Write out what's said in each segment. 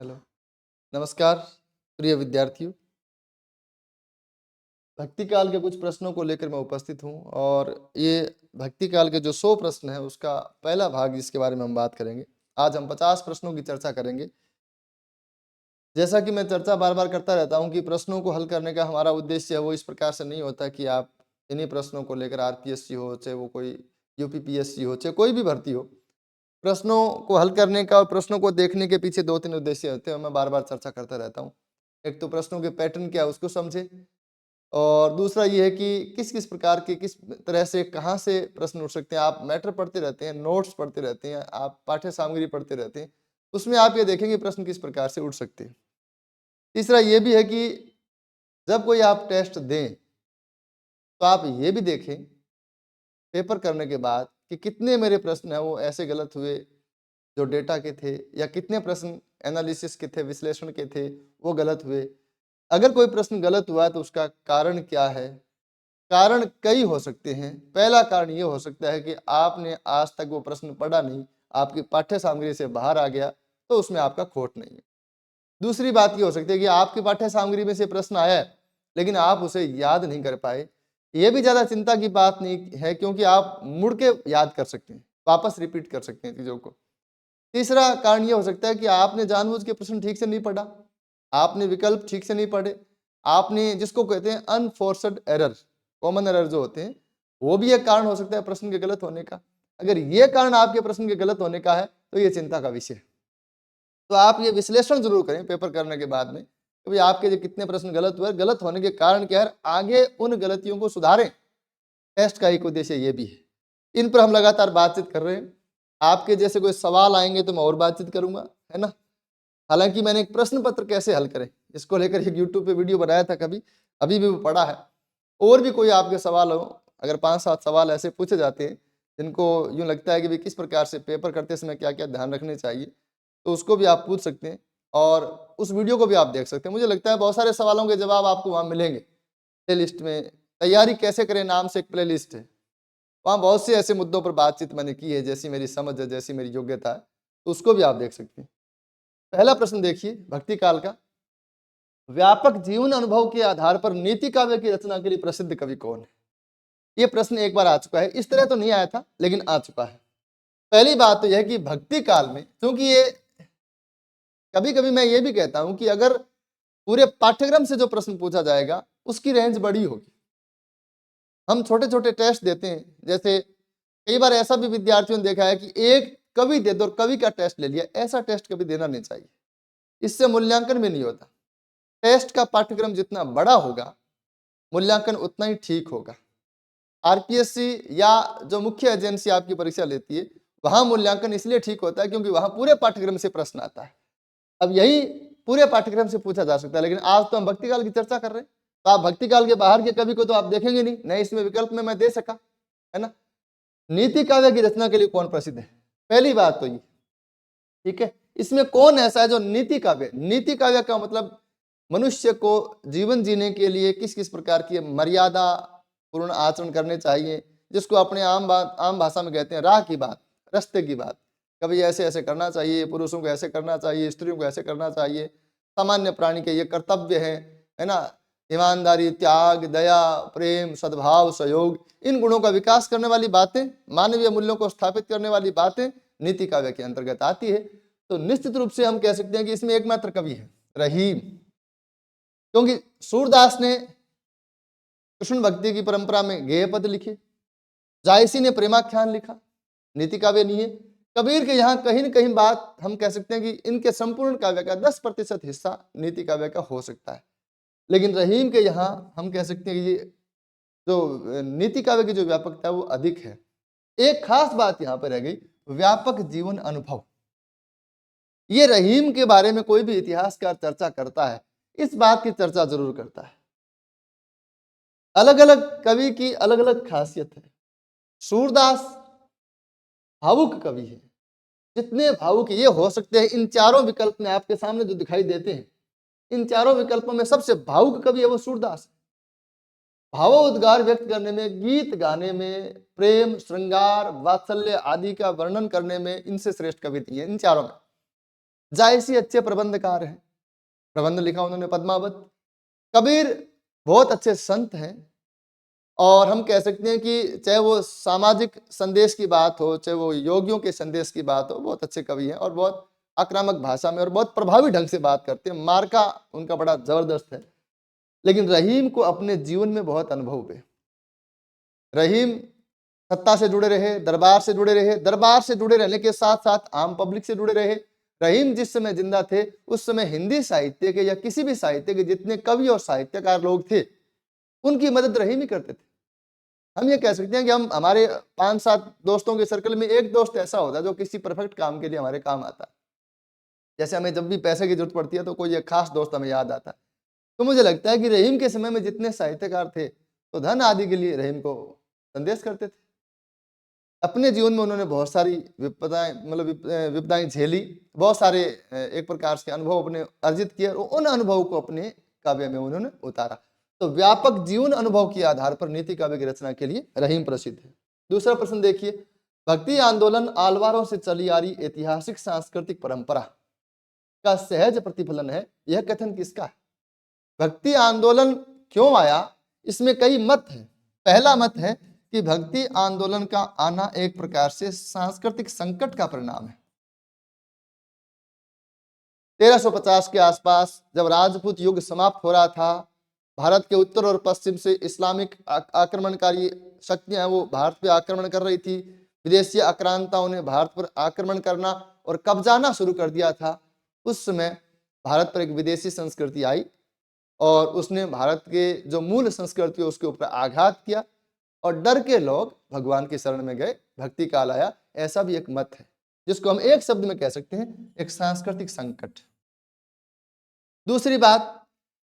Hello, नमस्कार प्रिय विद्यार्थियों। भक्ति काल के कुछ प्रश्नों को लेकर मैं उपस्थित हूँ और ये भक्ति काल के जो 100 प्रश्न हैं उसका पहला भाग जिसके बारे में हम बात करेंगे। आज हम 50 प्रश्नों की चर्चा करेंगे। जैसा कि मैं चर्चा बार-बार करता रहता हूँ कि प्रश्नों को हल करने का हमारा उद्देश्य है वो इस प्रकार से नहीं होता कि आप इन्हीं प्रश्नों को लेकर आरपीएससी हो, चाहे वो कोई यूपीपीएससी हो, चाहे कोई भी भर्ती हो। प्रश्नों को हल करने का और प्रश्नों को देखने के पीछे 2-3 उद्देश्य होते हैं और मैं बार-बार चर्चा करता रहता हूँ। एक तो प्रश्नों के पैटर्न क्या है उसको समझें और दूसरा ये है कि किस-किस प्रकार के किस तरह से कहाँ से प्रश्न उठ सकते हैं। आप मैटर पढ़ते रहते हैं, नोट्स पढ़ते रहते हैं, आप पाठ्य सामग्री पढ़ते रहते हैं, उसमें आप ये देखेंगे प्रश्न किस प्रकार से उठ सकते हैं। तीसरा ये भी है कि जब कोई आप टेस्ट दें, तो आप ये भी देखें पेपर करने के बाद कि कितने मेरे प्रश्न हैं वो ऐसे गलत हुए जो डेटा के थे या कितने प्रश्न एनालिसिस के थे, विश्लेषण के थे, वो गलत हुए। अगर कोई प्रश्न गलत हुआ है तो उसका कारण क्या है? कारण कई हो सकते हैं। पहला कारण ये हो सकता है कि आपने आज तक वो प्रश्न पढ़ा नहीं, आपकी पाठ्य सामग्री से बाहर आ गया, तो उसमें आपका खोट नहीं है। दूसरी बात ये हो सकती है कि आपकी पाठ्य सामग्री में से प्रश्न आया है, लेकिन आप उसे याद नहीं कर पाए। ये भी ज़्यादा चिंता की बात नहीं है क्योंकि आप मुड़ के याद कर सकते हैं, वापस रिपीट कर सकते हैं चीज़ों को। तीसरा कारण ये हो सकता है कि आपने जानबूझ के प्रश्न ठीक से नहीं पढ़ा, आपने विकल्प ठीक से नहीं पढ़े, आपने जिसको कहते हैं अनफोर्स्ड एरर, कॉमन एरर जो होते हैं, वो भी एक कारण हो सकता है प्रश्न के गलत होने का। अगर ये कारण आपके प्रश्न के गलत होने का है, तो ये चिंता का विषय है। तो आप ये विश्लेषण ज़रूर करें पेपर करने के बाद में, कि भाई आपके जो कितने प्रश्न गलत हुए, गलत होने के कारण क्या है, आगे उन गलतियों को सुधारें। टेस्ट का एक उद्देश्य ये भी है। इन पर हम लगातार बातचीत कर रहे हैं। आपके जैसे कोई सवाल आएँगे तो मैं और बातचीत करूँगा, है ना? हालाँकि मैंने एक प्रश्न पत्र कैसे हल करें, इसको लेकर एक यूट्यूब पे वीडियो बनाया था कभी, अभी भी वो पड़ा है। और भी कोई आपके सवाल हो, अगर 5-7 सवाल ऐसे पूछे जाते हैं, जिनको यूँ लगता है कि भई किस प्रकार से पेपर करते समय क्या-क्या ध्यान रखने चाहिए, तो उसको भी आप पूछ सकते हैं और उस वीडियो को भी आप देख सकते हैं। मुझे लगता है बहुत सारे सवालों के जवाब आपको वहाँ मिलेंगे, प्लेलिस्ट में। तैयारी कैसे करें नाम से एक प्लेलिस्ट है। वहाँ बहुत से ऐसे मुद्दों पर बातचीत मैंने की है, जैसी मेरी समझ है, जैसी मेरी योग्यता है, तो उसको भी आप देख सकते हैं। पहला प्रश्न देखिए भक्ति काल का, व्यापक जीवन अनुभव के आधार पर नीति काव्य की रचना के लिए प्रसिद्ध कवि कौन है? ये प्रश्न एक बार आ चुका है, इस तरह तो नहीं आया था, लेकिन आ चुका है। पहली बात तो यह है कि भक्ति काल में, क्योंकि ये कभी-कभी मैं ये भी कहता हूँ कि अगर पूरे पाठ्यक्रम से जो प्रश्न पूछा जाएगा, उसकी रेंज बड़ी होगी। हम छोटे-छोटे टेस्ट देते हैं, जैसे कई बार ऐसा भी विद्यार्थियों ने देखा है कि एक कवि दे दो और कवि का टेस्ट ले लिया, ऐसा टेस्ट कभी देना नहीं चाहिए। इससे मूल्यांकन भी नहीं होता। टेस्ट का पाठ्यक्रम जितना बड़ा होगा, मूल्यांकन उतना ही ठीक होगा। आरपीएससी या जो मुख्य एजेंसी आपकी परीक्षा लेती है, वहाँ मूल्यांकन इसलिए ठीक होता है क्योंकि वहाँ पूरे पाठ्यक्रम से प्रश्न आता है। अब यही पूरे पाठ्यक्रम से पूछा जा सकता है, लेकिन आज तो हम भक्ति काल की चर्चा कर रहे हैं, तो आप भक्ति काल के बाहर के कवि को तो आप देखेंगे नहीं, नहीं इसमें विकल्प में मैं दे सका, है ना? नीति काव्य की रचना के लिए कौन प्रसिद्ध है? पहली बात तो ये, ठीक है? इसमें कौन ऐसा है जो नीति काव्य का मतलब मनुष्य को जीवन जीने के लिए किस-किस प्रकार की मर्यादा पूर्ण आचरण करने चाहिए, जिसको अपने आम भाषा में कहते हैं राह की बात, रास्ते की बात। कभी ऐसे-ऐसे करना चाहिए, पुरुषों को ऐसे करना चाहिए, स्त्रियों को ऐसे करना चाहिए, सामान्य प्राणी के ये कर्तव्य हैं, है ना? ईमानदारी, त्याग, दया, प्रेम, सद्भाव, सहयोग, इन गुणों का विकास करने वाली बातें, मानवीय मूल्यों को स्थापित करने वाली बातें नीति काव्य के अंतर्गत आती है। तो निश्चित रूप से हम कह सकते हैं कि इसमें एकमात्र कवि है, रहीम। क्योंकि सूरदास ने कृष्ण भक्ति की परंपरा में गेय पद लिखे, जायसी ने प्रेमाख्यान लिखा, नीति काव्य नहीं है। कबीर के यहाँ कहीं न कहीं बात हम कह सकते हैं कि इनके संपूर्ण काव्य का 10% हिस्सा नीति काव्य का हो सकता है। लेकिन रहीम के यहाँ हम कह सकते हैं कि ये जो नीति काव्य की जो व्यापकता है वो अधिक है। एक खास बात यहाँ पर रह गई, व्यापक जीवन अनुभव। ये रहीम के बारे में कोई भी इतिहासकार चर्चा करता है, इस बात की चर्चा जरूर करता है। अलग-अलग कवि की अलग-अलग खासियत है। सूरदास भावुक कवि है। जितने भावुक ये हो सकते हैं, इन चारों विकल्प में आपके सामने जो दिखाई देते हैं, इन चारों विकल्पों में सबसे भावुक कवि है वो सूरदास है। भावोद्गार व्यक्त करने में, गीत गाने में, प्रेम, श्रृंगार, वात्सल्य आदि का वर्णन करने में इनसे श्रेष्ठ कवि नहीं है, इन चारों में। जायसी अच्छे प्रबंधकार हैं, प्रबंध लिखा उन्होंने पद्मावत। कबीर बहुत अच्छे संत हैं और हम कह सकते हैं कि चाहे वो सामाजिक संदेश की बात हो, चाहे वो योगियों के संदेश की बात हो, बहुत अच्छे कवि हैं और बहुत आक्रामक भाषा में और बहुत प्रभावी ढंग से बात करते हैं। मार्का उनका बड़ा जबरदस्त है। लेकिन रहीम को अपने जीवन में बहुत अनुभव हुए। रहीम सत्ता से जुड़े रहे, दरबार से जुड़े रहे, दरबार से जुड़े रहने के साथ साथ आम पब्लिक से जुड़े रहे। रहीम जिस समय जिंदा थे उस समय हिंदी साहित्य के या किसी भी साहित्य के जितने कवि और साहित्यकार लोग थे उनकी मदद रहीम ही करते थे। हम ये कह सकते हैं कि हम हमारे 5-7 दोस्तों के सर्कल में एक दोस्त ऐसा होता है जो किसी परफेक्ट काम के लिए हमारे काम आता है। जैसे हमें जब भी पैसे की जरूरत पड़ती है तो कोई एक खास दोस्त हमें याद आता है। तो मुझे लगता है कि रहीम के समय में जितने साहित्यकार थे तो धन आदि के लिए रहीम को संदेश करते थे। अपने जीवन में उन्होंने बहुत सारी विपदाएं मतलब विपदाएं झेली, बहुत सारे एक प्रकार से अनुभव अपने अर्जित किए और उन अनुभव को अपने काव्य में उन्होंने उतारा। तो व्यापक जीवन अनुभव के आधार पर नीति काव्य की रचना के लिए रहीम प्रसिद्ध है। दूसरा प्रश्न देखिए, भक्ति आंदोलन आलवारों से चली आ रही ऐतिहासिक सांस्कृतिक परंपरा का सहज प्रतिफलन है, यह कथन किसका है? भक्ति आंदोलन क्यों आया, इसमें कई मत हैं। पहला मत है कि भक्ति आंदोलन का आना एक प्रकार से सांस्कृतिक संकट का परिणाम है। 1350 के आसपास जब राजपूत युग समाप्त हो रहा था, भारत के उत्तर और पश्चिम से इस्लामिक आक्रमणकारी शक्तियां वो भारत पे आक्रमण कर रही थी। विदेशी आक्रांताओं ने भारत पर आक्रमण करना और कब्जाना शुरू कर दिया था। उस समय भारत पर एक विदेशी संस्कृति आई और उसने भारत के जो मूल संस्कृति है उसके ऊपर आघात किया और डर के लोग भगवान की शरण में गए, भक्ति काल आया। ऐसा भी एक मत है जिसको हम एक शब्द में कह सकते हैं, एक सांस्कृतिक संकट। दूसरी बात,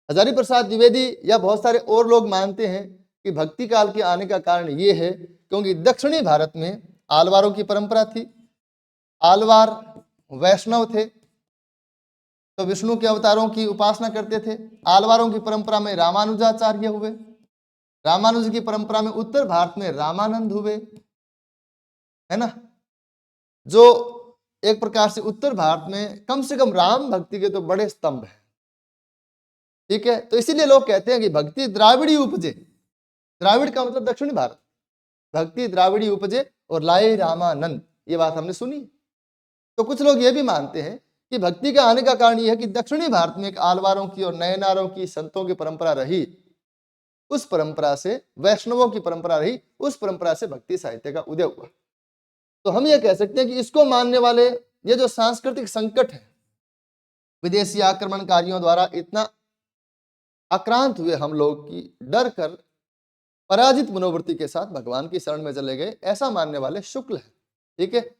हजारी प्रसाद द्विवेदी या बहुत सारे और लोग मानते हैं कि भक्ति काल के आने का कारण ये है क्योंकि दक्षिणी भारत में आलवारों की परंपरा थी। आलवार वैष्णव थे तो विष्णु के अवतारों की उपासना करते थे। आलवारों की परंपरा में रामानुजाचार्य हुए, रामानुज की परंपरा में उत्तर भारत में रामानंद हुए, है ना, जो एक प्रकार से उत्तर भारत में कम से कम राम भक्ति के तो बड़े स्तंभ हैं। ठीक है, तो इसीलिए लोग कहते हैं कि भक्ति द्राविड़ी उपजे। द्राविड़ का मतलब दक्षिणी भारत, भक्ति द्राविड़ी उपजे और लाए रामानंद, ये बात हमने सुनी। तो कुछ लोग ये भी मानते हैं कि भक्ति के आने का कारण यह है कि दक्षिणी भारत में एक आलवारों की और नयनारों की संतों की परंपरा रही, उस परंपरा से वैष्णवों की परंपरा रही, उस परंपरा से भक्ति साहित्य का उदय हुआ। तो हम ये कह सकते हैं कि इसको मानने वाले ये जो सांस्कृतिक संकट है, विदेशी आक्रमणकारियों द्वारा इतना आक्रांत हुए हम लोग की डर कर पराजित मनोवृत्ति के साथ भगवान की शरण में चले गए, ऐसा मानने वाले शुक्ल है। ठीक है,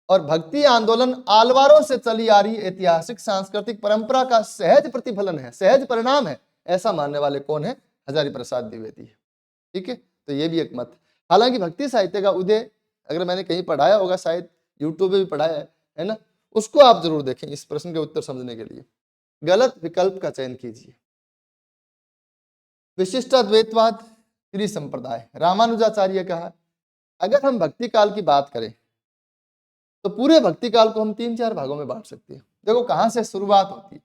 और भक्ति आंदोलन आलवारों से चली आ रही ऐतिहासिक सांस्कृतिक परंपरा का सहज प्रतिफलन है, सहज परिणाम है, ऐसा मानने वाले कौन है? हजारी प्रसाद द्विवेदी है। ठीक है, तो ये भी एक मत। हालांकि भक्ति साहित्य का उदय अगर मैंने कहीं पढ़ाया होगा, शायद यूट्यूब पे भी पढ़ाया है ना, उसको आप जरूर देखें इस प्रश्न के उत्तर समझने के लिए। गलत विकल्प का चयन कीजिए। विशिष्टाद्वैतवाद, श्री संप्रदाय, रामानुजाचार्य का है। अगर हम भक्ति काल की बात करें तो पूरे भक्ति काल को हम 3-4 भागों में बांट सकते हैं। देखो कहां से शुरुआत होती है।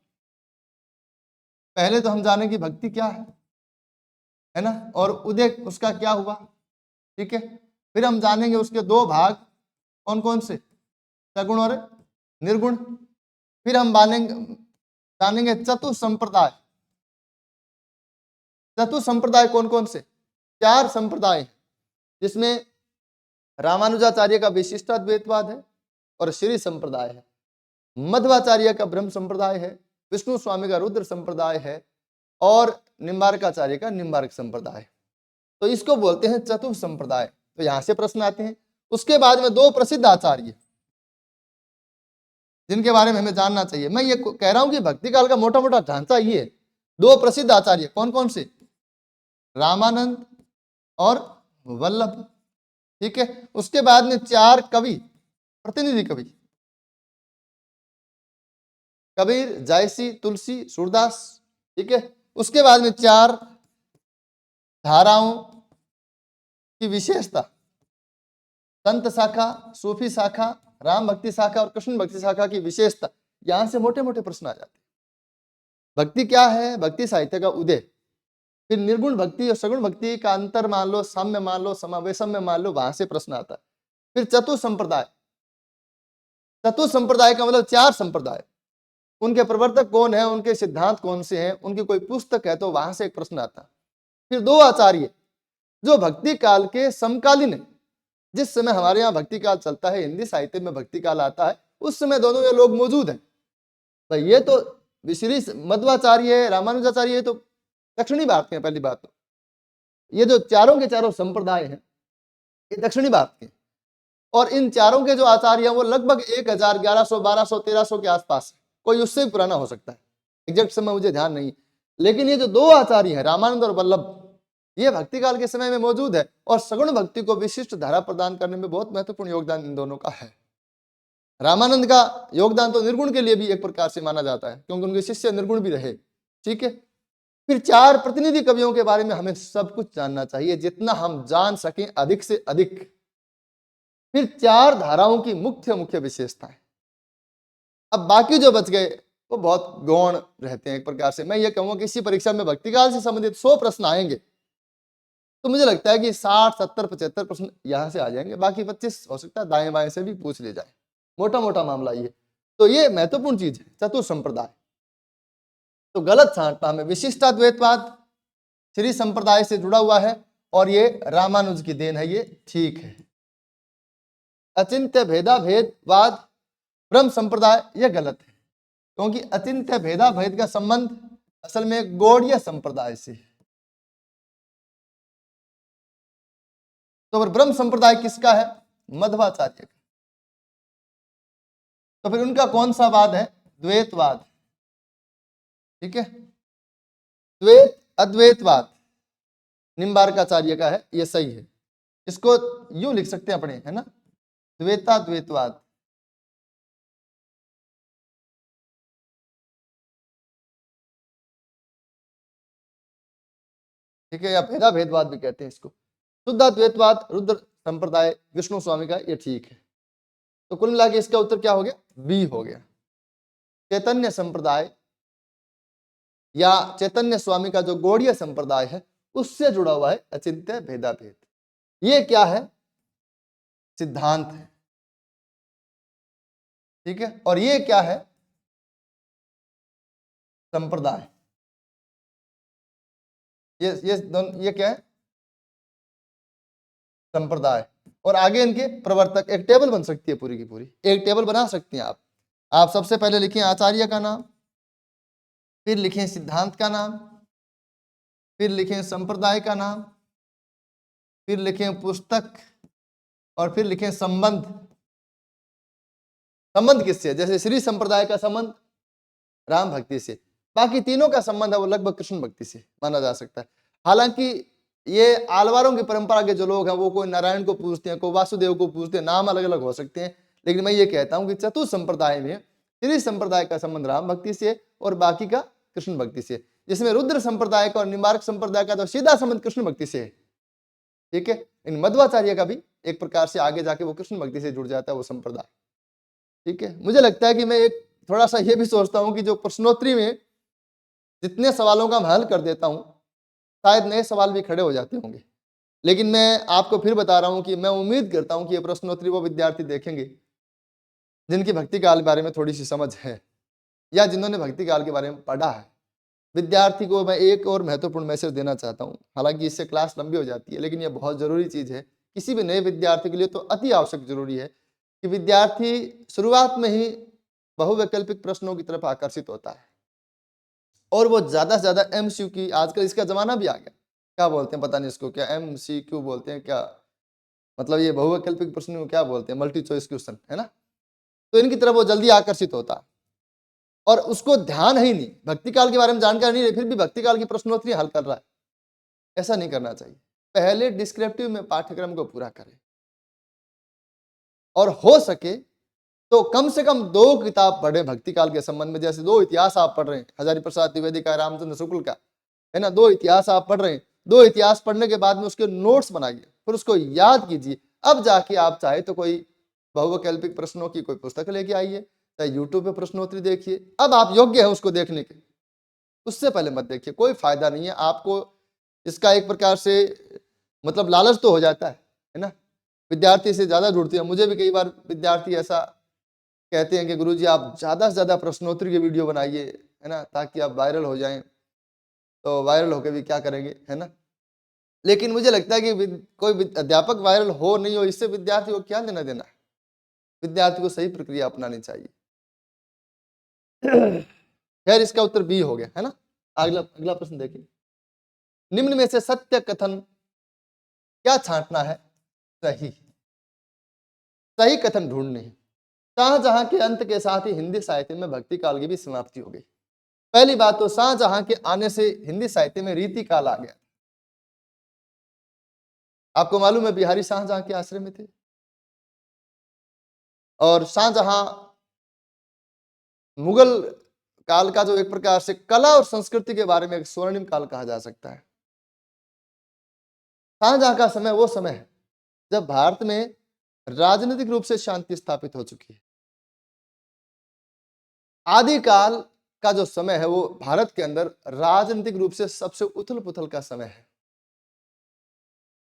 पहले तो हम जाने कि भक्ति क्या है ना, और उदय उसका क्या हुआ। ठीक है, फिर हम जानेंगे उसके 2 भाग कौन कौन से, सगुण और निर्गुण। फिर हम जानेंगे चतुर संप्रदाय। चतुर संप्रदाय कौन कौन से? 4 संप्रदाय जिसमें रामानुजाचार्य का विशिष्टाद्वैतवाद है और श्री संप्रदाय है, मध्वाचार्य का ब्रह्म संप्रदाय है, विष्णु स्वामी का रुद्र संप्रदाय है और निम्बार्काचार्य का निम्बार्क संप्रदाय। तो इसको बोलते हैं चतुर संप्रदाय। तो यहां से प्रश्न आते हैं। उसके बाद में 2 प्रसिद्ध आचार्य जिनके बारे में हमें जानना चाहिए। मैं ये कह रहा हूं कि भक्ति काल का मोटा मोटा ढांचा ये है। 2 प्रसिद्ध आचार्य कौन कौन से? रामानंद और वल्लभ। ठीक है, उसके बाद में 4 कवि, प्रतिनिधि कवि, कबीर, जायसी, तुलसी, सूरदास। ठीक है, उसके बाद में 4 धाराओं की विशेषता, संत शाखा, सूफी शाखा, राम भक्ति शाखा और कृष्ण भक्ति शाखा की विशेषता, यहां से मोटे मोटे प्रश्न आ जाते हैं। भक्ति क्या है? भक्ति साहित्य का उदय, फिर निर्गुण भक्ति और सगुण भक्ति का अंतर मान लो, साम्य मान लो, समावेशम्य मान लो, वहां से प्रश्न आता है। फिर चतुर संप्रदाय, चतुर संप्रदाय का मतलब 4 संप्रदाय, उनके प्रवर्तक कौन है, उनके सिद्धांत कौन से हैं, उनकी कोई पुस्तक है, तो वहां से एक प्रश्न आता है। फिर 2 आचार्य जो भक्ति काल के समकालीन है, जिस समय हमारे यहाँ भक्ति काल चलता है, हिंदी साहित्य में भक्ति काल आता है, उस समय दोनों ये लोग मौजूद हैं। भाई ये तो श्री मध्वाचार्य है, रामानुजाचार्य है, तो दक्षिणी भारत के हैं। पहली बात तो ये जो चारों के चारों संप्रदाय हैं, ये दक्षिणी भारत के, और इन चारों के जो आचार्य हैं वो लगभग 1100, 1200, 1300 के आसपास है। कोई उससे भी पुराना हो सकता है, एग्जैक्ट समय मुझे ध्यान नहीं, लेकिन ये जो 2 आचार्य हैं, रामानंद और वल्लभ, ये भक्ति काल के समय में मौजूद है, और सगुण भक्ति को विशिष्ट धारा प्रदान करने में बहुत महत्वपूर्ण योगदान इन दोनों का है। रामानंद का योगदान तो निर्गुण के लिए भी एक प्रकार से माना जाता है, क्योंकि उनके शिष्य निर्गुण भी रहे। ठीक है। फिर 4 प्रतिनिधि कवियों के बारे में हमें सब कुछ जानना चाहिए, जितना हम जान सकें अधिक से अधिक। फिर 4 धाराओं की मुख्य मुख्य विशेषताएं। अब बाकी जो बच गए वो बहुत गौण रहते हैं एक प्रकार से। मैं ये कहूंगा कि इसी परीक्षा में भक्ति काल से संबंधित 100 प्रश्न आएंगे, तो मुझे लगता है कि 60, 70, 75 प्रश्न यहां से आ जाएंगे, बाकी 25 हो सकता है दाएं बाएं से भी पूछ ले जाए। मोटा मोटा मामला ये। तो ये महत्वपूर्ण चीज है, चतुर संप्रदाय। तो गलत छांटना हमें, विशिष्टाद्वैतवाद श्री संप्रदाय से जुड़ा हुआ है और ये रामानुज की देन है, ये ठीक है। अचिंत्य भेदा भेदवाद ब्रह्म संप्रदाय, ये गलत है, क्योंकि अचिंत्य भेदा भेद का संबंध असल में गौड़ीय संप्रदाय से है। तो फिर ब्रह्म संप्रदाय किसका है? मध्वाचार्य का। तो फिर उनका कौन सा वाद है? द्वैतवाद। ठीक है, द्वैत अद्वैतवाद निम्बार्काचार्य का है, ये सही है। इसको यूं लिख सकते हैं अपने, है ना, द्वैताद्वैतवाद। ठीक है, या भेदा भेदवाद भी कहते हैं इसको। शुद्धाद्वैतवाद रुद्र संप्रदाय विष्णु स्वामी का, ये ठीक है। तो कुल मिला के इसका उत्तर क्या हो गया? बी हो गया। चैतन्य संप्रदाय या चैतन्य स्वामी का जो गौड़ीय संप्रदाय है, उससे जुड़ा हुआ है अचिंत्य भेदा भेद। ये क्या है? सिद्धांत है। ठीक है, और ये क्या है? संप्रदाय। ये क्या है? संप्रदाय। और आगे इनके प्रवर्तक। एक टेबल बन सकती है पूरी की पूरी, एक टेबल बना सकती हैं आप सबसे पहले लिखें आचार्य का नाम, फिर लिखें सिद्धांत का नाम, फिर लिखें संप्रदाय का नाम, फिर लिखें पुस्तक, और फिर लिखें संबंध। संबंध किससे? जैसे श्री संप्रदाय का संबंध राम भक्ति से, बाकी तीनों का संबंध है वो लगभग कृष्ण भक्ति से माना जा सकता है। हालांकि ये आलवारों की परंपरा के जो लोग हैं वो कोई नारायण को पूजते हैं, कोई वासुदेव को पूजते हैं, नाम अलग अलग हो सकते हैं, लेकिन मैं ये कहता हूं कि चतुर संप्रदाय में श्री संप्रदाय का संबंध राम भक्ति से और बाकी का कृष्ण भक्ति से, जिसमें रुद्र संप्रदाय का और निम्बार्क संप्रदाय का तो सीधा संबंध कृष्ण भक्ति से है। ठीक है, इन मध्वाचार्य का भी एक प्रकार से आगे जाके वो कृष्ण भक्ति से जुड़ जाता है वो संप्रदाय। ठीक है, मुझे लगता है कि मैं एक थोड़ा सा ये भी सोचता हूं कि जो प्रश्नोत्तरी में जितने सवालों का मैं हल कर देता हूं, शायद नए सवाल भी खड़े हो जाते होंगे, लेकिन मैं आपको फिर बता रहा हूं कि मैं उम्मीद करता हूं कि ये प्रश्नोत्तरी वो विद्यार्थी देखेंगे जिनकी भक्ति काल के बारे में थोड़ी सी समझ है या जिन्होंने भक्ति काल के बारे में पढ़ा है। विद्यार्थी को मैं एक और महत्वपूर्ण मैसेज देना चाहता हूं, हालांकि इससे क्लास लंबी हो जाती है, लेकिन यह बहुत जरूरी चीज है किसी भी नए विद्यार्थी के लिए, तो अति आवश्यक जरूरी है कि विद्यार्थी शुरुआत में ही बहुवैकल्पिक प्रश्नों की तरफ आकर्षित होता है और वो ज्यादा से ज्यादा MCQ, आजकल इसका जमाना भी आ गया, क्या बोलते हैं पता नहीं इसको, क्या MCQ बोलते हैं क्या, मतलब ये बहुवैकल्पिक प्रश्न को क्या बोलते हैं, मल्टी चॉइस क्वेश्चन, है ना। तो इनकी तरफ वो जल्दी आकर्षित होता है और उसको ध्यान ही नहीं, भक्ति काल के बारे में जानकारी नहीं है, फिर भी भक्ति काल की प्रश्नोत्तरी हल कर रहा है। ऐसा नहीं करना चाहिए। पहले डिस्क्रिप्टिव में पाठ्यक्रम को पूरा करें और हो सके तो कम से कम 2 किताब पढ़े भक्ति काल के संबंध में। जैसे 2 इतिहास आप पढ़ रहे हैं, हजारी प्रसाद द्विवेदी का, रामचंद्र शुक्ल का, है ना, 2 इतिहास आप पढ़ रहे हैं, 2 इतिहास पढ़ने के बाद में उसके नोट्स बनाइए, फिर उसको याद कीजिए। अब जाके आप चाहे तो कोई बहुवैकल्पिक प्रश्नों की कोई पुस्तक लेके आइए, चाहे यूट्यूब पे प्रश्नोत्तरी देखिए, अब आप योग्य हैं उसको देखने के, उससे पहले मत देखिए, कोई फायदा नहीं है आपको इसका। एक प्रकार से मतलब लालच तो हो जाता है ना, विद्यार्थी से ज्यादा जुड़ते हैं। मुझे भी कई बार विद्यार्थी ऐसा कहते हैं कि गुरुजी आप ज्यादा से ज्यादा प्रश्नोत्तरी के वीडियो बनाइए, है ना, ताकि आप वायरल हो जाएं। तो वायरल होकर भी क्या करेंगे, है ना। लेकिन मुझे लगता है कि कोई अध्यापक वायरल हो नहीं हो, इससे विद्यार्थी को क्या लेना देना है। विद्यार्थी को सही प्रक्रिया अपनानी चाहिए। खैर, इसका उत्तर बी हो गया, है ना। अगला अगला प्रश्न देखिए, निम्न में से सत्य कथन क्या छांटना है सही। सही कथन ढूंढने हैं। शाहजहां के अंत के साथ ही हिंदी साहित्य में भक्ति काल की भी समाप्ति हो गई। पहली बात तो शाहजहां के आने से हिंदी साहित्य में रीति काल आ गया। आपको मालूम है बिहारी शाहजहां के आश्रय में थे, और शाहजहां मुगल काल का जो एक प्रकार से कला और संस्कृति के बारे में एक स्वर्णिम काल कहा जा सकता है। शाहजहां का समय वो समय है जब भारत में राजनीतिक रूप से शांति स्थापित हो चुकी है। आदिकाल का जो समय है वो भारत के अंदर राजनीतिक रूप से सबसे उथल पुथल का समय है।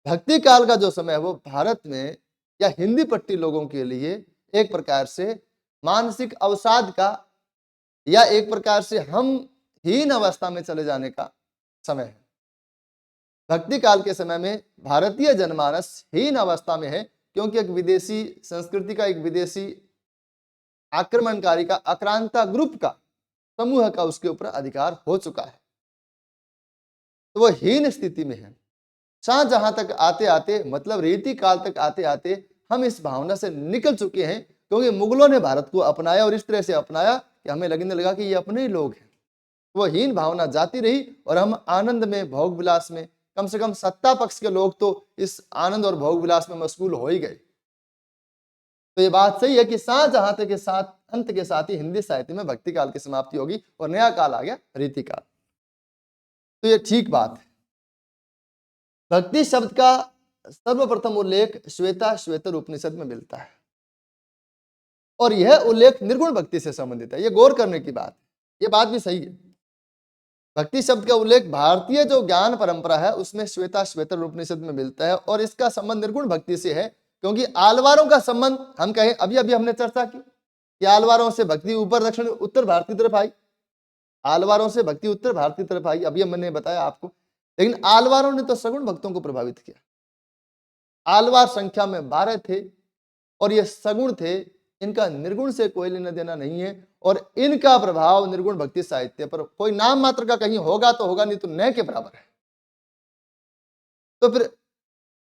भक्ति काल का जो समय है वो भारत में या हिंदी पट्टी लोगों के लिए एक प्रकार से मानसिक अवसाद का या एक प्रकार से हम हीन अवस्था में चले जाने का समय है। भक्ति काल के समय में भारतीय जनमानस हीन अवस्था में है, क्योंकि एक विदेशी संस्कृति का, एक विदेशी आक्रमणकारी का, आक्रांता ग्रुप का, समूह का उसके ऊपर अधिकार हो चुका है, तो वो हीन स्थिति में है। शाहजहां तक आते आते, मतलब रीति काल तक आते आते हम इस भावना से निकल चुके हैं, क्योंकि मुगलों ने भारत को अपनाया और इस तरह से अपनाया कि हमें लगने लगा कि ये अपने ही लोग हैं। वो हीन भावना जाती रही और हम आनंद में, भोग विलास में, कम से कम सत्ता पक्ष के लोग तो इस आनंद और भोग विलास में मशगूल हो ही गए। तो ये बात सही है कि शाहजहां के साथ, अंत के साथ ही हिंदी साहित्य में भक्ति काल की समाप्ति होगी और नया काल आ गया, रीति काल। तो ये ठीक बात है। भक्ति शब्द का सर्वप्रथम उल्लेख श्वेता श्वेतर उपनिषद में मिलता है, और यह उल्लेख निर्गुण भक्ति से संबंधित है। यह गौर करने की बात है, यह बात भी सही है। भक्ति शब्द का उल्लेख भारतीय जो ज्ञान परंपरा है उसमें श्वेता श्वेतर उपनिषद में मिलता है, और इसका संबंध निर्गुण भक्ति से है, क्योंकि आलवारों का संबंध हम कहें, अभी अभी हमने चर्चा की कि आलवारों से भक्ति ऊपर दक्षिण उत्तर भारत की तरफ आई, आलवारों से भक्ति उत्तर भारत की तरफ आई, अभी मैंने बताया आपको। लेकिन आलवारों ने तो सगुण भक्तों को प्रभावित किया। आलवार संख्या में 12 थे और ये सगुण थे, इनका निर्गुण से कोई लेना देना नहीं है, और इनका प्रभाव निर्गुण भक्ति साहित्य पर कोई नाम मात्र का कहीं होगा तो होगा, नहीं तो न के बराबर है। तो फिर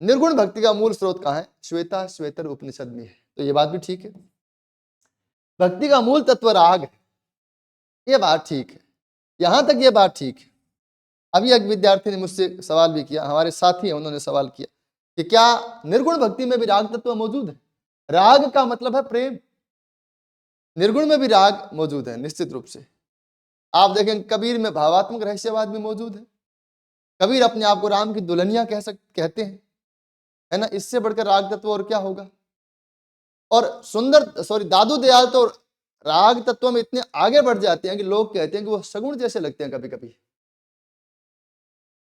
निर्गुण भक्ति का मूल स्रोत कहां है? श्वेता श्वेतर उपनिषद में है। तो ये बात भी ठीक है। भक्ति का मूल तत्व राग है, ये बात ठीक है, यहां तक ये बात ठीक है। अभी एक विद्यार्थी ने मुझसे सवाल भी किया, हमारे साथी हैं, उन्होंने सवाल किया कि क्या निर्गुण भक्ति में भी राग तत्व मौजूद है? राग का मतलब है प्रेम, निर्गुण में भी राग मौजूद है निश्चित रूप से। आप देखें कबीर में भावात्मक रहस्यवाद भी मौजूद है। कबीर अपने आप को राम की दुल्हनिया कहते हैं, है ना। इससे बढ़कर राग तत्व और क्या होगा? और दादू दयाल तो राग तत्व में इतने आगे बढ़ जाते हैं कि लोग कहते हैं कि वो सगुण जैसे लगते हैं कभी कभी।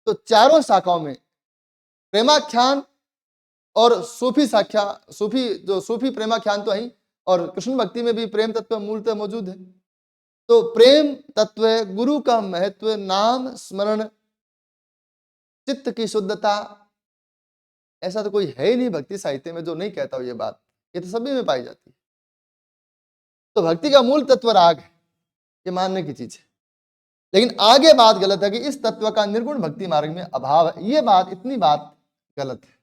तो चारों शाखाओं में प्रेमाख्यान और सूफी प्रेमाख्यान तो है, और कृष्ण भक्ति में भी प्रेम तत्व मूलतः मौजूद है। तो प्रेम तत्व, गुरु का महत्व, नाम स्मरण, चित्त की शुद्धता, ऐसा तो कोई है ही नहीं भक्ति साहित्य में जो नहीं कहता हो ये बात, ये तो सभी में पाई जाती है। तो भक्ति का मूल तत्व राग है, ये मानने की चीज है। लेकिन आगे बात गलत है कि इस तत्व का निर्गुण भक्ति मार्ग में अभाव है, ये बात, इतनी बात गलत है।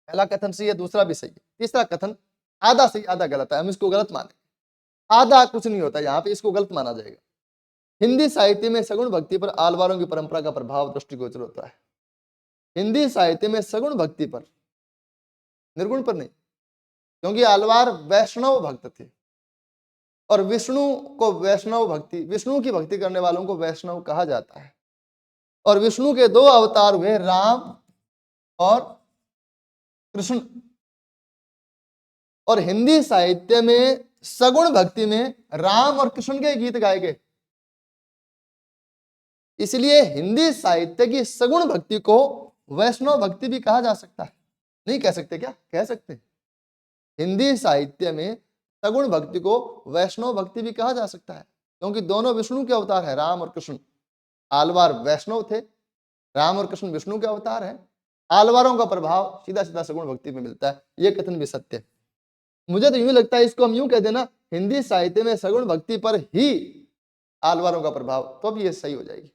पहला कथन सही है, दूसरा भी सही है, तीसरा कथन आधा सही आधा गलत है, हम इसको गलत माने। आधा कुछ नहीं होता यहाँ पे, इसको गलत माना जाएगा। हिंदी साहित्य में सगुण भक्ति पर आलवारों की परंपरा का प्रभाव दृष्टिगोचर होता है। हिंदी साहित्य में सगुण भक्ति पर, निर्गुण पर नहीं, क्योंकि आलवार वैष्णव भक्त थे, और विष्णु को वैष्णव भक्ति, विष्णु की भक्ति करने वालों को वैष्णव कहा जाता है। और विष्णु के 2 अवतार हुए, राम और कृष्ण। और हिंदी साहित्य में सगुण भक्ति में राम और कृष्ण के गीत गाए गए। इसलिए हिंदी साहित्य की सगुण भक्ति को वैष्णव भक्ति भी कहा जा सकता है। नहीं कह सकते क्या? कह सकते हैं। हिंदी साहित्य में सगुण भक्ति को वैष्णव भक्ति भी कहा जा सकता है, क्योंकि दोनों विष्णु के अवतार है, राम और कृष्ण। आलवार वैष्णव थे, राम और कृष्ण विष्णु के अवतार हैं। आलवारों का प्रभाव सीधा सीधा सगुण भक्ति में मिलता है, ये कथन भी सत्य है। मुझे तो यूं लगता है, इसको हम यूं कह देना, हिंदी साहित्य में सगुण भक्ति पर ही आलवारों का प्रभाव, तो अब ये सही हो जाएगी।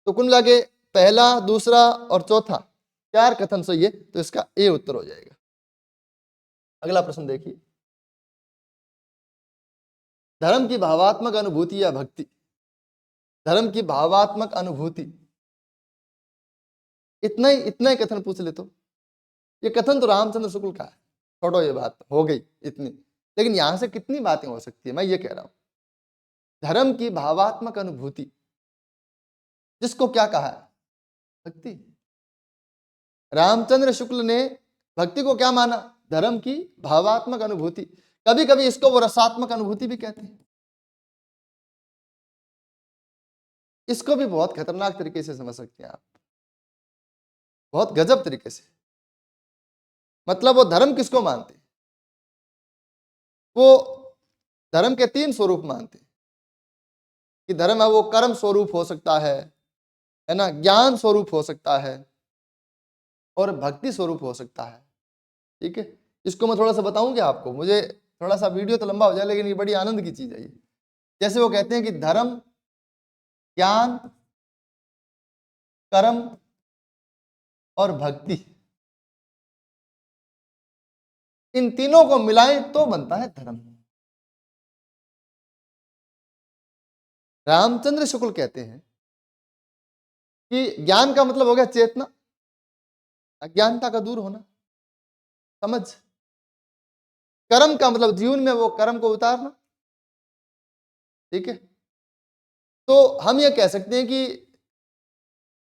तो कुल मिला के पहला, दूसरा और चौथा 4 कथन सही है, तो इसका ए उत्तर हो जाएगा। अगला प्रश्न देखिए, धर्म की भावात्मक अनुभूति या भक्ति। धर्म की भावात्मक अनुभूति, इतना ही कथन पूछ ले तो ये कथन तो रामचंद्र शुक्ल का है। छोड़ो, ये बात हो गई इतनी, लेकिन यहां से कितनी बातें हो सकती है, मैं ये कह रहा हूं। धर्म की भावात्मक अनुभूति, जिसको क्या कहा है? भक्ति। रामचंद्र शुक्ल ने भक्ति को क्या माना? धर्म की भावात्मक अनुभूति। कभी कभी इसको वो रसात्मक अनुभूति भी कहते हैं। इसको भी बहुत खतरनाक तरीके से समझ सकते हैं आप, बहुत गजब तरीके से। मतलब वो धर्म किसको मानते हैं? वो धर्म के 3 स्वरूप मानते हैं कि धर्म है वो कर्म स्वरूप हो सकता है ना, ज्ञान स्वरूप हो सकता है और भक्ति स्वरूप हो सकता है। ठीक है, इसको मैं थोड़ा सा बताऊं क्या आपको? मुझे थोड़ा सा वीडियो तो लंबा हो जाए, लेकिन ये बड़ी आनंद की चीज है ये। जैसे वो कहते हैं कि धर्म, ज्ञान, कर्म और भक्ति, इन तीनों को मिलाएं तो बनता है धर्म। रामचंद्र शुक्ल कहते हैं कि ज्ञान का मतलब हो गया चेतना, अज्ञानता का दूर होना, समझ। कर्म का मतलब जीवन में वो कर्म को उतारना। ठीक है, तो हम ये कह सकते हैं कि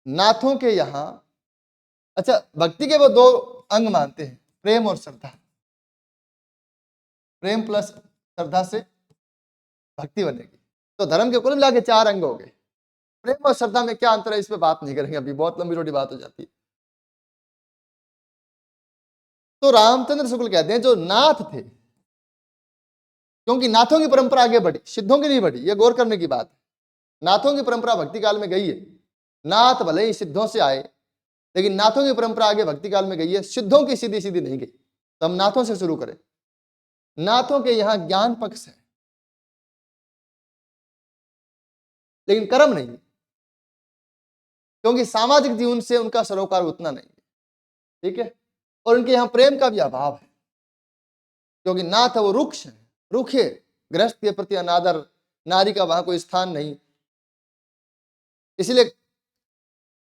नाथों के यहां, अच्छा, भक्ति के वो 2 अंग मानते हैं, प्रेम और श्रद्धा। प्रेम प्लस श्रद्धा से भक्ति बनेगी। तो धर्म के कुल मिला के 4 अंग हो गए। प्रेम और श्रद्धा में क्या अंतर है, इस पे बात नहीं करेंगे, अभी बहुत लंबी चौड़ी बात हो जाती है। तो रामचंद्र शुक्ल कहते हैं जो नाथ थे, क्योंकि नाथों की परंपरा आगे बढ़ी, सिद्धों की नहीं बढ़ी, ये गौर करने की बात है। नाथों की परंपरा भक्ति काल में गई है। नाथ भले ही सिद्धों से आए, लेकिन नाथों की परंपरा आगे भक्ति काल में गई है, सिद्धों की सीधी सीधी नहीं गई। तो हम नाथों से शुरू करें। नाथों के यहां ज्ञान पक्ष है, लेकिन कर्म नहीं, क्योंकि सामाजिक जीवन से उनका सरोकार उतना नहीं। ठीक है, और उनके यहां प्रेम का भी अभाव है, क्योंकि नाथ वो रुक्ष है, रुखे, गृहस्थ के प्रति अनादर, नारी का वहां कोई स्थान नहीं। इसलिए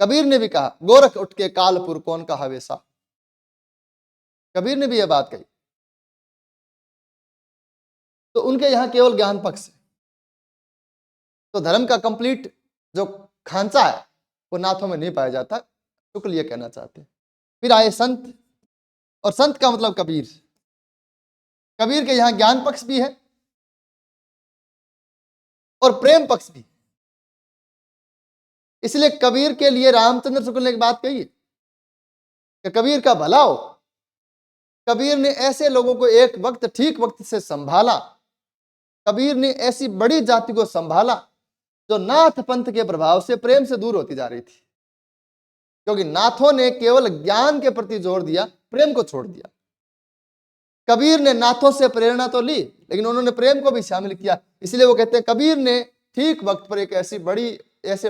कबीर ने भी कहा, गोरख उठ के कालपुर कौन कहा वैसा। कबीर ने भी यह बात कही। तो उनके यहां केवल ज्ञान पक्ष है। तो धर्म का कंप्लीट जो खांचा है वो नाथों में नहीं पाया जाता, शुक्ल ये कहना चाहते हैं। फिर आए संत, और संत का मतलब कबीर। कबीर के यहां ज्ञान पक्ष भी है और प्रेम पक्ष भी। इसलिए कबीर के लिए रामचंद्र शुक्ल ने एक बात कही है कि कबीर का भला हो। कबीर ने ऐसे लोगों को एक वक्त ठीक वक्त से संभाला। कबीर ने ऐसी बड़ी जाति को संभाला जो नाथ पंथ के प्रभाव से प्रेम से दूर होती जा रही थी, क्योंकि नाथों ने केवल ज्ञान के प्रति जोर दिया, प्रेम को छोड़ दिया। कबीर ने नाथों से प्रेरणा तो ली, लेकिन उन्होंने प्रेम को भी शामिल किया। इसलिए वो कहते हैं कबीर ने ठीक वक्त पर एक ऐसे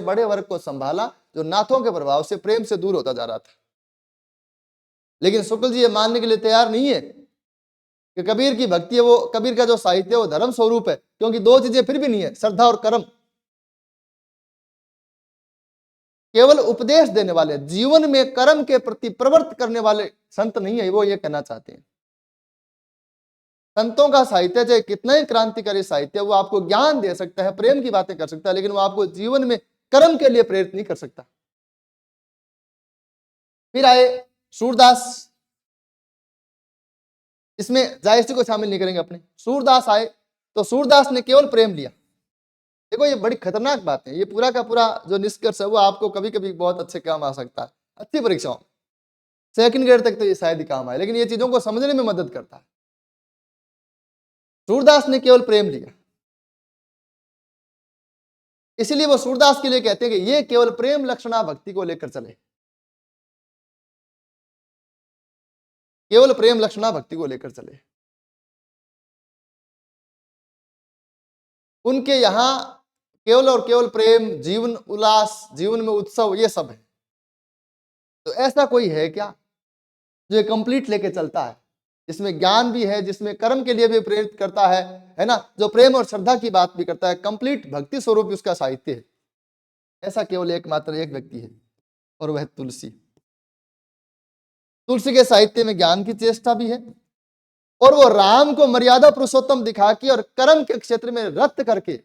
बड़े वर्ग को संभाला जो नाथों के प्रभाव से प्रेम से दूर होता जा रहा था। लेकिन शुक्ल जी ये मानने के लिए तैयार नहीं है कि कबीर की भक्ति है, वो कबीर का जो साहित्य है वो धर्म स्वरूप है, क्योंकि 2 चीजें फिर भी नहीं है, श्रद्धा और कर्म। केवल उपदेश देने वाले, जीवन में कर्म के प्रति प्रवृत्त करने वाले संत नहीं है, वो ये कहना चाहते हैं। संतों का साहित्य चाहे कितना ही क्रांतिकारी साहित्य, वो आपको ज्ञान दे सकता है, प्रेम की बातें कर सकता है, लेकिन वो आपको जीवन में कर्म के लिए प्रेरित नहीं कर सकता। फिर आए सूरदास। इसमें जायसी को शामिल नहीं करेंगे अपने। सूरदास आए तो सूरदास ने केवल प्रेम लिया। देखो ये बड़ी खतरनाक बात है, ये पूरा का पूरा जो निष्कर्ष है वो आपको कभी कभी बहुत अच्छे काम आ सकता है, अच्छी परीक्षाओं, सेकंड ग्रेड तक तो ये शायद ही काम आए, लेकिन ये चीजों को समझने में मदद करता है। सूरदास ने केवल प्रेम लिया, इसलिए वो सूरदास के लिए कहते हैं कि ये केवल प्रेम लक्षणा भक्ति को लेकर चले, केवल प्रेम लक्षणा भक्ति को लेकर चले। उनके यहां केवल और केवल प्रेम, जीवन उल्लास, जीवन में उत्सव, ये सब है। तो ऐसा कोई है क्या जो ये कंप्लीट लेके चलता है, जिसमें ज्ञान भी है, जिसमें कर्म के लिए भी प्रेरित करता है ना, जो प्रेम और श्रद्धा की बात भी करता है, कंप्लीट भक्ति स्वरूप उसका साहित्य है। ऐसा केवल एकमात्र एक व्यक्ति है और वह तुलसी। तुलसी के साहित्य में ज्ञान की चेष्टा भी है और वो राम को मर्यादा पुरुषोत्तम दिखा के और कर्म के क्षेत्र में रत करके,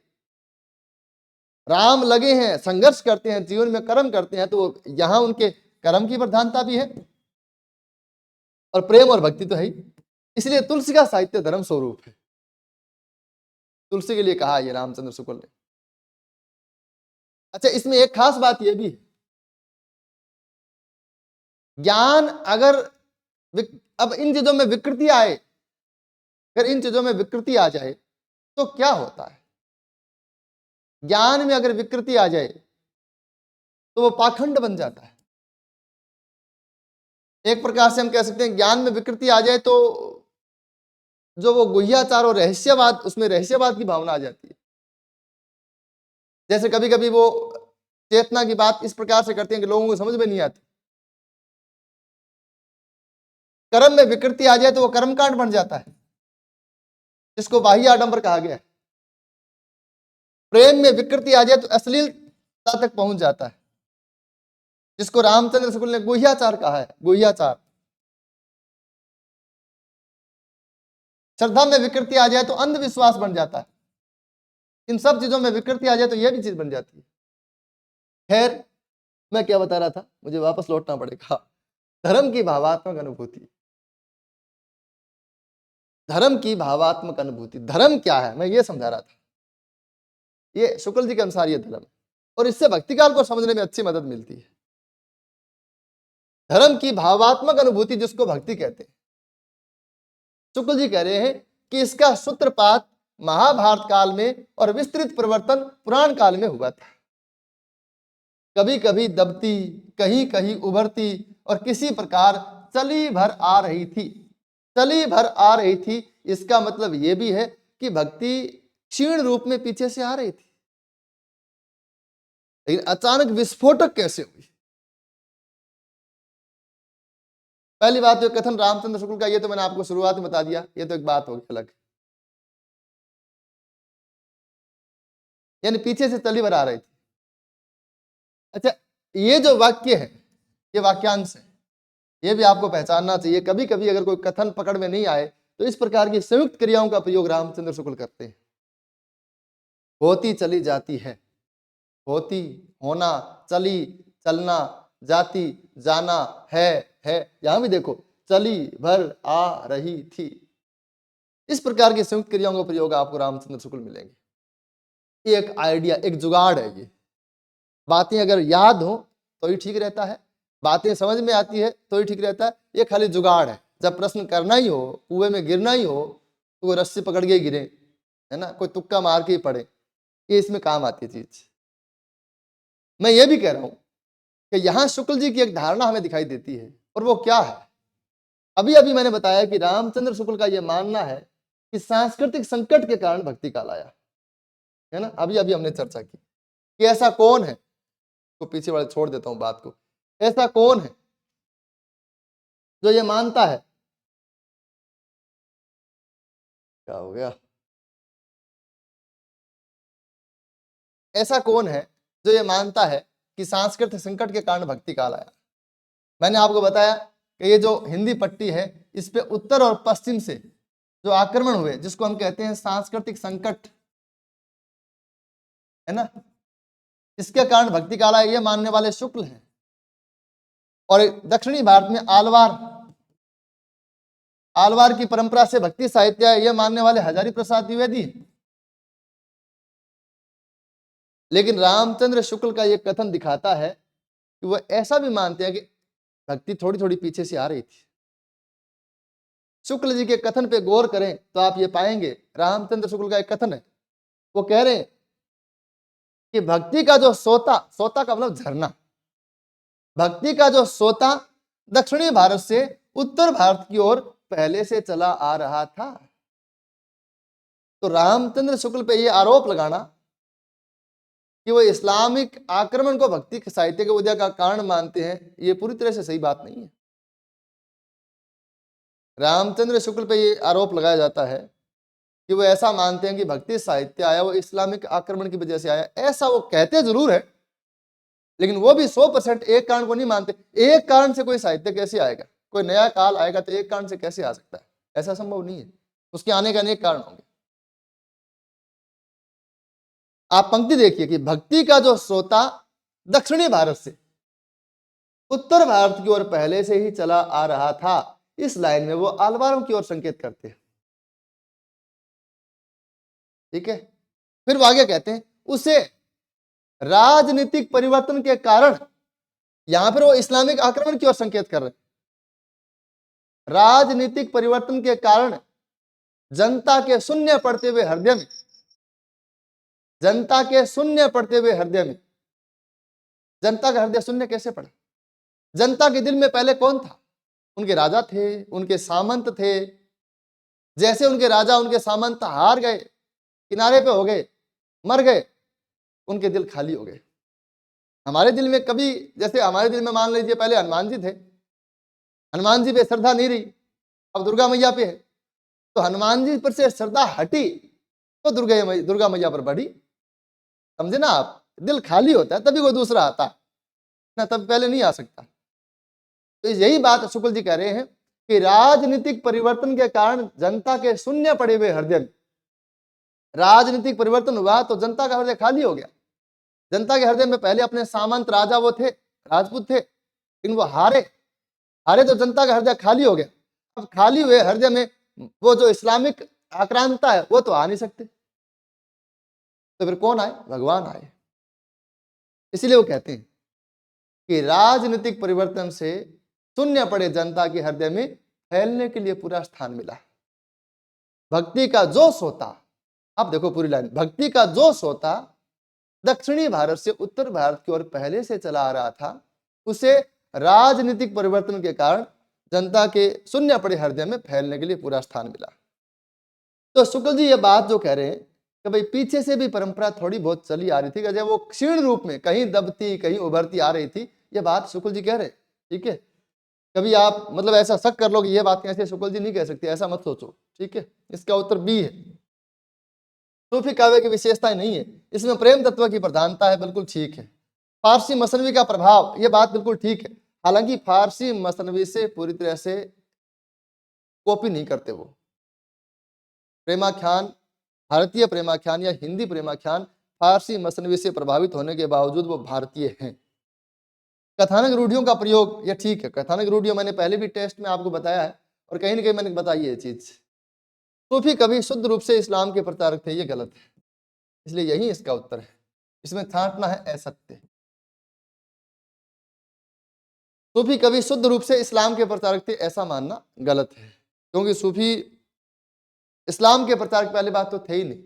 राम लगे हैं, संघर्ष करते हैं, जीवन में कर्म करते हैं, तो यहां उनके कर्म की प्रधानता भी है और प्रेम और भक्ति तो है ही। इसलिए तुलसी का साहित्य धर्म स्वरूप है। तुलसी के लिए कहा ये रामचंद्र शुक्ल ने। अच्छा, इसमें एक खास बात यह भी है, ज्ञान अगर अब इन चीजों में विकृति आए, अगर इन चीजों में विकृति आ जाए तो क्या होता है? ज्ञान में अगर विकृति आ जाए तो वो पाखंड बन जाता है। एक प्रकार से हम कह सकते हैं ज्ञान में विकृति आ जाए तो जो वो गुह्याचार और रहस्यवाद, उसमें रहस्यवाद की भावना आ जाती है। जैसे कभी कभी वो चेतना की बात इस प्रकार से करते हैं कि लोगों को समझ में नहीं आती। कर्म में विकृति आ जाए तो वो कर्मकांड बन जाता है, जिसको बाह्य आडंबर कहा गया है। प्रेम में विकृति आ जाए तो अश्लीलता तक पहुंच जाता है, जिसको रामचंद्र शुक्ल ने गुह्याचार कहा है, गुह्याचार। श्रद्धा में विकृति आ जाए तो अंधविश्वास बन जाता है। इन सब चीजों में विकृति आ जाए तो यह भी चीज बन जाती है। खैर, मैं क्या बता रहा था, मुझे वापस लौटना पड़ेगा। धर्म की भावात्मक अनुभूति, धर्म की भावात्मक अनुभूति, धर्म क्या है मैं ये समझा रहा था। ये शुक्ल जी के अनुसार ये धर्म है और इससे भक्ति काल को समझने में अच्छी मदद मिलती है। धर्म की भावात्मक अनुभूति जिसको भक्ति कहते हैं, शुक्ल जी कह रहे हैं कि इसका सूत्रपात महाभारत काल में और विस्तृत प्रवर्तन पुराण काल में हुआ था। कभी कभी दबती, कहीं कहीं उभरती और किसी प्रकार चली भर आ रही थी, चली भर आ रही थी। इसका मतलब यह भी है कि भक्ति क्षीण रूप में पीछे से आ रही थी, लेकिन अचानक विस्फोटक कैसे हुई? पहली बात तो कथन रामचंद्र शुक्ल का, ये तो मैंने आपको शुरुआत में बता दिया, ये तो एक बात होगी अलग, यानी पीछे से चली भर आ रही थी। अच्छा, ये जो वाक्य है, ये वाक्यांश है, ये भी आपको पहचानना चाहिए। कभी कभी अगर कोई कथन पकड़ में नहीं आए तो इस प्रकार की संयुक्त क्रियाओं का प्रयोग रामचंद्र शुक्ल करते हैं। होती चली जाती है, होती, होना, चली, चलना, जाती, जाना, है, यहां भी देखो चली भर आ रही थी। इस प्रकार की संयुक्त क्रियाओं का प्रयोग आपको रामचंद्र शुक्ल मिलेंगे। ये एक आइडिया, एक जुगाड़ है। ये बातें अगर याद हो तो ही ठीक रहता है, बातें समझ में आती है तो ही ठीक रहता है। ये खाली जुगाड़ है। जब प्रश्न करना ही हो, कुएं में गिरना ही हो, तो वो रस्सी पकड़ के गिरे, है ना, कोई तुक्का मार के ही पड़े, ये इसमें काम आती है चीज। मैं ये भी कह रहा हूं कि यहां शुक्ल जी की एक धारणा हमें दिखाई देती है, और वो क्या है? अभी अभी मैंने बताया कि रामचंद्र शुक्ल का यह मानना है कि सांस्कृतिक संकट के कारण भक्ति काल आया, है ना। अभी अभी हमने चर्चा की कि ऐसा कौन है, तो पीछे वाले छोड़ देता हूं बात को, ऐसा कौन है जो ये मानता है, क्या हो गया, ऐसा कौन है जो ये मानता है कि सांस्कृतिक संकट के कारण भक्ति काल आया? मैंने आपको बताया कि ये जो हिंदी पट्टी है, इस पे उत्तर और पश्चिम से जो आक्रमण हुए, जिसको हम कहते हैं सांस्कृतिक संकट, है ना, इसके कारण भक्ति काल आया, ये मानने वाले शुक्ल हैं। और दक्षिणी भारत में आलवार आलवार की परंपरा से भक्ति साहित्य है, यह मानने वाले हजारी प्रसाद द्विवेदी हैं। लेकिन रामचंद्र शुक्ल का यह कथन दिखाता है कि वह ऐसा भी मानते हैं कि भक्ति थोड़ी थोड़ी पीछे से आ रही थी। शुक्ल जी के कथन पे गौर करें तो आप ये पाएंगे, रामचंद्र शुक्ल का एक कथन है, वो कह रहे हैं कि भक्ति का जो सोता, सोता का मतलब झरना, भक्ति का जो सोता दक्षिणी भारत से उत्तर भारत की ओर पहले से चला आ रहा था। तो रामचंद्र शुक्ल पे ये आरोप लगाना कि वो इस्लामिक आक्रमण को भक्ति साहित्य के उदय का कारण मानते हैं, ये पूरी तरह से सही बात नहीं है। रामचंद्र शुक्ल पे ये आरोप लगाया जाता है कि वो ऐसा मानते हैं कि भक्ति साहित्य आया वो इस्लामिक आक्रमण की वजह से आया। ऐसा वो कहते जरूर है, लेकिन वो भी 100% एक कारण को नहीं मानते। एक कारण से कोई साहित्य कैसे आएगा? कोई नया काल आएगा तो एक कारण से कैसे आ सकता है? ऐसा संभव नहीं है, उसके आने के अनेक कारण होंगे। आप पंक्ति देखिए कि भक्ति का जो श्रोता दक्षिणी भारत से उत्तर भारत की ओर पहले से ही चला आ रहा था। इस लाइन में वो आलवारों की ओर संकेत करते हैं। ठीक है, फिर वो आगे कहते हैं उसे राजनीतिक परिवर्तन के कारण, यहां पर वो इस्लामिक आक्रमण की ओर संकेत कर रहे हैं। राजनीतिक परिवर्तन के कारण जनता के शून्य पड़ते हुए हृदय में, जनता के शून्य पड़ते हुए हृदय में, जनता का हृदय शून्य कैसे पड़ा? जनता के दिल में पहले कौन था? उनके राजा थे, उनके सामंत थे। जैसे उनके राजा, उनके सामंत हार गए, किनारे पे हो गए, मर गए, उनके दिल खाली हो गए। हमारे दिल में कभी, जैसे हमारे दिल में मान लीजिए पहले हनुमान जी थे, हनुमान जी पे श्रद्धा नहीं रही, अब दुर्गा मैया पे है, तो हनुमान जी पर से श्रद्धा हटी तो दुर्गा मैया पर बढ़ी। समझे ना आप? दिल खाली होता है तभी कोई दूसरा आता है ना, तब पहले नहीं आ सकता। तो यही बात शुक्ल जी कह रहे हैं कि राजनीतिक परिवर्तन के कारण जनता के शून्य पड़े हुए हृदय में, राजनीतिक परिवर्तन हुआ तो जनता का हृदय खाली हो गया। जनता के हृदय में पहले अपने सामंत राजा वो थे, राजपूत थे, लेकिन वो हारे तो जनता का हृदय खाली हो गया। अब खाली हुए हृदय में वो जो इस्लामिक आक्रांता है वो तो आ नहीं सकते, तो फिर कौन आए? भगवान आए। इसलिए वो कहते हैं कि राजनीतिक परिवर्तन से शून्य पड़े जनता के हृदय में फैलने के लिए पूरा स्थान मिला। भक्ति का जो सोता, आप देखो पूरी लाइन, भक्ति का जो सोता दक्षिणी भारत से उत्तर भारत की ओर पहले से चला आ रहा था, उसे राजनीतिक परिवर्तन के कारण जनता के शून्य पड़े हृदय में फैलने के लिए पूरा स्थान मिला। तो शुक्ल जी ये बात जो कह रहे हैं कि भाई पीछे से भी परंपरा थोड़ी बहुत चली आ रही थी, जब वो क्षीण रूप में कहीं दबती कहीं उभरती आ रही थी, ये बात शुक्ल जी कह रहे हैं। ठीक है, कभी आप मतलब ऐसा शक कर लो कि ये बात कैसे शुक्ल जी नहीं कह सकते, ऐसा मत सोचो। ठीक है, इसका उत्तर बी है। सूफी काव्य की विशेषताएं नहीं है, इसमें प्रेम तत्व की प्रधानता है, बिल्कुल ठीक है। फारसी मसनवी का प्रभाव, ये बात बिल्कुल ठीक है। हालांकि फारसी मसनवी से पूरी तरह से कॉपी नहीं करते वो। प्रेमाख्यान, भारतीय प्रेमाख्यान या हिंदी प्रेमाख्यान फारसी मसनवी से प्रभावित होने के बावजूद वो भारतीय हैं। कथानक रूढ़ियों का प्रयोग, ये ठीक है। कथानक रूढ़ियों मैंने पहले भी टेस्ट में आपको बताया है और कहीं ना कहीं मैंने बताई ये चीज। सूफी कवि शुद्ध रूप से इस्लाम के प्रचारक थे, ये गलत है, इसलिए यही इसका उत्तर है। इसमें छांटना है असत्य। सूफी कवि शुद्ध रूप से इस्लाम के प्रचारक थे, ऐसा मानना गलत है, क्योंकि सूफी इस्लाम के प्रचारक पहली बात तो थे ही नहीं।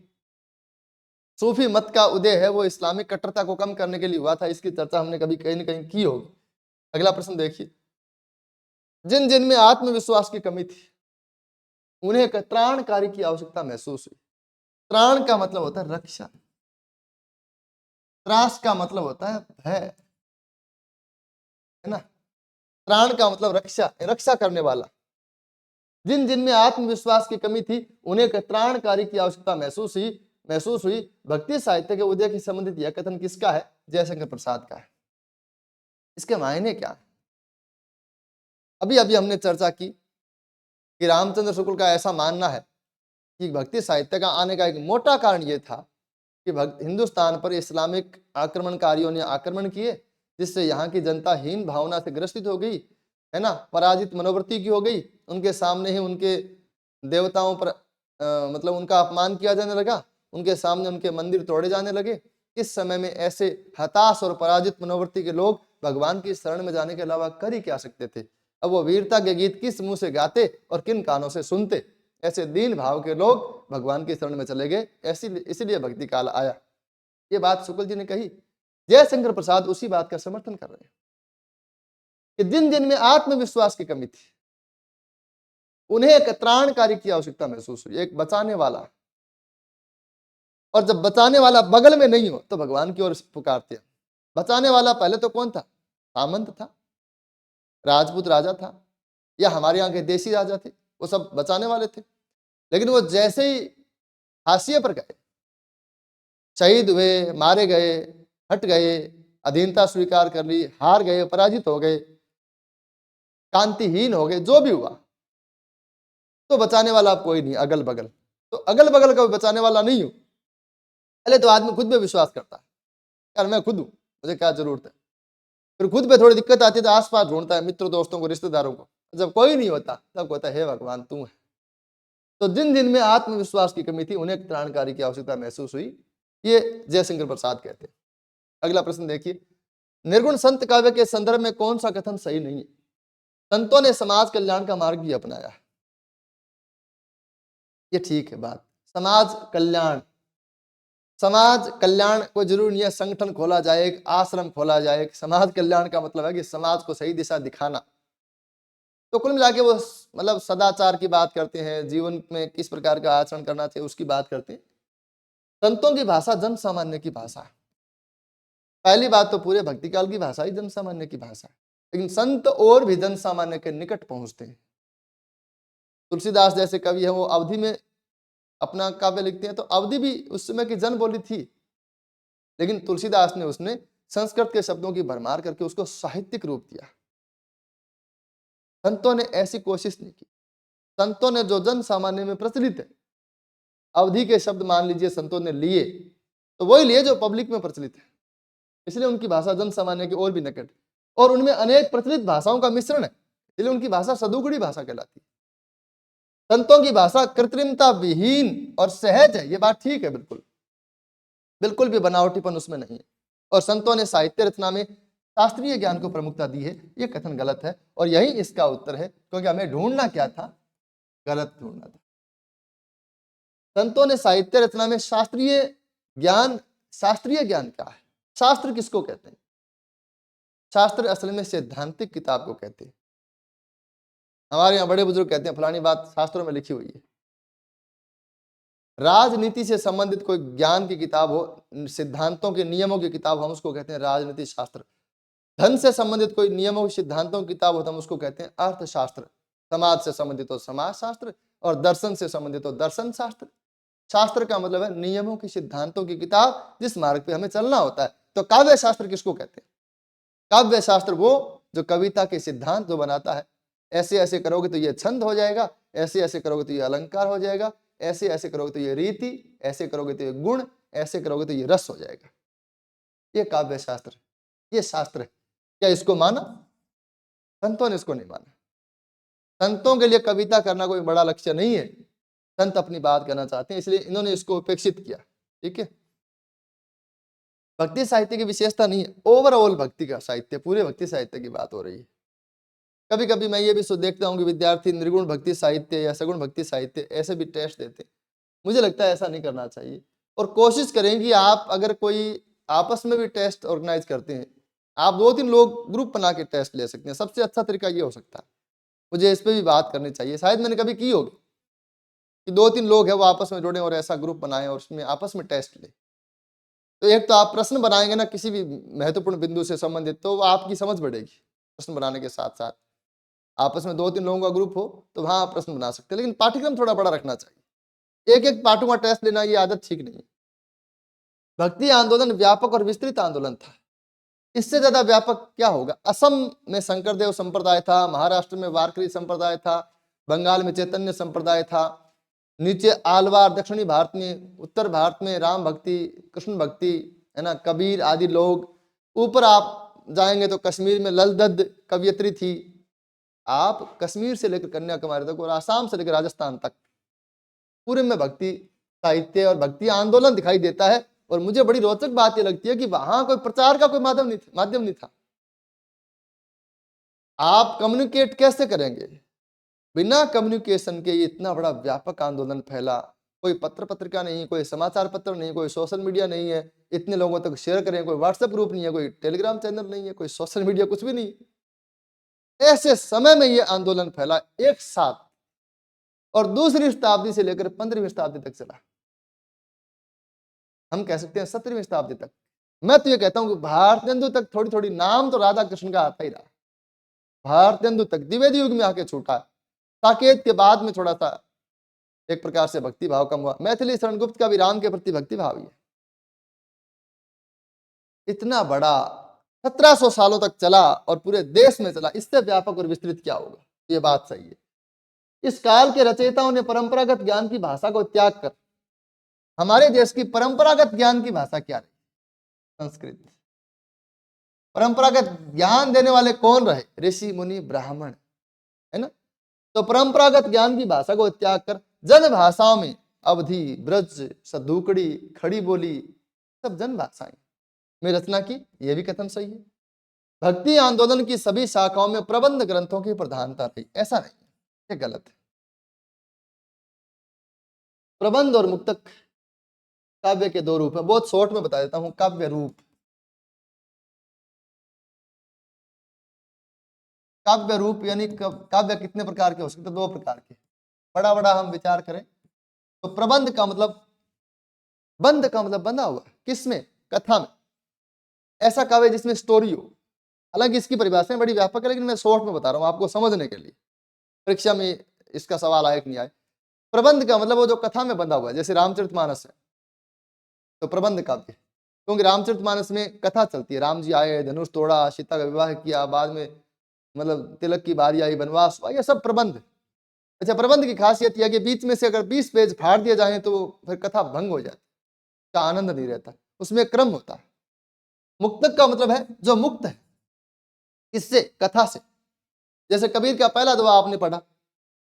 सूफी मत का उदय है वो इस्लामिक कट्टरता को कम करने के लिए हुआ था, इसकी चर्चा हमने कभी कहीं ना कहीं की होगी। अगला प्रश्न देखिए, जिन जिन में आत्मविश्वास की कमी थी उन्हें त्राणकारी की आवश्यकता महसूस हुई। त्राण का मतलब होता है रक्षा, त्रास का मतलब होता है भय, है ना। त्राण का मतलब रक्षा, रक्षा करने वाला। जिन जिन में आत्मविश्वास की कमी थी उन्हें त्राणकारी की आवश्यकता महसूस हुई। भक्ति साहित्य के उदय की संबंधित यह कथन किसका है? जयशंकर प्रसाद का है। इसके मायने क्या है? अभी अभी हमने चर्चा की कि रामचंद्र शुक्ल का ऐसा मानना है कि भक्ति साहित्य का आने का एक मोटा कारण यह था कि हिंदुस्तान पर इस्लामिक आक्रमणकारियों ने आक्रमण किए, जिससे यहाँ की जनता हीन भावना से ग्रसित हो गई। है ना, पराजित मनोवृत्ति की हो गई, उनके सामने ही उनके देवताओं पर मतलब उनका अपमान किया जाने लगा, उनके सामने उनके मंदिर तोड़े जाने लगे। इस समय में ऐसे हताश और पराजित मनोवृत्ति के लोग भगवान की शरण में जाने के अलावा कर ही क्या सकते थे। अब वो वीरता के गीत किस मुंह से गाते और किन कानों से सुनते। ऐसे दीन भाव के लोग भगवान की शरण में चले गए, इसीलिए भक्ति काल आया। ये बात शुक्ल जी ने कही। जयशंकर प्रसाद उसी बात का समर्थन कर रहे हैं कि जिन जिन में आत्मविश्वास की कमी थी, उन्हें एक त्राणकारी की आवश्यकता महसूस हुई, एक बचाने वाला। और जब बचाने वाला बगल में नहीं हो तो भगवान की ओर पुकारते हैं। बचाने वाला पहले तो कौन था? सामंत था, राजपूत राजा था, या हमारे यहाँ के देसी राजा थे, वो सब बचाने वाले थे। लेकिन वो जैसे ही हाशिए पर गए, शहीद हुए, मारे गए, हट गए, अधीनता स्वीकार कर ली, हार गए, पराजित हो गए, कांतिहीन हो गए, जो भी हुआ, तो बचाने वाला अब कोई नहीं अगल बगल। तो अगल बगल का बचाने वाला नहीं हूं। पहले तो आदमी खुद पे विश्वास करता है, यार मैं खुद हूं, मुझे क्या जरूरत है। फिर खुद पे थोड़ी दिक्कत आती है तो आसपास ढूंढता है, मित्र दोस्तों को, रिश्तेदारों को। जब कोई नहीं होता तब कहता है, हे भगवान तू है। तो जिन जिन में आत्मविश्वास की कमी थी, उन्हें त्राणकारी की आवश्यकता महसूस हुई, ये जयशंकर प्रसाद कहते हैं। अगला प्रश्न देखिए, निर्गुण संत काव्य के संदर्भ में कौन सा कथन सही नहीं है? संतों ने समाज कल्याण का मार्ग भी अपनाया है, ये ठीक है बात। समाज कल्याण, समाज कल्याण को जरूरी नहीं है संगठन खोला जाए, एक आश्रम खोला जाए। समाज कल्याण का मतलब है कि समाज को सही दिशा दिखाना। तो कुल मिला के वो मतलब सदाचार की बात करते हैं, जीवन में किस प्रकार का आचरण करना चाहिए उसकी बात करते हैं। संतों की भाषा जन सामान्य की भाषा है। पहली बात तो पूरे भक्ति काल की भाषा ही जन सामान्य की भाषा है, लेकिन संत और भी जन सामान्य के निकट पहुंचते हैं। तुलसीदास जैसे कवि है, वो अवधि में अपना काव्य लिखते हैं, तो अवधि भी उस समय की जन बोली थी, लेकिन तुलसीदास ने उसने संस्कृत के शब्दों की भरमार करके उसको साहित्यिक रूप दिया। संतों ने ऐसी कोशिश नहीं की। संतों ने जो जन सामान्य में प्रचलित है, अवधि के शब्द मान लीजिए संतों ने लिए, तो वही लिए जो पब्लिक में प्रचलित है, इसलिए उनकी भाषा जन सामान्य की और भी निकट, और उनमें अनेक प्रचलित भाषाओं का मिश्रण है, इसलिए उनकी भाषा सदुगुणी भाषा कहलाती है। संतों की भाषा कृत्रिमता विहीन और सहज है, ये बात ठीक है, बिल्कुल बिल्कुल भी बनावटीपन उसमें नहीं है। और संतों ने साहित्य रचना में शास्त्रीय ज्ञान को प्रमुखता दी है, ये कथन गलत है, और यही इसका उत्तर है, क्योंकि हमें ढूंढना क्या था? गलत ढूंढना था। संतों ने साहित्य रचना में शास्त्रीय ज्ञान क्या है? शास्त्र किसको कहते हैं? शास्त्र असल में सैद्धांतिक किताब को कहते हैं। हमारे यहाँ बड़े बुजुर्ग कहते हैं फलानी बात शास्त्रों में लिखी हुई है। राजनीति से संबंधित कोई ज्ञान की किताब हो, सिद्धांतों के नियमों की किताब, हम उसको कहते हैं राजनीति शास्त्र। धन से संबंधित कोई नियमों सिद्धांतों की किताब हो तो हम उसको कहते हैं अर्थशास्त्र। समाज से संबंधित हो समाज शास्त्र, और दर्शन से संबंधित हो दर्शन शास्त्र। शास्त्र का मतलब है नियमों की, सिद्धांतों की किताब, जिस मार्ग पे हमें चलना होता है। तो काव्य शास्त्र किसको कहते हैं? काव्य शास्त्र वो जो कविता के सिद्धांत जो बनाता है, ऐसे ऐसे करोगे तो ये छंद हो जाएगा, ऐसे ऐसे करोगे तो ये अलंकार हो जाएगा, ऐसे ऐसे करोगे तो ये रीति, ऐसे करोगे तो ये गुण, ऐसे करोगे तो ये रस हो जाएगा। ये काव्य शास्त्र, ये शास्त्र है। क्या इसको माना? संतों ने इसको नहीं माना। संतों के लिए कविता करना कोई बड़ा लक्ष्य नहीं है, संत अपनी बात कहना चाहते हैं, इसलिए इन्होंने इसको उपेक्षित किया। ठीक है, भक्ति साहित्य की विशेषता नहीं है, ओवरऑल भक्ति का साहित्य, पूरे भक्ति साहित्य की बात हो रही है। कभी कभी मैं ये भी देखता हूँ कि विद्यार्थी निर्गुण भक्ति साहित्य या सगुण भक्ति साहित्य ऐसे भी टेस्ट देते हैं। मुझे लगता है ऐसा नहीं करना चाहिए, और कोशिश करें कि आप अगर कोई आपस में भी टेस्ट ऑर्गेनाइज करते हैं, आप 2-3 लोग ग्रुप बना के टेस्ट ले सकते हैं। सबसे अच्छा तरीका ये हो सकता है। मुझे इस पर भी बात करनी चाहिए, शायद मैंने कभी की होगी कि 2-3 लोग हैं वो आपस में जुड़े और ऐसा ग्रुप बनाएं और उसमें आपस में टेस्ट लें। तो एक तो आप प्रश्न बनाएंगे ना किसी भी महत्वपूर्ण बिंदु से संबंधित, तो आपकी समझ बढ़ेगी। प्रश्न बनाने के साथ साथ आपस में 2-3 लोगों का ग्रुप हो तो वहां आप प्रश्न बना सकते हैं, लेकिन पाठ्यक्रम थोड़ा बड़ा रखना चाहिए। एक एक पाठों का टेस्ट लेना ये आदत ठीक नहीं है। भक्ति आंदोलन व्यापक और विस्तृत आंदोलन था, इससे ज्यादा व्यापक क्या होगा? असम में शंकरदेव संप्रदाय था, महाराष्ट्र में वारकरी संप्रदाय था, बंगाल में चैतन्य संप्रदाय था, नीचे आलवार दक्षिणी भारत में, उत्तर भारत में राम भक्ति, कृष्ण भक्ति, है ना, कबीर आदि लोग। ऊपर आप जाएंगे तो कश्मीर में लल दद्द कवियत्री थी, आप कश्मीर से लेकर कन्याकुमारी तक और आसाम से लेकर राजस्थान तक पूरे में भक्ति साहित्य और भक्ति आंदोलन दिखाई देता है। और मुझे बड़ी रोचक बात यह लगती है कि वहां कोई प्रचार का कोई माध्यम नहीं था। आप कम्युनिकेट कैसे करेंगे? बिना कम्युनिकेशन के ये इतना बड़ा व्यापक आंदोलन फैला। कोई पत्र पत्रिका नहीं, कोई समाचार पत्र नहीं, कोई सोशल मीडिया नहीं है इतने लोगों तक शेयर करें, कोई व्हाट्सएप ग्रुप नहीं है, कोई टेलीग्राम चैनल नहीं है, कोई सोशल मीडिया कुछ भी नहीं। ऐसे समय में ये आंदोलन फैला एक साथ और दूसरी शताब्दी से लेकर 15वीं शताब्दी तक चला। हम कह सकते हैं 17वीं शताब्दी तक। मैं तो ये कहता हूं कि भारतेंदु तक थोड़ी थोड़ी नाम तो राधा कृष्ण का आता ही रहा। भारतेंदु तक द्विवेदी युग में आके छूटा। साकेत के बाद में थोड़ा सा एक प्रकार से भक्ति भाव कम हुआ। मैथिली शरण गुप्त का भी राम के प्रति भक्ति भाव ही है। इतना बड़ा 1700 सालों तक चला और पूरे देश में चला, इससे व्यापक और विस्तृत क्या होगा? ये बात सही है। इस काल के रचयिताओं ने परंपरागत ज्ञान की भाषा को त्याग कर हमारे देश की परंपरागत ज्ञान की भाषा क्या रही? संस्कृत। परंपरागत ज्ञान देने वाले कौन रहे? ऋषि मुनि ब्राह्मण, है ना। तो परंपरागत ज्ञान की भाषा को त्याग कर जन भाषाओं में अवधि, ब्रज, सदुकड़ी, खड़ी बोली, सब जन भाषाएं में रचना की। यह भी कथन सही है। भक्ति आंदोलन की सभी शाखाओं में प्रबंध ग्रंथों की प्रधानता रही। ऐसा नहीं, ये गलत है। प्रबंध और मुक्तक काव्य के दो रूप है। बहुत शॉर्ट में बता देता हूं। काव्य रूप, काव्य रूप यानी काव्य कितने प्रकार के हो सकते? दो प्रकार के। बड़ा बड़ा हम विचार करें तो प्रबंध का मतलब, बंध का मतलब बंधा हुआ, किसमें? कथा में। ऐसा काव्य जिसमें स्टोरी हो। हालांकि इसकी परिभाषाएं बड़ी व्यापक है, लेकिन मैं शॉर्ट में बता रहा हूं आपको समझने के लिए। परीक्षा में इसका सवाल आए कि नहीं आए। प्रबंध का मतलब वो जो कथा में बंधा हुआ है, जैसे रामचरितमानस है तो प्रबंध काव्य, क्योंकि रामचरितमानस में कथा चलती है। राम जी आए, धनुष तोड़ा, सीता का विवाह किया, बाद में मतलब तिलक की बारी आई, वनवास हुआ, ये सब प्रबंध। अच्छा, प्रबंध की खासियत यह कि बीच में से अगर 20 पेज फाड़ दिए जाए तो फिर कथा भंग हो जाती, का आनंद नहीं रहता, उसमें क्रम होता है। मुक्तक का मतलब है जो मुक्त है, किससे? कथा से। जैसे कबीर का पहला दुआ आपने पढ़ा,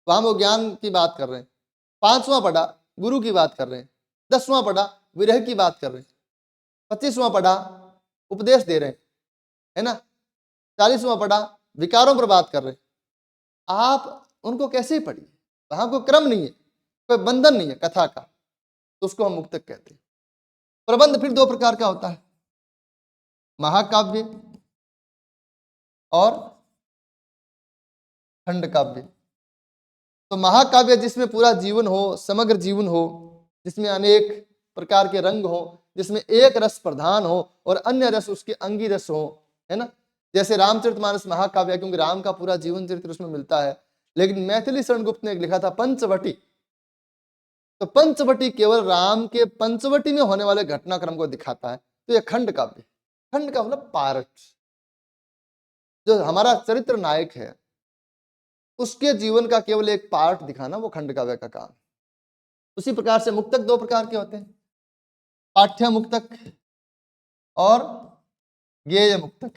वहां वो ज्ञान की बात कर रहे हैं। 5वां पढ़ा, गुरु की बात कर रहे हैं। 10वां पढ़ा, विरह की बात कर रहे हैं। 25वां पढ़ा, उपदेश दे रहे हैं, है ना। 40वां पढ़ा, विकारों पर बात कर रहे हैं। आप उनको कैसे ही पढ़िए, वहां कोई क्रम नहीं है, कोई बंधन नहीं है कथा का, तो उसको हम मुक्तक कहते हैं। प्रबंध फिर दो प्रकार का होता है, महाकाव्य और खंड काव्य। तो महाकाव्य जिसमें पूरा जीवन हो, समग्र जीवन हो, जिसमें अनेक प्रकार के रंग हो, जिसमें एक रस प्रधान हो और अन्य रस उसके अंगी रस हो, है ना। जैसे रामचरितमानस महाकाव्य, क्योंकि राम का पूरा जीवन चरित्र उसमें मिलता है। लेकिन मैथिली शरण गुप्त ने लिखा था पंचवटी, तो पंचवटी केवल राम के पंचवटी में होने वाले घटनाक्रम को दिखाता है। तो यह खंड काव्य, खंड का मतलब पार्ट, जो हमारा चरित्र नायक है उसके जीवन का केवल एक पार्ट दिखाना, वो खंड काव्य का काम। उसी प्रकार से मुक्तक दो प्रकार के होते हैं, पाठ्य मुक्तक और गेय मुक्तक।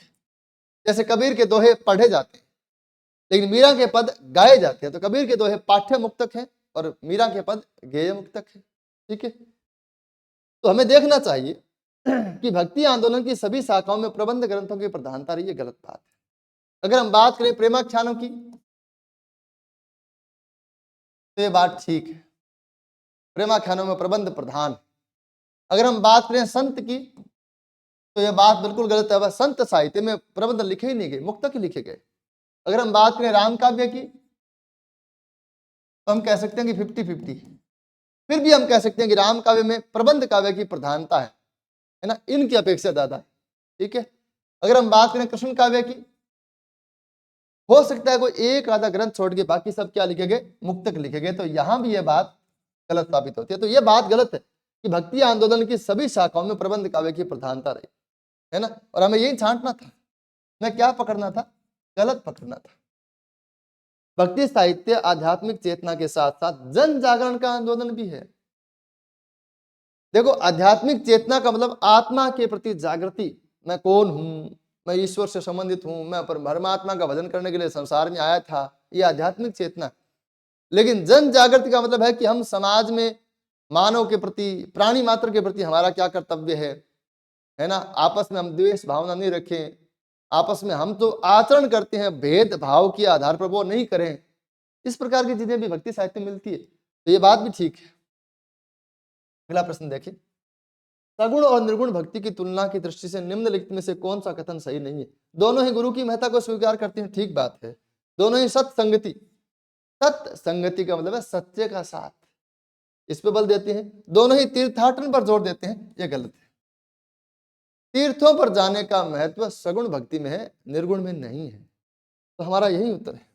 जैसे कबीर के दोहे पढ़े जाते हैं लेकिन मीरा के पद गाए जाते हैं, तो कबीर के दोहे पाठ्य मुक्तक हैं और मीरा के पद गेय मुक्तक है। ठीक है, तो हमें देखना चाहिए कि भक्ति आंदोलन की सभी शाखाओं में प्रबंध ग्रंथों की प्रधानता रही, है गलत बात है। अगर हम बात करें प्रेमाख्यानों की तो ये बात ठीक है, प्रेमाख्यानों में प्रबंध प्रधान। अगर हम बात करें संत की तो यह बात बिल्कुल गलत है। वह संत साहित्य में प्रबंध लिखे ही नहीं गए, मुक्तक ही लिखे गए। अगर हम बात करें राम काव्य की तो हम कह सकते हैं कि 50-50। फिर भी हम कह सकते हैं कि राम काव्य में प्रबंध काव्य की प्रधानता है ना, इनकी अपेक्षा ज्यादा है। ठीक है, अगर हम बात करें कृष्ण काव्य की, हो सकता है कोई एक आधा ग्रंथ छोड़ के बाकी सब क्या लिखे गए? मुक्तक लिखे गए। तो यहां भी यह बात गलत साबित होती है। तो यह बात गलत है कि भक्ति आंदोलन की सभी शाखाओं में प्रबंध काव्य की प्रधानता रही, है ना। और हमें यही छांटना था, मैं क्या पकड़ना था? गलत पकड़ना था। भक्ति साहित्य आध्यात्मिक चेतना के साथ साथ जन जागरण का आंदोलन भी है। देखो, आध्यात्मिक चेतना का मतलब आत्मा के प्रति जागृति, मैं कौन हूं, मैं ईश्वर से संबंधित हूं, मैं परमात्मा का भजन करने के लिए संसार में आया था, ये आध्यात्मिक चेतना। लेकिन जन जागृति का मतलब है कि हम समाज में मानव के प्रति, प्राणी मात्र के प्रति हमारा क्या कर्तव्य है ना। आपस में हम द्वेष भावना नहीं रखें, आपस में हम तो आचरण करते हैं, भेदभाव के आधार पर वो नहीं करें। इस प्रकार की चीजें भी भक्ति साहित्य में मिलती है, तो ये बात भी ठीक है। अगला प्रश्न देखिए, सगुण और निर्गुण भक्ति की तुलना की दृष्टि से निम्नलिखित में से कौन सा कथन सही नहीं है। दोनों ही गुरु की महत्ता को स्वीकार करते हैं, ठीक बात है। दोनों ही सत्संगति, सत्संगति का मतलब है सत्य का साथ, इस पे बल देते हैं। दोनों ही तीर्थाटन पर जोर देते हैं, यह गलत है। तीर्थों पर जाने का महत्व सगुण भक्ति में है, निर्गुण में नहीं है। तो हमारा यही उत्तर है,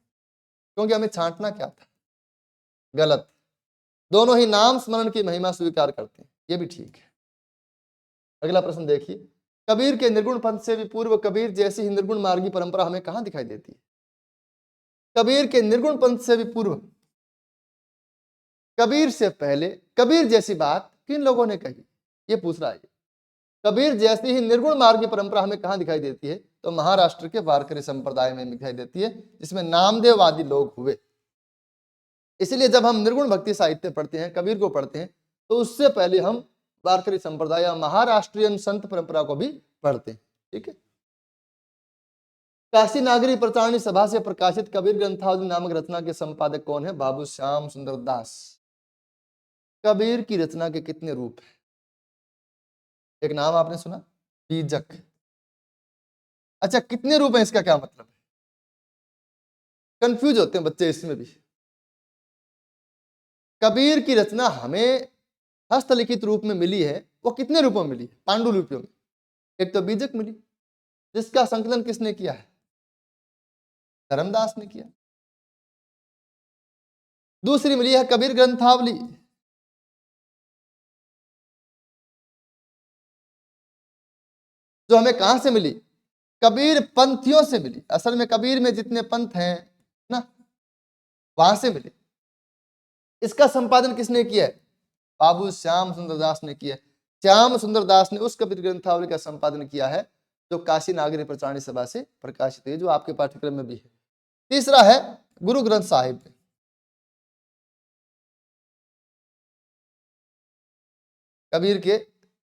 क्योंकि हमें छांटना क्या था, गलत। दोनों ही नाम स्मरण की महिमा स्वीकार करते हैं, यह भी ठीक है। अगला प्रश्न देखिए, कबीर के निर्गुण पंथ से भी पूर्व कबीर जैसी ही निर्गुण मार्गी परंपरा हमें कहां दिखाई देती है। कबीर के निर्गुण पंथ से भी पूर्व, कबीर से पहले कबीर जैसी बात किन लोगों ने कही, ये पूछ रहा है। कबीर जैसी ही निर्गुण मार्ग की परंपरा हमें कहां दिखाई देती है, तो महाराष्ट्र के वारकरी संप्रदाय में दिखाई देती है, जिसमें नामदेववादी लोग हुए। इसलिए जब हम निर्गुण भक्ति साहित्य पढ़ते हैं, कबीर को पढ़ते हैं, तो उससे पहले हम वारकरी संप्रदाय या महाराष्ट्रीयन संत परंपरा को भी पढ़ते हैं, ठीक है। काशी नागरी प्रचारणी सभा से प्रकाशित कबीर ग्रंथावली नामक रचना के संपादक कौन है, बाबू श्याम सुंदर दास। कबीर की रचना के कितने रूप हैं, एक नाम आपने सुना, बीजक। अच्छा, कितने रूप हैं, इसका क्या मतलब है, कंफ्यूज होते हैं बच्चे इसमें भी। कबीर की रचना हमें हस्तलिखित रूप में मिली है, वो कितने रूपों में मिली है, पांडुलिपियों में। एक तो बीजक मिली, जिसका संकलन किसने किया है, धर्मदास ने किया। दूसरी मिली है कबीर ग्रंथावली, जो हमें कहां से मिली, कबीर पंथियों से मिली। असल में कबीर में जितने पंथ हैं ना, वहां से मिली। इसका संपादन किसने किया है, बाबू श्याम सुंदर दास ने किया है। श्याम सुंदर दास ने उस कबीर ग्रंथावली का संपादन किया है जो काशी नागरी प्रचारणी सभा से प्रकाशित है, जो आपके पाठ्यक्रम में भी है। तीसरा है गुरु ग्रंथ साहिब, कबीर के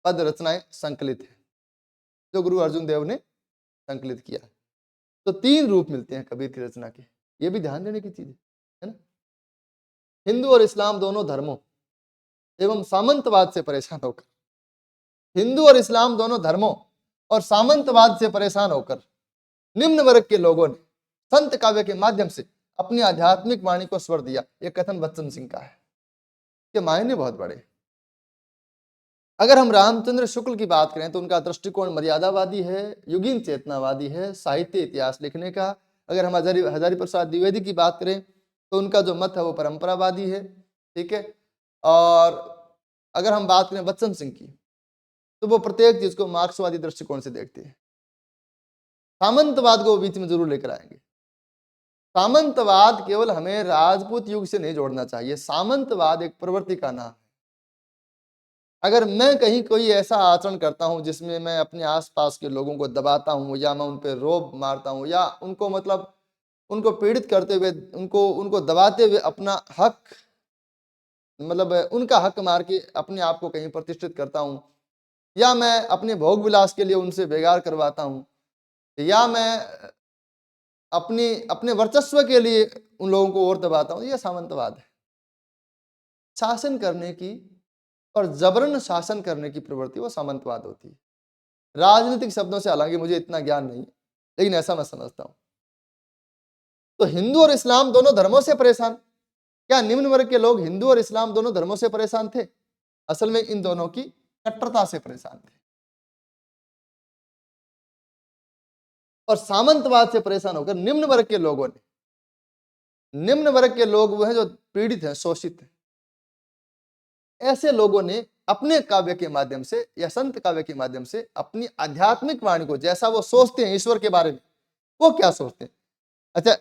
पद रचनाएं संकलित है, जो गुरु अर्जुन देव ने संकलित किया। तो तीन रूप मिलते हैं कबीर की रचना के, ये भी ध्यान देने की चीज है ना। हिंदू और इस्लाम दोनों धर्मों एवं सामंतवाद से परेशान होकर, हिंदू और इस्लाम दोनों धर्मों और सामंतवाद से परेशान होकर निम्न वर्ग के लोगों ने संत काव्य के माध्यम से अपनी आध्यात्मिक वाणी को स्वर दिया। यह कथन बच्चन सिंह का है, ये मायने बहुत बड़े। अगर हम रामचंद्र शुक्ल की बात करें तो उनका दृष्टिकोण मर्यादावादी है, युगीन चेतनावादी है, साहित्य इतिहास लिखने का। अगर हम हजारी प्रसाद द्विवेदी की बात करें तो उनका जो मत है वो परंपरावादी है, ठीक है। और अगर हम बात करें बच्चन सिंह की, तो वो प्रत्येक चीज को मार्क्सवादी दृष्टिकोण से देखते हैं। सामंतवाद को बीच में जरूर लेकर आएंगे। सामंतवाद केवल हमें राजपूत युग से नहीं जोड़ना चाहिए, सामंतवाद एक प्रवृत्ति का नाम है। अगर मैं कहीं कोई ऐसा आचरण करता हूं जिसमें मैं अपने आसपास के लोगों को दबाता हूं, या मैं उन पर रोब मारता हूं, या उनको मतलब उनको पीड़ित करते हुए, उनको दबाते हुए अपना हक, मतलब उनका हक मार के अपने आप को कहीं प्रतिष्ठित करता हूं, या मैं अपने भोग विलास के लिए उनसे बेगार करवाता हूं, या मैं अपने वर्चस्व के लिए उन लोगों को और दबाता हूं, यह सामंतवाद है। शासन करने की और जबरन शासन करने की प्रवृत्ति वो सामंतवाद होती है। राजनीतिक शब्दों से हालांकि मुझे इतना ज्ञान नहीं, लेकिन ऐसा मैं समझता हूं। तो हिंदू और इस्लाम दोनों धर्मों से परेशान, क्या निम्न वर्ग के लोग हिंदू और इस्लाम दोनों धर्मों से परेशान थे? असल में इन दोनों की कट्टरता से परेशान थे, और सामंतवाद से परेशान होकर निम्न वर्ग के लोगों ने, निम्न वर्ग के लोग वो हैं जो पीड़ित हैं, शोषित हैं, ऐसे लोगों ने अपने काव्य के माध्यम से या संत काव्य के माध्यम से अपनी आध्यात्मिक वाणी को, जैसा वो सोचते हैं ईश्वर के बारे में, वो क्या सोचते हैं। अच्छा,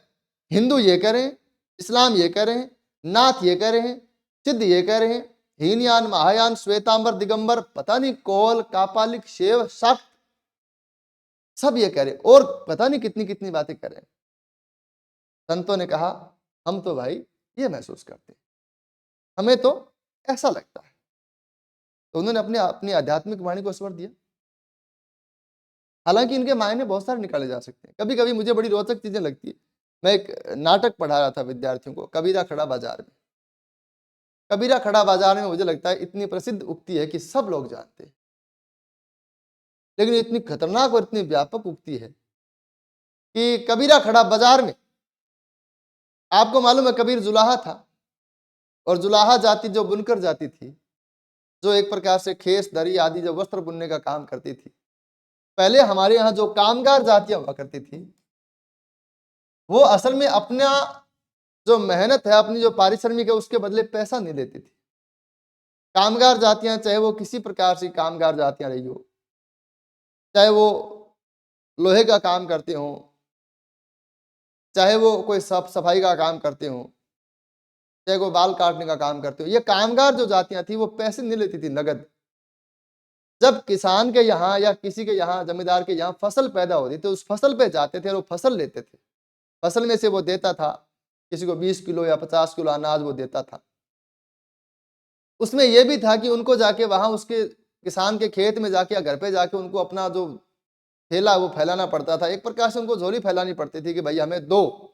हिंदू ये कह रहे हैं, इस्लाम ये कह रहे हैं, नाथ ये कह रहे हैं, सिद्ध ये कह रहे हैं, हीनयान, महायान, श्वेतांबर, दिगंबर, पता नहीं कौल, कापालिक, शैव, शाक्त, सब ये कह रहे और पता नहीं कितनी कितनी बातें कर रहे हैं। संतों ने कहा हम तो भाई ये महसूस करते हैं, हमें तो ऐसा लगता है। तो उन्होंने अपने अपनी आध्यात्मिक वाणी को स्वर दिया। हालांकि इनके मायने बहुत सारे निकाले जा सकते हैं। कभी कभी मुझे बड़ी रोचक चीजें लगती है। मैं एक नाटक पढ़ा रहा था विद्यार्थियों को, कबीरा खड़ा बाजार में। कबीरा खड़ा बाजार में मुझे लगता है इतनी प्रसिद्ध उक्ति है कि सब लोग जानते हैं, लेकिन इतनी खतरनाक और इतनी व्यापक उक्ति है कि कबीरा खड़ा बाजार में। आपको मालूम है कबीर जुलाहा था, और जुलाहा जाति जो बुनकर जाति थी, जो एक प्रकार से खेस दरी आदि जो वस्त्र बुनने का काम करती थी। पहले हमारे यहाँ जो कामगार जातियां हुआ करती थी, वो असल में अपना जो मेहनत है, अपनी जो पारिश्रमिक है, उसके बदले पैसा नहीं देती थी। कामगार जातियां, चाहे वो किसी प्रकार से कामगार जातियां रही हो, चाहे वो लोहे का काम करते हो, चाहे वो कोई सफाई का काम करते हो, चाहे वो बाल काटने का काम करते हो, ये कामगार जो जातियां थी वो पैसे नहीं लेती थी नगद। जब किसान के यहाँ या किसी के यहाँ जमींदार के यहाँ फसल पैदा होती तो उस फसल पे जाते थे और वो फसल लेते थे। फसल में से वो देता था, किसी को 20 किलो या 50 किलो अनाज वो देता था। उसमें यह भी था कि उनको जाके वहां उसके किसान के खेत में जाके या घर पे जाके उनको अपना जो थैला वो फैलाना पड़ता था। एक प्रकार से उनको झोली फैलानी पड़ती थी कि भाई हमें दो,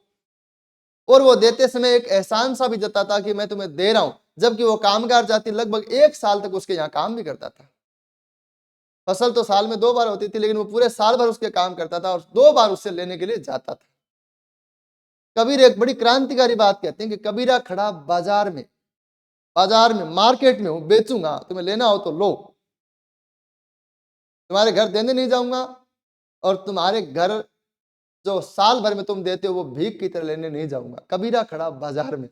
और वो देते समय एक एहसान सा भी जताता कि मैं तुम्हें दे रहा हूं, जबकि वो कामगार जाति लगभग 1 साल तक उसके यहाँ काम भी करता था। फसल तो साल में 2 बार होती थी, लेकिन वो पूरे साल भर उसके काम करता था और 2 बार उससे लेने के लिए जाता था। कबीर एक बड़ी क्रांतिकारी बात कहते हैं कि कबीरा खड़ा बाजार में मार्केट में हूं, बेचूंगा, तुम्हें लेना हो तो लो, तुम्हारे घर देने नहीं जाऊंगा, और तुम्हारे घर जो साल भर में तुम देते हो वो भीख की तरह लेने नहीं जाऊंगा। कबीरा खड़ा बाजार में।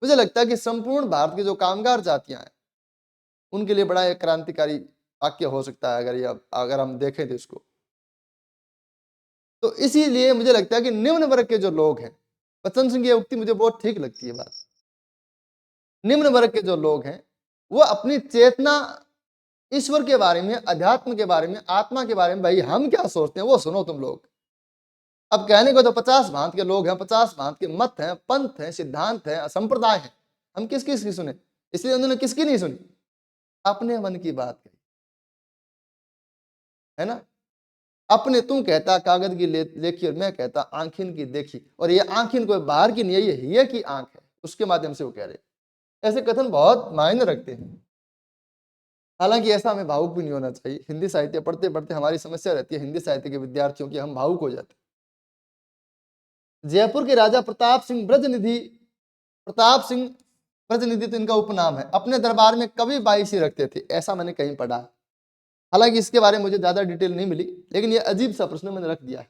मुझे लगता है कि संपूर्ण भारत की जो कामगार जातियां हैं उनके लिए बड़ा एक क्रांतिकारी वाक्य हो सकता है, अगर हम देखें तो इसको। तो इसीलिए मुझे लगता है कि निम्न वर्ग के जो लोग हैं, बच्चन सिंह की उक्ति मुझे बहुत ठीक लगती है बात। निम्न वर्ग के जो लोग हैं वो अपनी चेतना ईश्वर के बारे में, अध्यात्म के बारे में, आत्मा के बारे में, भाई हम क्या सोचते हैं वो सुनो तुम लोग। अब कहने को तो 50 भांत के लोग हैं, 50 भांत के मत हैं, पंथ हैं, सिद्धांत हैं, संप्रदाय हैं, हम किस किस की सुने? इसलिए उन्होंने किसकी नहीं सुनी? अपने मन की बात कही, है ना। अपने तू कहता कागज की लेखी और मैं कहता आंखिन की देखी, और ये आंखिन कोई बाहर की नहीं है, ये हिये की आंख है, उसके माध्यम से वो कह रहे। ऐसे कथन बहुत मायने रखते हैं। हालांकि ऐसा हमें भावुक भी नहीं होना चाहिए। हिंदी साहित्य पढ़ते पढ़ते हमारी समस्या रहती है हिंदी साहित्य के विद्यार्थियों की, हम भावुक हो जाते। जयपुर के राजा प्रताप सिंह ब्रजनिधि तो इनका उपनाम है, अपने दरबार में कवि बाईसी रखते थे, ऐसा मैंने कहीं पढ़ा। हालांकि इसके बारे में मुझे ज्यादा डिटेल नहीं मिली, लेकिन ये अजीब सा प्रश्न मैंने रख दिया है।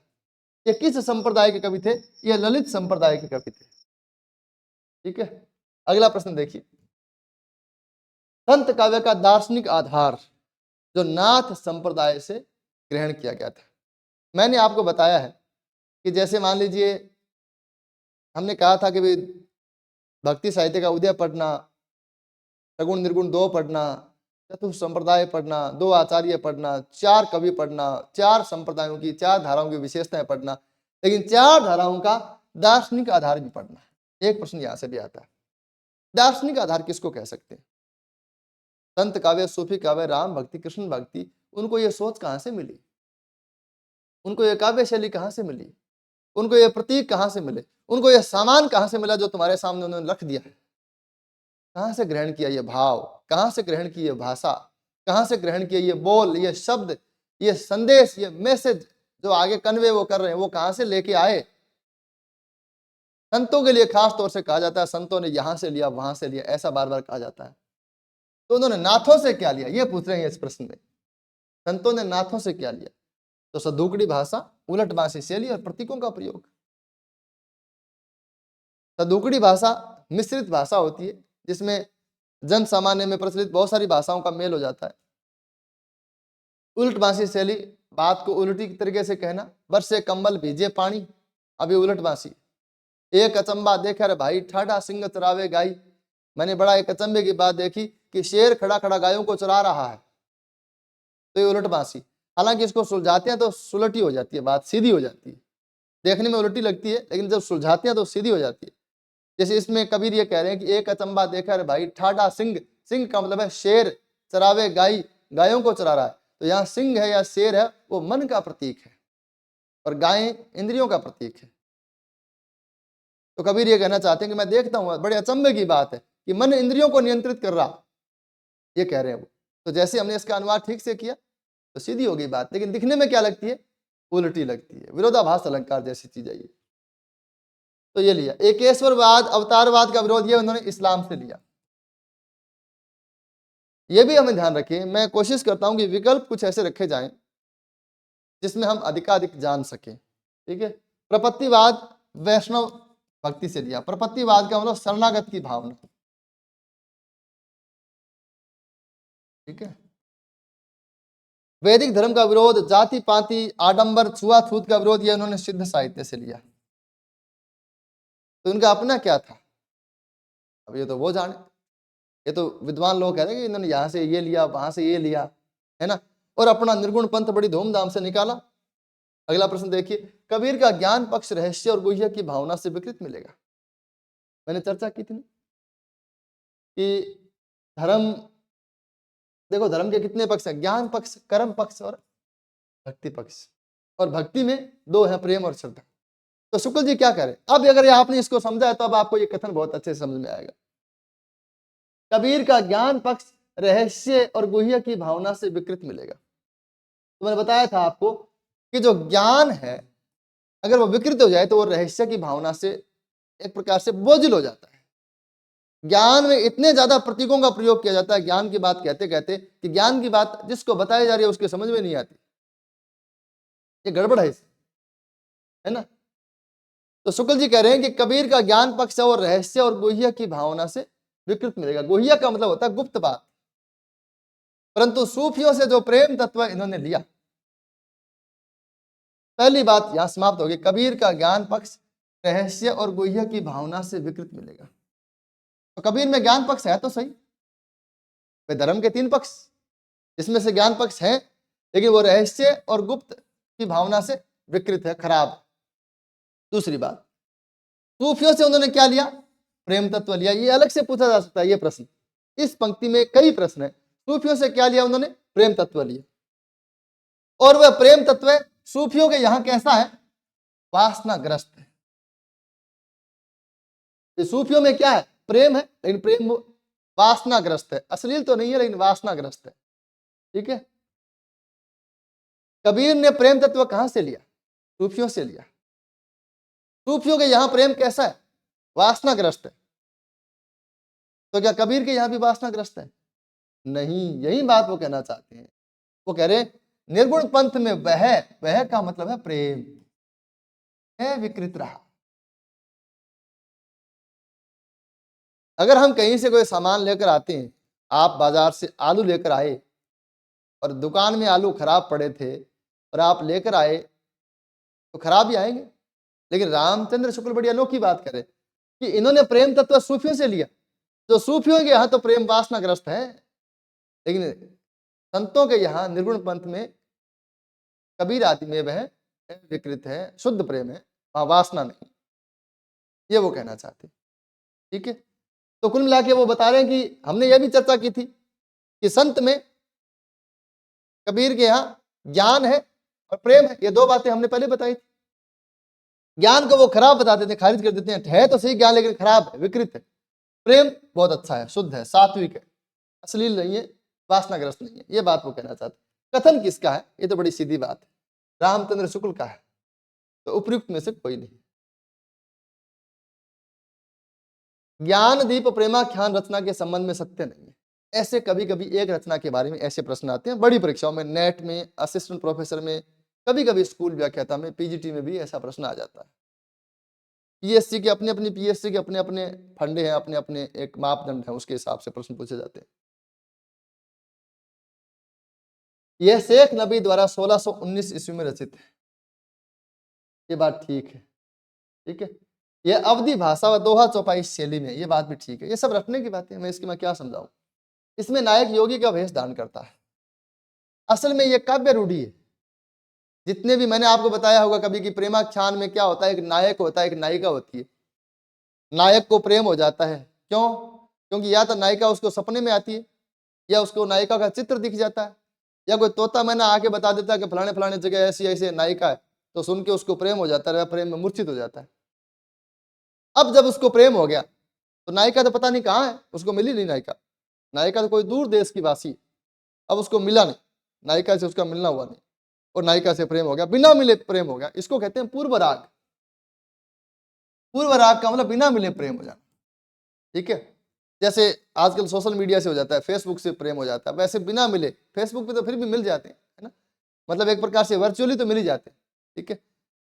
ये किस संप्रदाय के कवि थे? ये ललित संप्रदाय के कवि थे। ठीक है, अगला प्रश्न देखिए। संत काव्य का दार्शनिक आधार जो नाथ संप्रदाय से ग्रहण किया गया था। मैंने आपको बताया है कि जैसे मान लीजिए हमने कहा था कि भक्ति साहित्य का उदय पढ़ना, सगुण निर्गुण 2 पढ़ना, चतुर्थ संप्रदाय पढ़ना, 2 आचार्य पढ़ना, 4 कवि पढ़ना, 4 संप्रदायों की 4 धाराओं की विशेषताएं पढ़ना, लेकिन 4 धाराओं का दार्शनिक आधार भी पढ़ना। एक प्रश्न यहां से भी आता है, दार्शनिक आधार किसको कह सकते हैं? संत काव्य, सूफी काव्य, राम भक्ति, कृष्ण भक्ति, उनको ये सोच कहां से मिली? उनको ये काव्य शैली कहां से मिली? उनको ये प्रतीक कहां से मिले? उनको ये सामान कहां से मिला जो तुम्हारे सामने उन्होंने रख दिया है? कहां से ग्रहण किया ये भाव? कहां से ग्रहण की ये भाषा? कहां से ग्रहण किया ये बोल, ये शब्द, ये संदेश, ये मैसेज जो आगे कन्वे वो कर रहे हैं, वो कहां से लेके आए? संतों के लिए खास तौर से कहा जाता है संतों ने यहां से लिया, वहां से लिया, ऐसा बार बार कहा जाता है। तो उन्होंने नाथों से क्या लिया, ये पूछ रहे हैं इस प्रश्न में। संतों ने नाथों से क्या लिया? तो सदुकड़ी भाषा, उलट बांसी शैली और प्रतीकों का प्रयोग। सदुकड़ी भाषा मिश्रित भाषा होती है जिसमें जन सामान्य में प्रचलित बहुत सारी भाषाओं का मेल हो जाता है। उलट बांसी शैली, बात को उल्टी तरीके से कहना, बरसे कंबल भीजे पानी, अभी उलट बांसी। एक अचंबा देखा रे भाई, ठाठा सिंह चरावे गाई। मैंने बड़ा एक अचंबे की बात देखी कि शेर खड़ा खड़ा गायों को चरा रहा है, तो ये उलट बांसी। हालांकि इसको सुलझाते हैं तो सुलटी हो जाती है, बात सीधी हो जाती है, देखने में उलटी लगती है लेकिन जब सुलझाते हैं तो सीधी हो जाती है। जैसे इसमें कबीर ये कह रहे हैं कि एक अचंबा देखा रे भाई ठाडा सिंह, सिंह का मतलब है शेर, चरावे गाय, गायों को चरा रहा है, तो यहाँ सिंह है या शेर है वो मन का प्रतीक है और गाय इंद्रियों का प्रतीक है। तो कबीर ये कहना चाहते हैं कि मैं देखता हूं, बड़े अचंभे की बात है कि मन इंद्रियों को नियंत्रित कर रहा, ये कह रहे हैं वो। तो जैसे हमने इसका अनुवाद ठीक से किया तो सीधी हो गई बात, लेकिन दिखने में क्या लगती है, उल्टी लगती है, विरोधाभास अलंकार जैसी चीज है ये। तो ये लिया एकेश्वरवाद, अवतारवाद का विरोध ये उन्होंने इस्लाम से लिया। ये भी हमें ध्यान रखें, मैं कोशिश करता हूं कि विकल्प कुछ ऐसे रखे जाएं जिसमें हम अधिकाधिक जान सकें, ठीक है। प्रपत्तिवाद वैष्णव भक्ति से लिया, प्रपत्तिवाद का मतलब शरणागत की भावना, ठीक है। वैदिक धर्म का विरोध, जाति पाति आडंबर छुआछूत का विरोध, ये उन्होंने सिद्ध साहित्य से लिया। तो इनका अपना क्या था, अब ये तो वो जाने, ये तो विद्वान लोग कहते हैं कि इन्होंने यहां से ये लिया वहां से ये लिया, है ना, और अपना निर्गुण पंथ बड़ी धूमधाम से निकाला। अगला प्रश्न देखिए, कबीर का ज्ञान पक्ष रहस्य और गुह्य की भावना से विकृत मिलेगा। मैंने चर्चा की थी कि धर्म, देखो धर्म के कितने पक्ष हैं, ज्ञान पक्ष, कर्म पक्ष और भक्ति पक्ष, और भक्ति में दो है, प्रेम और श्रद्धा। तो शुक्ल जी क्या करें, अब अगर आपने इसको समझा है तो अब आपको ये कथन बहुत अच्छे से समझ में आएगा। कबीर का ज्ञान पक्ष रहस्य और गुह्य की भावना से विकृत मिलेगा। तो मैंने बताया था आपको कि जो ज्ञान है अगर वो विकृत हो जाए तो वो रहस्य की भावना से एक प्रकार से बोझिल हो जाता है। ज्ञान में इतने ज्यादा प्रतीकों का प्रयोग किया जाता है ज्ञान की बात कहते कहते कि ज्ञान की बात जिसको बताई जा रही है उसके समझ में नहीं आती, ये गड़बड़ है इसे, है ना। तो शुक्ल जी कह रहे हैं कि कबीर का ज्ञान पक्ष और रहस्य और गुह्य की भावना से विकृत मिलेगा। गुह्य का मतलब होता है गुप्त बात, परंतु सूफियों से जो प्रेम तत्व इन्होंने लिया, पहली बात यहां समाप्त होगी, कबीर का ज्ञान पक्ष रहस्य और गुह्य की भावना से विकृत मिलेगा। तो कबीर में ज्ञान पक्ष है तो सही, वे धर्म के तीन पक्ष, इसमें से ज्ञान पक्ष है लेकिन वो रहस्य और गुप्त की भावना से विकृत है, खराब। दूसरी बात, सूफियों से उन्होंने क्या लिया, प्रेम तत्व लिया। ये अलग से पूछा जा सकता है ये प्रश्न, इस पंक्ति में कई प्रश्न है। सूफियों से क्या लिया उन्होंने, प्रेम तत्व लिया, और वह प्रेम तत्व सूफियों के यहां कैसा है, वासनाग्रस्त है। सूफियों में क्या है, प्रेम है लेकिन प्रेम वासनाग्रस्त है, अश्लील तो नहीं है लेकिन वासनाग्रस्त है, ठीक है। कबीर ने प्रेम तत्व कहां से लिया, सूफियों से लिया। सूफियों के यहां प्रेम कैसा है, वासनाग्रस्त है। तो क्या कबीर के यहां भी वासनाग्रस्त है, नहीं, यही बात वो कहना चाहते हैं। वो कह रहे हैं निर्गुण पंथ में वह का मतलब है प्रेम है विकृत रहा। अगर हम कहीं से कोई सामान लेकर आते हैं, आप बाजार से आलू लेकर आए और दुकान में आलू खराब पड़े थे और आप लेकर आए तो खराब ही आएंगे। लेकिन रामचंद्र शुक्ल बड़ी अनोखी बात करे कि इन्होंने प्रेम तत्व सूफियों से लिया। जो सूफियों के यहाँ तो प्रेम वासनाग्रस्त है, लेकिन संतों के यहाँ निर्गुण पंथ में कबीर आदि में वह विकृत है, शुद्ध प्रेम है, वहां वासना नहीं, ये वो कहना चाहते, ठीक है। तो कुल मिला के वो बता रहे हैं कि हमने यह भी चर्चा की थी कि संत में कबीर के यहाँ ज्ञान है और प्रेम है, ये दो बातें हमने पहले बताई थी। ज्ञान को वो खराब बताते थे, खारिज कर देते हैं, है तो सही ज्ञान लेकिन खराब है, विकृत है। प्रेम बहुत अच्छा है, शुद्ध है, सात्विक है, अश्लील नहीं है, वासनाग्रस्त नहीं है, ये बात वो कहना चाहते। कथन किसका है, ये तो बड़ी सीधी बात है, रामचंद्र शुक्ल का है, तो उपयुक्त में से कोई नहीं। ज्ञान दीप प्रेमाख्यान रचना के संबंध में सत्य नहीं है। ऐसे कभी कभी एक रचना के बारे में ऐसे प्रश्न आते हैं बड़ी परीक्षाओं में, नेट में, असिस्टेंट प्रोफेसर में, कभी कभी स्कूल व्याख्याता में, पीजीटी में भी ऐसा प्रश्न आ जाता है। पीएससी के अपने अपने पीएससी के अपने अपने फंडे हैं, अपने अपने एक मापदंड है, उसके हिसाब से प्रश्न पूछे जाते हैं। यह शेख नबी द्वारा 1619 ईस्वी में रचित है, ये बात ठीक है, ठीक है। यह अवधि भाषा व दोहा चौपाई शैली में, ये बात भी ठीक है। ये सब रटने की बातें, मैं इसकी मैं क्या समझाऊं। इसमें नायक योगी का वेश धारण करता है, असल में यह काव्य रूढ़ी है, जितने भी मैंने आपको बताया होगा कभी कि प्रेमाख्यान में क्या होता है, एक नायक होता है, एक नायिका होती है। नायक को प्रेम हो जाता है, क्यों? क्योंकि या तो नायिका उसको सपने में आती है, या उसको नायिका का चित्र दिख जाता है, या कोई तोता मैना आके बता देता है कि फलाने फलाने जगह ऐसी ऐसी नायिका है, तो सुन के उसको प्रेम हो जाता है, प्रेम में मूर्छित हो जाता है। अब जब उसको प्रेम हो गया तो नायिका तो पता नहीं कहाँ है, उसको मिली नहीं नायिका। नायिका तो कोई दूर देश की वासी, अब उसको मिला नहीं, नायिका से उसका मिलना हुआ नहीं, और नायिका से प्रेम हो गया, बिना मिले प्रेम हो गया। इसको कहते हैं पूर्व राग। पूर्व राग का मतलब बिना मिले प्रेम हो जाना, ठीक है। जैसे आजकल सोशल मीडिया से हो जाता है, फेसबुक से प्रेम हो जाता है, वैसे बिना मिले, फेसबुक पे तो फिर भी मिल जाते हैं, है ना, मतलब एक प्रकार से वर्चुअली तो मिल ही जाते हैं, ठीक है।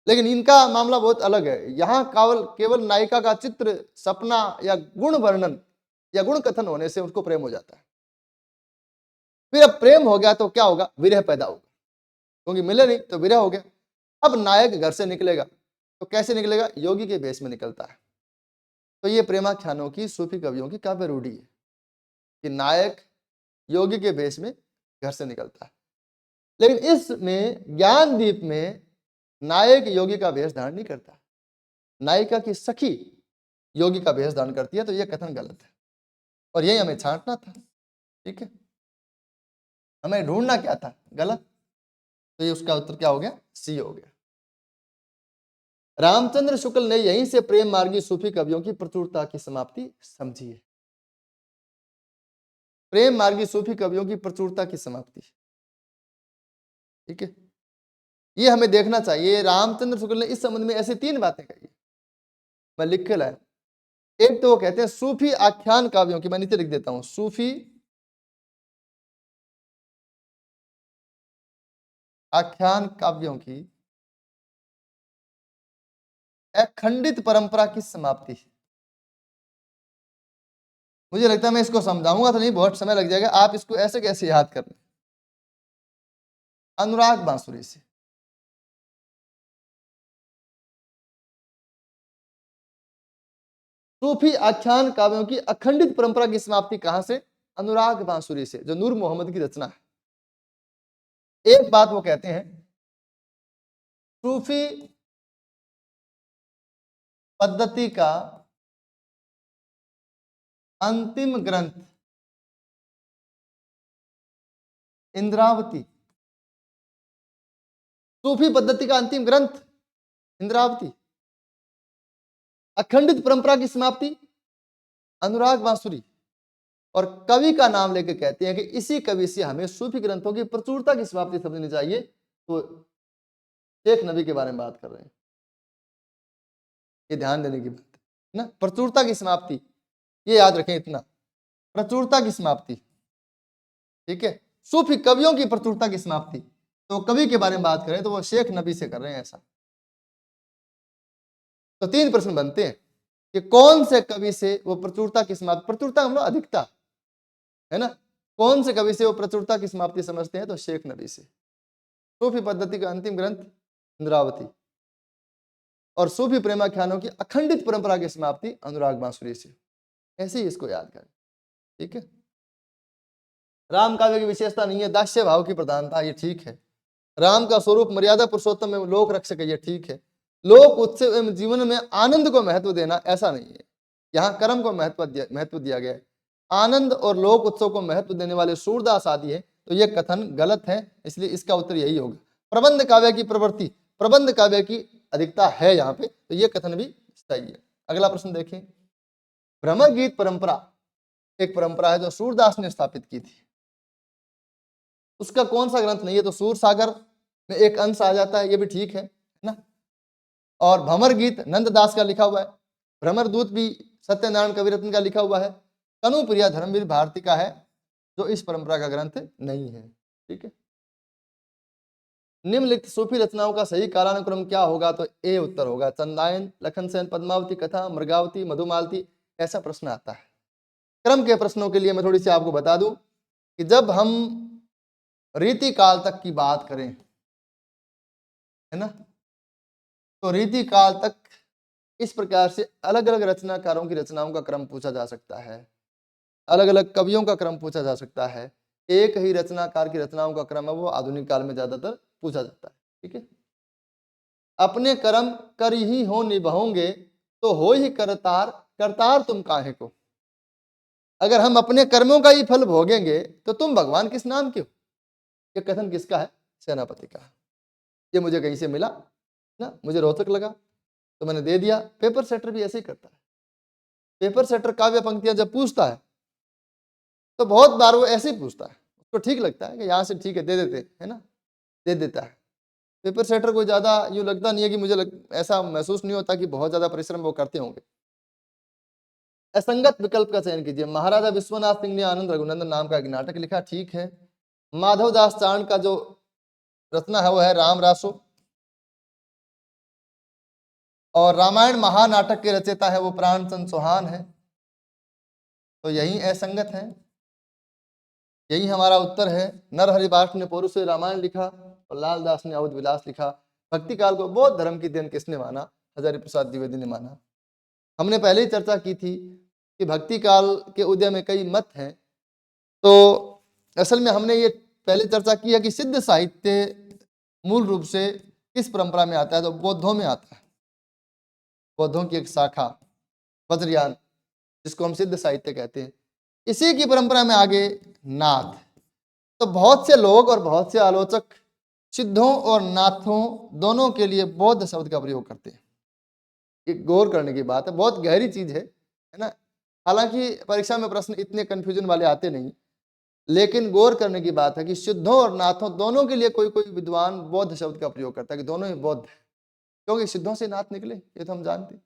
लेकिन इनका मामला बहुत अलग है। यहाँ केवल केवल नायिका का चित्र, सपना या गुण वर्णन या गुण कथन होने से उसको प्रेम हो जाता है। फिर अब प्रेम हो गया तो क्या होगा, विरह पैदा होगा, क्योंकि मिले नहीं तो विरह हो गया। अब नायक घर से निकलेगा तो कैसे निकलेगा, योगी के भेष में निकलता है। तो ये प्रेमाख्यानों की, सूफी कवियों की काव्य रूढ़ी है कि नायक योगी के भेष में घर से निकलता है। लेकिन इसमें ज्ञानदीप में नायक योगी का वेश धारण नहीं करता, नायिका की सखी योगी का वेश धारण करती है, तो यह कथन गलत है और यही हमें छांटना था, ठीक है। हमें ढूंढना क्या था, गलत, तो ये उसका उत्तर क्या हो गया, सी हो गया। रामचंद्र शुक्ल ने यहीं से प्रेम मार्गी सूफी कवियों की प्रचुरता की समाप्ति समझी है। प्रेम मार्गी सूफी कवियों की प्रचुरता की समाप्ति, ठीक है, ये हमें देखना चाहिए। रामचंद्र शुक्ल ने इस संबंध में ऐसी 3 बातें कही, मैं लिख के लाया। एक तो वो कहते हैं सूफी आख्यान काव्यों की, मैं नीचे लिख देता हूं, सूफी आख्यान काव्यों की अखंडित परंपरा की समाप्ति। मुझे लगता है मैं इसको समझाऊंगा तो नहीं, बहुत समय लग जाएगा, आप इसको ऐसे कैसे याद कर लें। अनुराग बांसुरी से, सूफी आख्यान काव्यों की अखंडित परंपरा की समाप्ति कहां से, अनुराग बांसुरी से, जो नूर मोहम्मद की रचना है। एक बात वो कहते हैं, सूफी पद्धति का अंतिम ग्रंथ इंद्रावती। सूफी पद्धति का अंतिम ग्रंथ इंद्रावती, अखंडित परंपरा की समाप्ति अनुराग बांसुरी। और कवि का नाम लेकर कहते हैं कि इसी कवि से हमें सूफी ग्रंथों की प्रचुरता की समाप्ति समझनी चाहिए। तो शेख नबी के बारे में बात कर रहे हैं, ये ध्यान देने की बात है ना। प्रचुरता की समाप्ति, ये याद रखें, इतना प्रचुरता की समाप्ति, ठीक है, सूफी कवियों की प्रचुरता की समाप्ति। तो कवि के बारे में बात करें तो वो शेख नबी से कर रहे हैं ऐसा। तो 3 प्रश्न बनते हैं कि कौन से कवि से वो प्रचुरता की समाप्ति, प्रचुरता मतलब अधिकता, है ना, कौन से कवि से वो प्रचुरता की समाप्ति समझते हैं, तो शेख नबी से। सूफी पद्धति का अंतिम ग्रंथ इंद्रावती, और सूफी प्रेमाख्यानों की अखंडित परंपरा की समाप्ति अनुराग बांसुरी से। ऐसे ही इसको याद करें, ठीक है। राम काव्य की विशेषता नहीं है दास्य भाव की प्रधानता, ये ठीक है। राम का स्वरूप मर्यादा पुरुषोत्तम एवं लोक रक्षक है, ये ठीक है। लोक उत्सव एवं जीवन में आनंद को महत्व देना, ऐसा नहीं है। यहाँ कर्म को महत्व दिया गया है। आनंद और लोक उत्सव को महत्व देने वाले सूरदास आदि है, तो यह कथन गलत है, इसलिए इसका उत्तर यही होगा। प्रबंध काव्य की प्रवृत्ति, प्रबंध काव्य की अधिकता है यहाँ पे, तो यह कथन भी सही है। अगला प्रश्न देखें, भ्रमर गीत परंपरा एक परंपरा है जो सूरदास ने स्थापित की थी, उसका कौन सा ग्रंथ नहीं है, तो सूर सागर में एक अंश आ जाता है, ये भी ठीक है ना। और भ्रमर गीत नंददास का लिखा हुआ है, भ्रमर दूत भी सत्यनारायण कविरत्न का लिखा हुआ है, कनुप्रिया धर्मवीर भारती का है, जो इस परंपरा का ग्रंथ नहीं है, ठीक है। निम्नलिखित सूफी रचनाओं का सही कालानुक्रम क्या होगा, तो ए उत्तर होगा। चंदायन, लखन सेन, पद्मावती कथा, मृगावती, मधुमालती, ऐसा प्रश्न आता है। क्रम के प्रश्नों के लिए मैं थोड़ी सी आपको बता दूं कि जब हम रीति काल तक की बात करें, है ना, तो रीति काल तक इस प्रकार से अलग अलग रचनाकारों की रचनाओं का क्रम पूछा जा सकता है, अलग अलग कवियों का क्रम पूछा जा सकता है। एक ही रचनाकार की रचनाओं का क्रम है वो आधुनिक काल में ज्यादातर पूछा जाता है, ठीक है। अपने कर्म कर ही हो निभाओगे तो हो ही करतार, करतार तुम काहे को। अगर हम अपने कर्मों का ही फल भोगेंगे तो तुम भगवान किस नाम के हो। ये कथन किसका है? सेनापति का। ये मुझे कहीं से मिला ना, मुझे रोचक लगा तो मैंने दे दिया। पेपर सेटर भी ऐसे ही करता है। पेपर सेटर काव्य पंक्तियां जब पूछता है तो बहुत बार वो ऐसे ही पूछता है, उसको ठीक लगता है कि यहाँ से ठीक है दे देते है ना, दे देता है। पेपर सेटर को ज्यादा यूं लगता नहीं है कि ऐसा महसूस नहीं होता कि बहुत ज्यादा परिश्रम वो करते होंगे। असंगत विकल्प का चयन कीजिए। महाराजा विश्वनाथ सिंह ने आनंद रघुनंदन नाम का एक नाटक लिखा, ठीक है। माधवदास चारण का जो रचना है वो है राम रासो, और रामायण महानाटक के रचयिता है वो प्राणचंद चौहान है। तो यही असंगत है, यही हमारा उत्तर है। नरहरिदास ने पौरुष रामायण लिखा और लालदास ने अवध विलास लिखा। भक्ति काल को बौद्ध धर्म की देन किसने माना? हजारी प्रसाद द्विवेदी ने माना। हमने पहले ही चर्चा की थी कि भक्ति काल के उदय में कई मत हैं। तो असल में हमने ये पहले चर्चा की है कि सिद्ध साहित्य मूल रूप से किस परंपरा में आता है? तो बौद्धों में आता है। बौद्धों की एक शाखा वज्रयान, जिसको हम सिद्ध साहित्य कहते हैं, इसी की परंपरा में आगे नाथ। तो बहुत से लोग और बहुत से आलोचक सिद्धों और नाथों दोनों के लिए बौद्ध शब्द का प्रयोग करते हैं। एक गौर करने की बात है, बहुत गहरी चीज है ना। हालांकि परीक्षा में प्रश्न इतने कंफ्यूजन वाले आते नहीं, लेकिन गौर करने की बात है कि सिद्धों और नाथों दोनों के लिए कोई कोई विद्वान बौद्ध शब्द का प्रयोग करता है कि दोनों ही बौद्ध है, क्योंकि सिद्धों से नाथ निकले, ये तो हम जानते हैं।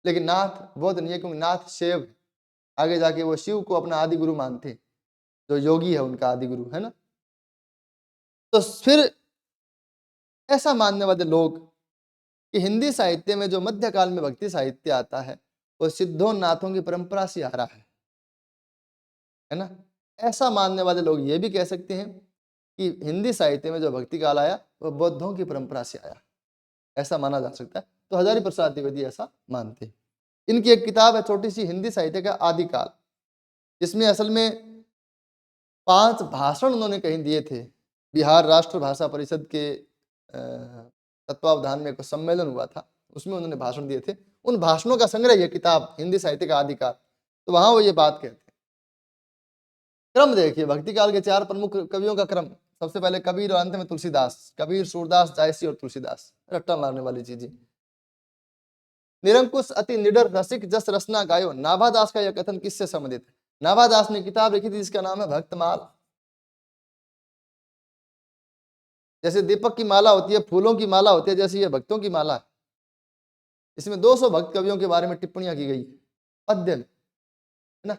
लेकिन नाथ बौद्ध नहीं है, क्योंकि नाथ शैव है। आगे जाके वो शिव को अपना आदि गुरु मानते हैं, जो योगी है उनका आदि गुरु है ना। तो फिर ऐसा मानने वाले लोग कि हिंदी साहित्य में जो मध्यकाल में भक्ति साहित्य आता है वो सिद्धों नाथों की परंपरा से आ रहा है ना। ऐसा मानने वाले लोग ये भी कह सकते हैं कि हिंदी साहित्य में जो भक्ति काल आया वो बौद्धों की परंपरा से आया, ऐसा माना जा सकता है। तो हजारी प्रसाद द्विवेदी ऐसा मानते हैं। इनकी एक किताब है छोटी सी, हिंदी साहित्य का आदिकाल, जिसमें असल में 5 भाषण उन्होंने कहीं दिए थे। बिहार राष्ट्र भाषा परिषद के तत्वावधान में एक सम्मेलन हुआ था, उसमें उन्होंने भाषण दिए थे। उन भाषणों का संग्रह ये किताब हिंदी साहित्य का आदिकाल। तो वहां वो ये बात कहते हैं। क्रम देखिए, भक्ति काल के 4 प्रमुख कवियों का क्रम। सबसे पहले कबीर और अंत में तुलसीदास। कबीर, सूरदास, जायसी और तुलसीदास। रट्टा मारने वाली चीजें। निरंकुश अति निडर रसिक जस रसना गायो। नाभादास का यह कथन किससे संबंधित है? नाभादास ने किताब लिखी थी जिसका नाम है भक्तमाल। जैसे दीपक की माला होती है, फूलों की माला होती है, जैसे ये भक्तों की माला है। इसमें 200 भक्त कवियों के बारे में टिप्पणियां की गई है, पद्य में, है ना,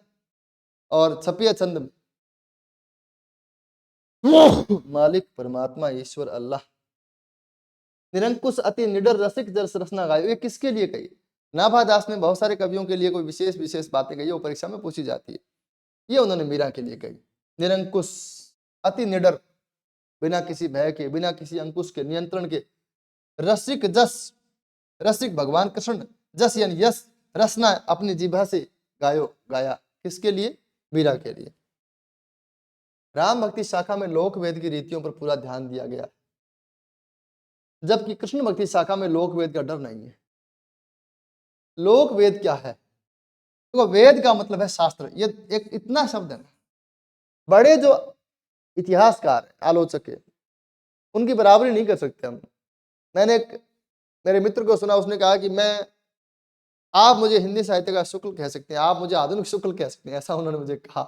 और छपिया छंद में। मालिक परमात्मा ईश्वर अल्लाह। निरंकुश अति निडर रसिक जस रसना गायो, ये किसके लिए कही? नाभादास ने बहुत सारे कवियों के लिए कोई विशेष विशेष बातें कही, वो परीक्षा में पूछी जाती है। ये उन्होंने मीरा के लिए कही। निरंकुश, अति निडर, बिना किसी भय के, बिना किसी अंकुश के, नियंत्रण के। रसिक जस, रसिक भगवान कृष्ण, जस यानी यश, रसना अपनी जिह्वा से गायो, गाया। किसके लिए? मीरा के लिए। राम भक्ति शाखा में लोक वेद की रीतियों पर पूरा ध्यान दिया गया, जबकि कृष्ण भक्ति शाखा में लोक वेद का डर नहीं है। लोक वेद क्या है? तो वेद का मतलब है शास्त्र। ये एक इतना शब्द है, बड़े जो इतिहासकार आलोचक है उनकी बराबरी नहीं कर सकते हम। मैंने एक मेरे मित्र को सुना, उसने कहा कि आप मुझे हिंदी साहित्य का शुक्ल कह सकते हैं, आप मुझे आधुनिक शुक्ल कह सकते हैं, ऐसा उन्होंने मुझे कहा।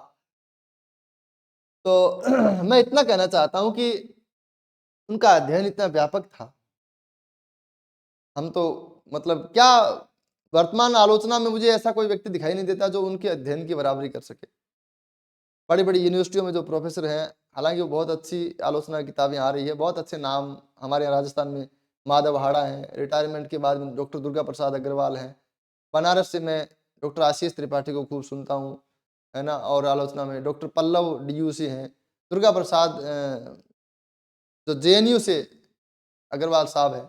तो मैं इतना कहना चाहता हूं कि उनका अध्ययन इतना व्यापक था। हम तो मतलब क्या, वर्तमान आलोचना में मुझे ऐसा कोई व्यक्ति दिखाई नहीं देता जो उनके अध्ययन की बराबरी कर सके। बड़ी बड़ी यूनिवर्सिटियों में जो प्रोफेसर हैं, हालांकि वो बहुत अच्छी आलोचना किताबें आ रही है, बहुत अच्छे नाम हमारे यहाँ राजस्थान में माधव हाड़ा हैं, रिटायरमेंट के बाद में डॉक्टर दुर्गा प्रसाद अग्रवाल हैं। बनारस से मैं डॉक्टर आशीष त्रिपाठी को खूब सुनता हूँ, है ना। और आलोचना में डॉक्टर पल्लव DUC हैं। दुर्गा प्रसाद जो JNU से अग्रवाल साहब है,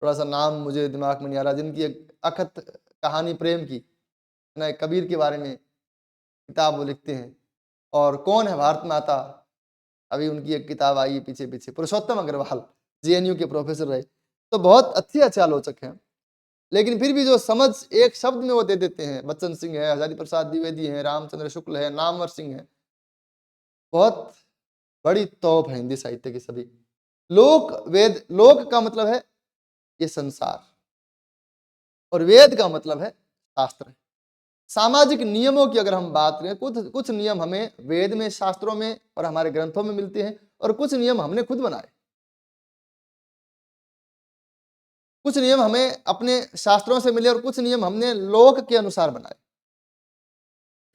थोड़ा सा नाम मुझे दिमाग में नहीं आ रहा, जिनकी एक अखत कहानी प्रेम की, है ना, कबीर के बारे में किताब वो लिखते हैं। और कौन है भारत माता, अभी उनकी एक किताब आई है पीछे पीछे, पुरुषोत्तम अग्रवाल। जेएनयू के प्रोफेसर रहे, तो बहुत अच्छे आलोचक हैं। लेकिन फिर भी जो समझ एक शब्द में वो दे देते हैं, बच्चन सिंह है, हजारी प्रसाद द्विवेदी है, रामचंद्र शुक्ल है, नामवर सिंह है, बहुत बड़ी तोप है हिंदी साहित्य की सभी। लोक वेद, लोक का मतलब है ये संसार, और वेद का मतलब है शास्त्र। सामाजिक नियमों की अगर हम बात करें, कुछ कुछ नियम हमें वेद में, शास्त्रों में और हमारे ग्रंथों में मिलते हैं, और कुछ नियम हमने खुद बनाए। कुछ नियम हमें अपने शास्त्रों से मिले और कुछ नियम हमने लोक के अनुसार बनाए।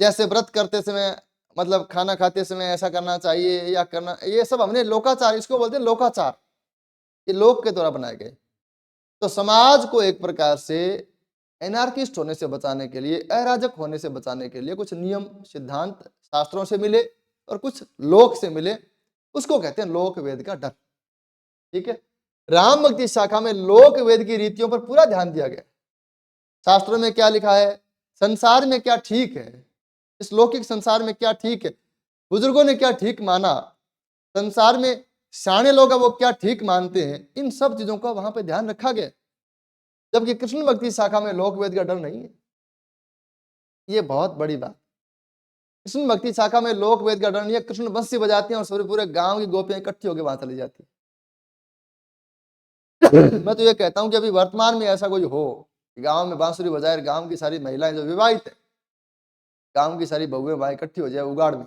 जैसे व्रत करते समय, मतलब खाना खाते समय ऐसा करना चाहिए या करना, ये सब हमने लोकाचार, इसको बोलते हैं लोकाचार, ये लोक के द्वारा बनाए गए। तो समाज को एक प्रकार से एनार्किस्ट होने से बचाने के लिए, अराजक होने से बचाने के लिए कुछ नियम सिद्धांत शास्त्रों से मिले और कुछ लोक से मिले, उसको कहते हैं लोक वेद का डर। ठीक है, राम भक्ति शाखा में लोक वेद की रीतियों पर पूरा ध्यान दिया गया। शास्त्रों में क्या लिखा है, संसार में क्या ठीक है, इस लौकिक संसार में क्या ठीक है, बुजुर्गों ने क्या ठीक माना, संसार में सियाने लोग वो क्या ठीक मानते हैं, इन सब चीजों का वहां पे ध्यान रखा गया। जबकि कृष्ण भक्ति शाखा में लोक वेद का डर नहीं है, ये बहुत बड़ी बात। कृष्ण भक्ति शाखा में लोक वेद का डर नहीं है, कृष्ण बंसी बजाते हैं और पूरे गांव की गोपियां इकट्ठी होकर वहां चली जाती है। मैं तो ये कहता हूं कि अभी वर्तमान में ऐसा कोई हो, गांव में बांसुरी बजाए, गांव की सारी महिलाएं जो विवाहित है, गांव की सारी बहुएं वहां इकट्ठी हो जाए उगाड़ में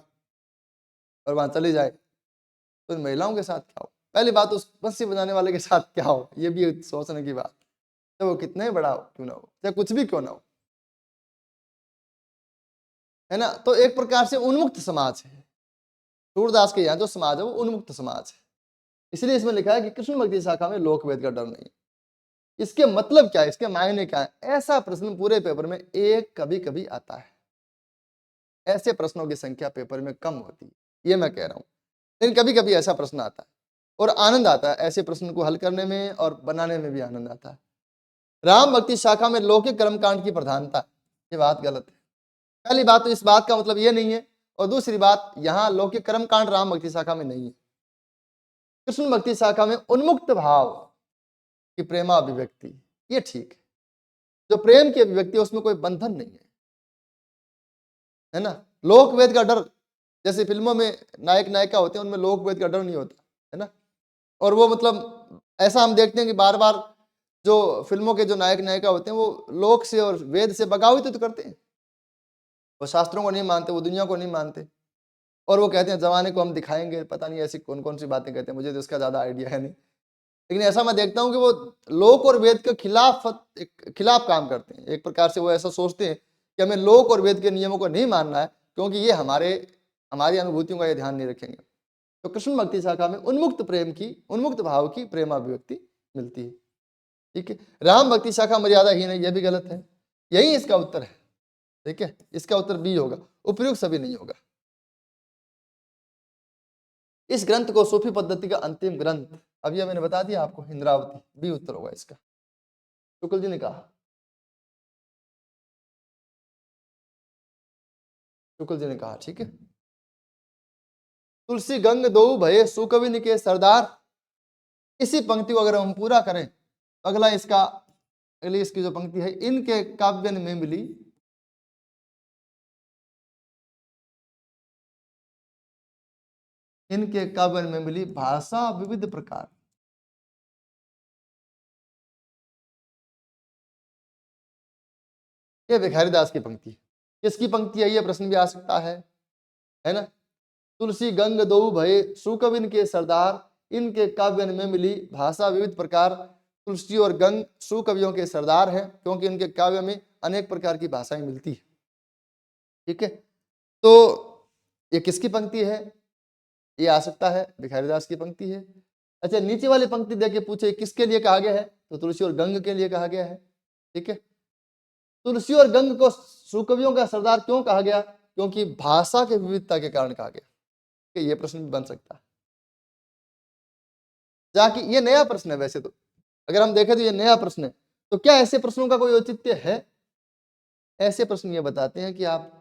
और वहां चली जाए, तो इन महिलाओं के साथ क्या हो? पहली बात, उस बंसी बजाने वाले के साथ क्या हो, ये भी सोचने की बात, चाहे वो कितने बड़ा हो क्यों ना हो, चाहे कुछ भी क्यों ना हो, है ना। तो एक प्रकार से उन्मुक्त समाज है सूरदास के यहाँ जो समाज है वो उन्मुक्त समाज है। इसलिए इसमें लिखा है कि कृष्ण भक्ति शाखा में लोक वेद का डर नहीं। इसके मतलब क्या है, इसके मायने क्या है, ऐसा प्रश्न पूरे पेपर में एक कभी कभी आता है। ऐसे प्रश्नों की संख्या पेपर में कम होती है, ये मैं कह रहा हूं, लेकिन कभी कभी ऐसा प्रश्न आता है और आनंद आता है ऐसे प्रश्न को हल करने में, और बनाने में भी आनंद आता है। राम भक्ति शाखा में लौकिक कर्मकांड की प्रधानता, ये बात गलत है। पहली बात तो इस बात का मतलब ये नहीं है, और दूसरी बात, यहां लौकिक कर्मकांड राम भक्ति शाखा में नहीं है। कृष्ण भक्ति शाखा में उन्मुक्त भाव की प्रेमाभिव्यक्ति, ये ठीक है। जो प्रेम की अभिव्यक्ति है उसमें कोई बंधन नहीं है ना। लोक वेद का डर, जैसे फिल्मों में नायक नायिका होते हैं उनमें लोक वेद का डर नहीं होता, है ना। और वो मतलब ऐसा हम देखते हैं कि बार बार जो फिल्मों के जो नायक नायिका होते हैं वो लोक से और वेद से बगावती तो करते हैं, वो शास्त्रों को नहीं मानते, वो दुनिया को नहीं मानते, और वो कहते हैं जमाने को हम दिखाएंगे, पता नहीं ऐसी कौन कौन सी बातें कहते हैं, मुझे तो इसका ज्यादा आइडिया है नहीं। लेकिन ऐसा मैं देखता हूं कि वो लोक और वेद के खिलाफ काम करते हैं। एक प्रकार से वो ऐसा सोचते हैं कि हमें लोक और वेद के नियमों को नहीं मानना है, क्योंकि ये हमारी अनुभूतियों का ये ध्यान नहीं रखेंगे। तो कृष्ण भक्ति शाखा में उन्मुक्त प्रेम की, उन्मुक्त भाव की प्रेमाभिव्यक्ति मिलती है। ठीक है, राम भक्ति शाखा मर्यादा ही नहीं, यह भी गलत है। यही इसका उत्तर है। ठीक है, इसका उत्तर बी होगा, उपयुक्त सभी नहीं होगा। इस ग्रंथ को सूफी पद्धति का अंतिम ग्रंथ, अभी मैंने बता दिया आपको, इंद्रावती, बी उत्तर होगा इसका। शुक्ल जी ने कहा, शुक्ल जी ने कहा, ठीक है। तुलसी गंग दो भये सुकविन के सरदार, इसी पंक्ति को अगर हम पूरा करें, अगला इसका, अगली इसकी जो पंक्ति है, इनके काव्यन में मिली, इनके काव्यन में मिली भाषा विविध प्रकार। ये भिखारी दास की पंक्ति है। किसकी पंक्ति है, ये प्रश्न भी आ सकता है ना। तुलसी गंग दो भये सुकविन के सरदार, इनके काव्यन में मिली भाषा विविध प्रकार। तुलसी और गंग सुकवियों के सरदार हैं, क्योंकि इनके काव्य में अनेक प्रकार की भाषाएं मिलती है। ठीक है, तो ये किसकी पंक्ति है, ये आ सकता है भिखारीदास की पंक्ति है। अच्छा, नीचे वाली पंक्ति देके पूछे किसके लिए कहा गया है, तो तुलसी और गंग के लिए कहा गया है। ठीक है, तुलसी और गंग को सुकवियों का सरदार क्यों कहा गया, क्योंकि भाषा की विविधता के कारण कहा गया। ये प्रश्न भी बन सकता है, जाकि ये नया प्रश्न है। वैसे तो अगर हम देखें तो ये नया प्रश्न है, तो क्या ऐसे प्रश्नों का कोई औचित्य है? ऐसे प्रश्न ये बताते हैं कि आप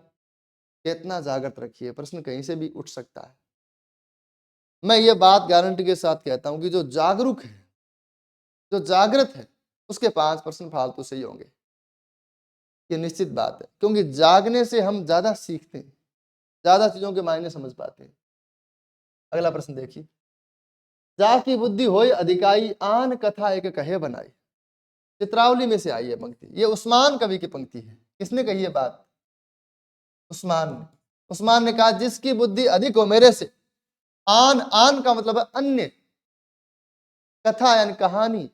चेतना जागृत रखिए, प्रश्न कहीं से भी उठ सकता है। मैं ये बात गारंटी के साथ कहता हूं कि जो जागरूक है जो जागृत है उसके 5% फालतू से ही होंगे, ये निश्चित बात है, क्योंकि जागने से हम ज्यादा सीखते हैं, ज्यादा चीजों के मायने समझ पाते हैं। अगला प्रश्न देखिए, जाकी बुद्धि होय अधिकाई आन कथा एक कहे बनाई। चित्रावली में से आई है पंक्ति, ये उस्मान कवि की पंक्ति है। किसने कही है बात? उस्मान ने। उस्मान ने कहा जिसकी बुद्धि अधिक हो मेरे से, आन, आन का मतलब है अन्य, कथा यानी कहानी,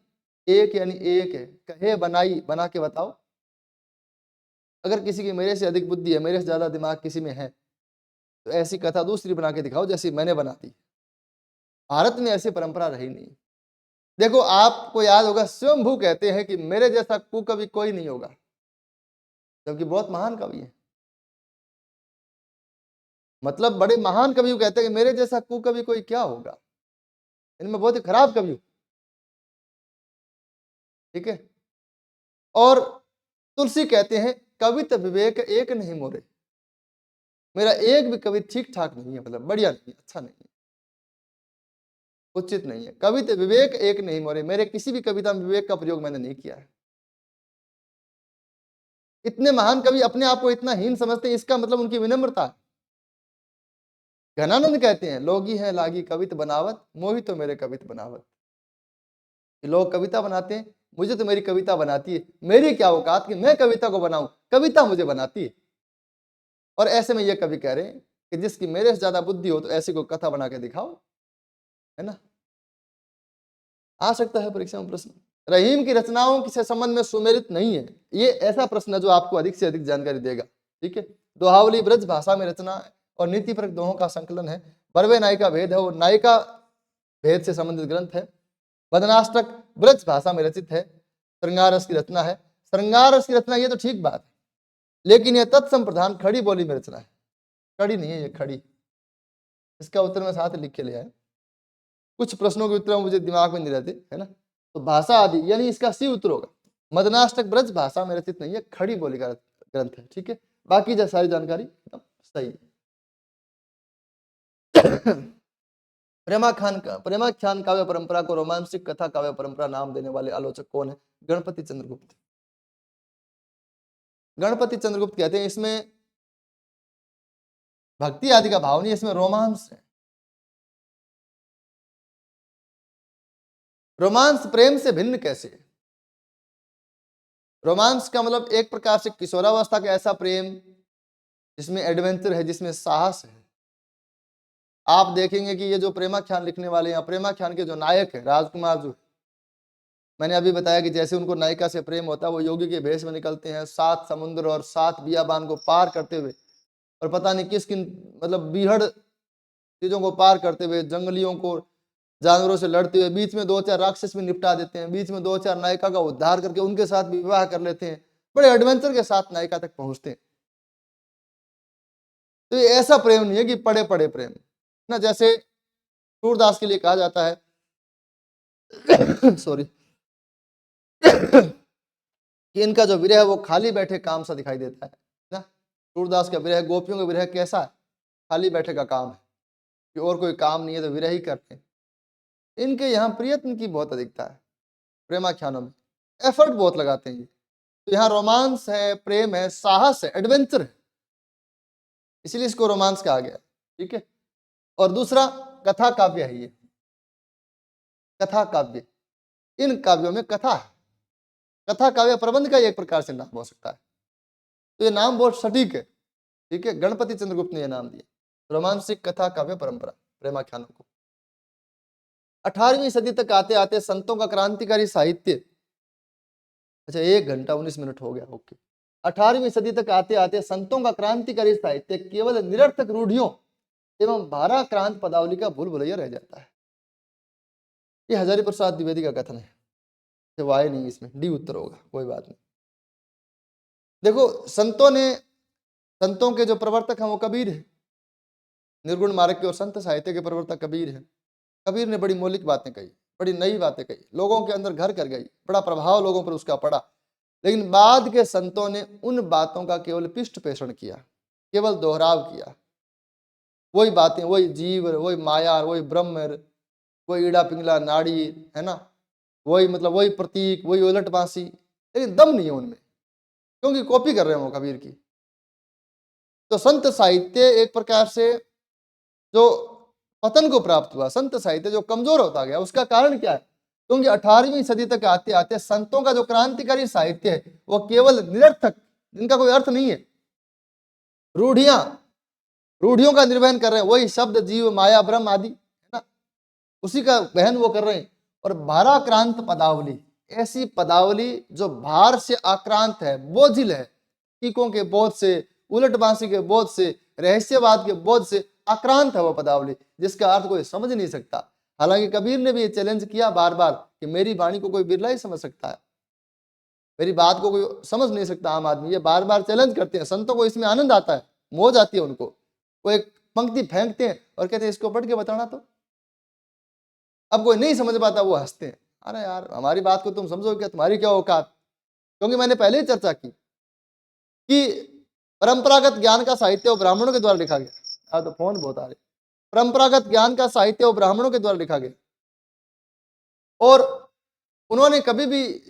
एक यानी एक है, कहे बनाई, बना के बताओ। अगर किसी की मेरे से अधिक बुद्धि है, मेरे से ज्यादा दिमाग किसी में है, तो ऐसी कथा दूसरी बना के दिखाओ जैसी मैंने बना दी। भारत में ऐसी परंपरा रही नहीं। देखो आपको याद होगा, स्वयंभू कहते हैं कि मेरे जैसा कुकवि कोई नहीं होगा, जबकि बहुत महान कवि है। मतलब बड़े महान कवि कहते हैं कि मेरे जैसा कुकवि कोई क्या होगा, इनमें बहुत ही खराब कवि। ठीक है। और तुलसी कहते हैं कवित विवेक एक नहीं मोरे, मेरा एक भी कवि ठीक ठाक नहीं है, मतलब बढ़िया नहीं है, अच्छा नहीं है, उचित नहीं है। कवित विवेक एक नहीं मोरे, मेरे किसी भी कविता में विवेक का प्रयोग मैंने नहीं किया है। इतने महान कवि अपने आप को इतना हीन समझते हैं, इसका मतलब उनकी विनम्रता है। घनानंद कहते हैं लोगी है लागी कवित बनावत, मोहि तो मेरे कवित बनावत। लोग कविता बनाते हैं, मुझे तो मेरी कविता बनाती है, मेरी क्या औकात कि मैं कविता को बनाऊं, कविता मुझे बनाती है। और ऐसे में ये कवि कह रहे हैं कि जिसकी मेरे से ज्यादा बुद्धि हो तो ऐसी को कथा बना के दिखाओ, है ना। आ सकता है परीक्षा में प्रश्न, रहीम की रचनाओं के संबंध में सुमेलित नहीं है, ये ऐसा प्रश्न है जो आपको अधिक से अधिक जानकारी देगा। ठीक है। दोहावली ब्रज भाषा में रचना और नीति परक दोहों का संकलन है। बरवे नायिका भेद है, वो नायिका भेद से संबंधित ग्रंथ है। बदनाष्टक ब्रज भाषा में रचित है। श्रृंगार रस की रचना है। श्रृंगार रस की रचना ये तो ठीक बात है, लेकिन यह तत्सम प्रधान खड़ी बोली में रचना है, खड़ी नहीं है ये, खड़ी। इसका उत्तर मैं साथ लिख के ले आया, कुछ प्रश्नों के उत्तर मुझे दिमाग में नहीं रहते, है ना। तो भाषा आदि यानी इसका सी उत्तर होगा। मदनाष्टक ब्रज भाषा में रचित नहीं है, खड़ी बोली का ग्रंथ है। ठीक है। बाकी जो सारी जानकारी एकदम सही है। प्रेमाख्यान काव्य परंपरा को रोमांसिक कथा काव्य परंपरा नाम देने वाले आलोचक कौन है? गणपति चंद्रगुप्त। गणपति चंद्रगुप्त कहते हैं इसमें भक्ति आदि का भाव नहीं, इसमें रोमांस है। रोमांस प्रेम से भिन्न कैसे है? रोमांस का मतलब एक प्रकार से किशोरावस्था का ऐसा प्रेम जिसमें एडवेंचर है, जिसमें साहस है। आप देखेंगे कि ये जो प्रेमाख्यान लिखने वाले हैं, प्रेमाख्यान के जो नायक है राजकुमार, जो मैंने अभी बताया कि जैसे उनको नायिका से प्रेम होता है, वो योगी के भेष में निकलते हैं 7 समुद्र और 7 बियाबान को पार करते हुए, और पता नहीं किस किन मतलब बीहड़ चीजों को पार करते हुए, जंगलियों को जानवरों से लड़ते हुए, बीच में 2-4 राक्षस भी निपटा देते हैं, बीच में 2-4 नायिका का उद्धार करके उनके साथ विवाह कर लेते हैं, बड़े एडवेंचर के साथ नायिका तक पहुंचते हैं। तो ये ऐसा प्रेम नहीं है कि पड़े पड़े प्रेम ना, जैसे सूरदास के लिए कहा जाता है सॉरी कि इनका जो विरह है वो खाली बैठे काम सा दिखाई देता है ना। सूरदास का विरह, गोपियों का विरह कैसा है? खाली बैठे का काम है, कि और कोई काम नहीं है तो विरह ही करते हैं। इनके यहाँ प्रयत्न की बहुत अधिकता है, प्रेमाख्यानों में एफर्ट बहुत लगाते हैं। तो यहाँ रोमांस है, प्रेम है, साहस है, एडवेंचर है, इसीलिए इसको रोमांस कहा गया। ठीक है। और दूसरा कथा काव्य है, ये कथा काव्य, इन काव्यों में कथा है। कथा काव्य प्रबंध का एक प्रकार से नाम हो सकता है, तो ये नाम बहुत सटीक है। ठीक है। गणपति चंद्रगुप्त ने यह नाम दिया, रोमांसिक कथा काव्य परंपरा प्रेमाख्यानों को। 18वीं सदी तक आते आते संतों का क्रांतिकारी साहित्य, अच्छा 1 घंटा 19 मिनट हो गया, ओके। 18वीं सदी तक आते आते संतों का क्रांतिकारी साहित्य केवल निरर्थक रूढ़ियों एवं भाराक्रांत पदावली का भूल भुलैया रह जाता है। ये हजारी प्रसाद द्विवेदी का कथन है, वो आए नहीं इसमें, डी उत्तर होगा, कोई बात नहीं। देखो संतों के जो प्रवर्तक हैं वो कबीर है, निर्गुण मार्ग के और संत साहित्य के प्रवर्तक कबीर है। कबीर ने बड़ी मौलिक बातें कही, बड़ी नई बातें कही, लोगों के अंदर घर कर गई, बड़ा प्रभाव लोगों पर उसका पड़ा। लेकिन बाद के संतों ने उन बातों का केवल पृष्ठ पेषण किया, केवल दोहराव किया, वही बातें, वही जीव, वही माया, वही ब्रह्म, वही ईड़ा पिंगला नाड़ी, है ना, वही मतलब वही प्रतीक, वही उलट बांसी, लेकिन दम नहीं है उनमें, क्योंकि कॉपी कर रहे हैं वो कबीर की। तो संत साहित्य एक प्रकार से जो पतन को प्राप्त हुआ, संत साहित्य जो कमजोर होता गया, उसका कारण क्या है? क्योंकि 18वीं सदी तक आते आते संतों का जो क्रांतिकारी साहित्य है वो केवल निरर्थक, जिनका कोई अर्थ नहीं है, रूढ़ियां, रूढ़ियों का निर्वहन कर रहे हैं, वही शब्द जीव माया ब्रह्म आदि है ना, उसी का वहन वो कर रहे हैं। और भाराक्रांत पदावली, ऐसी पदावली जो भार से आक्रांत है, बोझिल है, टीकों के बोझ से, उलट बांसी के बोझ से, रहस्यवाद के बोझ से आक्रांत है वो पदावली, जिसका अर्थ कोई समझ नहीं सकता। हालांकि कबीर ने भी ये चैलेंज किया बार बार कि मेरी वाणी को कोई बिरला ही समझ सकता है, मेरी बात को कोई समझ नहीं सकता आम आदमी, ये बार बार चैलेंज करते हैं। संतों को इसमें आनंद आता है, मौज आती है उनको। वो एक पंक्ति फेंकते हैं और कहते हैं इसको पढ़ के बताना। तो अब कोई नहीं समझ पाता, वो हंसते हैं, अरे यार हमारी बात को तुम समझो क्या, तुम्हारी क्या औकात। क्योंकि मैंने पहले ही चर्चा की कि परंपरागत ज्ञान का साहित्य वो ब्राह्मणों के द्वारा लिखा गया। तो फोन बहुत आ रहे। परंपरागत ज्ञान का साहित्य वो ब्राह्मणों के द्वारा लिखा गया, और उन्होंने कभी भी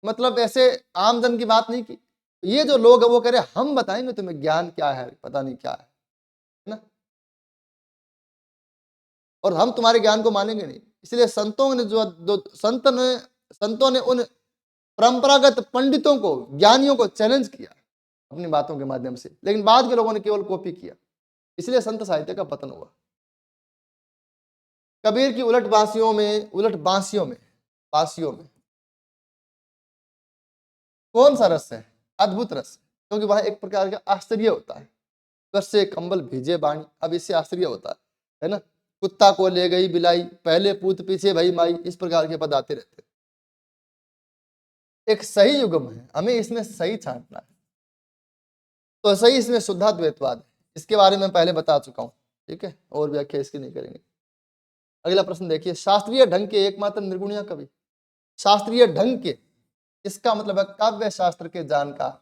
मतलब ऐसे आम जन की बात नहीं की। ये जो लोग है वो कह रहे हम बताएंगे तुम्हें ज्ञान क्या है, पता नहीं क्या है ना, और हम तुम्हारे ज्ञान को मानेंगे नहीं। इसलिए संतों ने जो संतों ने उन परंपरागत पंडितों को, ज्ञानियों को चैलेंज किया अपनी बातों के माध्यम से, लेकिन बाद के लोगों ने केवल कॉपी किया, इसलिए संत साहित्य का पतन हुआ। कबीर की उलट बांसियों में कौन सा रस है? अद्भुत रस, क्योंकि वह एक प्रकार का आश्चर्य होता है। रस से कंबल भीजे बाणी, अब इससे आश्चर्य होता है ना। कुत्ता को ले गई बिलाई, पहले पूत पीछे भई माई, इस प्रकार के पद आते रहते हैं। एक सही युगम है, हमें इसमें सही छांटना है। तो सही इसमें शुद्धाद्वैतवाद है, इसके बारे में पहले बता चुका हूं, ठीक है, और व्याख्या इसकी नहीं करेंगे। अगला प्रश्न देखिए, शास्त्रीय ढंग के एकमात्र निर्गुणिया कवि। शास्त्रीय ढंग के, इसका मतलब है काव्य शास्त्र के जानकार,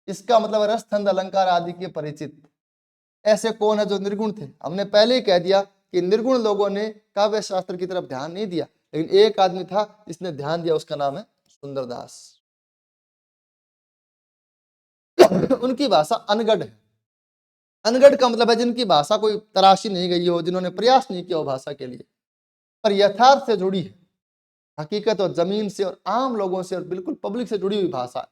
इसका मतलब रस छंद अलंकार आदि के परिचित। ऐसे कौन है जो निर्गुण थे? हमने पहले ही कह दिया कि निर्गुण लोगों ने काव्य शास्त्र की तरफ ध्यान नहीं दिया, लेकिन एक आदमी था जिसने ध्यान दिया, उसका नाम है सुंदरदास। उनकी भाषा अनगढ़ है। अनगढ़ का मतलब है जिनकी भाषा कोई तराशी नहीं गई हो, जिन्होंने प्रयास नहीं किया हो भाषा के लिए, पर यथार्थ से जुड़ी है, हकीकत और जमीन से और आम लोगों से और बिल्कुल पब्लिक से जुड़ी हुई भाषा है।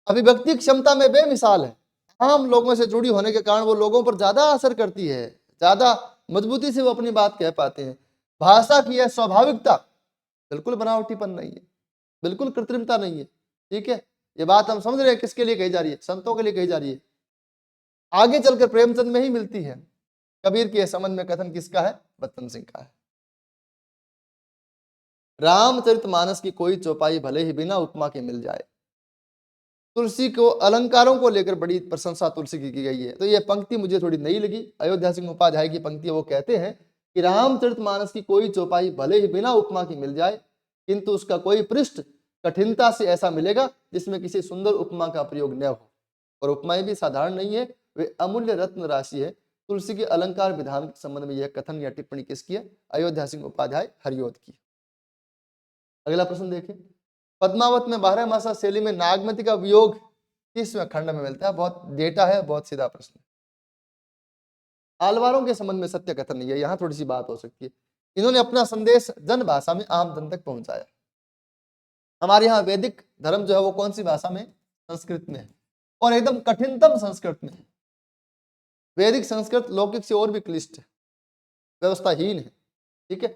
अभिव्यक्ति क्षमता में बेमिसाल है, आम लोगों से जुड़ी होने के कारण वो लोगों पर ज्यादा असर करती है, ज्यादा मजबूती से वो अपनी बात कह पाते हैं। भाषा की है स्वाभाविकता, बिल्कुल बनावटीपन नहीं है, बिल्कुल कृत्रिमता नहीं है, ठीक है। ये बात हम समझ रहे हैं किसके लिए कही जा रही है? संतों के लिए कही जा रही है। आगे चलकर प्रेमचंद में ही मिलती है। कबीर के संबंध में कथन किसका है? बच्चन सिंह का है। रामचरितमानस की कोई चौपाई भले ही बिना उपमा के मिल जाए। तुलसी को अलंकारों को लेकर बड़ी प्रशंसा तुलसी की गई है। तो ये पंक्ति मुझे थोड़ी नई लगी। अयोध्या सिंह उपाध्याय की पंक्ति, वो कहते हैं कि रामचरितमानस की कोई चौपाई भले ही बिना उपमा की मिल जाए, किंतु उसका कोई पृष्ठ कठिनता से ऐसा मिलेगा जिसमें किसी सुंदर उपमा का प्रयोग न हो। और उपमाएं भी साधारण नहीं है, वे अमूल्य रत्न राशि है। तुलसी के अलंकार विधान के संबंध में यह कथन या टिप्पणी किसकी है? अयोध्या सिंह उपाध्याय हरियोद की। अगला प्रश्न देखिए, पद्मावत में 12 मासा शैली में नागमती का वियोग 30वें खंड में मिलता है। बहुत डेटा है, बहुत सीधा प्रश्न। आलवारों के संबंध में सत्य कथन नहीं है, यहाँ थोड़ी सी बात हो सकती है। इन्होंने अपना संदेश जन भाषा में आम जन तक पहुंचाया। हमारे यहाँ वैदिक धर्म जो है वो कौन सी भाषा में? संस्कृत में है, और एकदम कठिनतम संस्कृत में है। वैदिक संस्कृत लौकिक से और भी क्लिष्ट है, व्यवस्थाहीन है, ठीक है।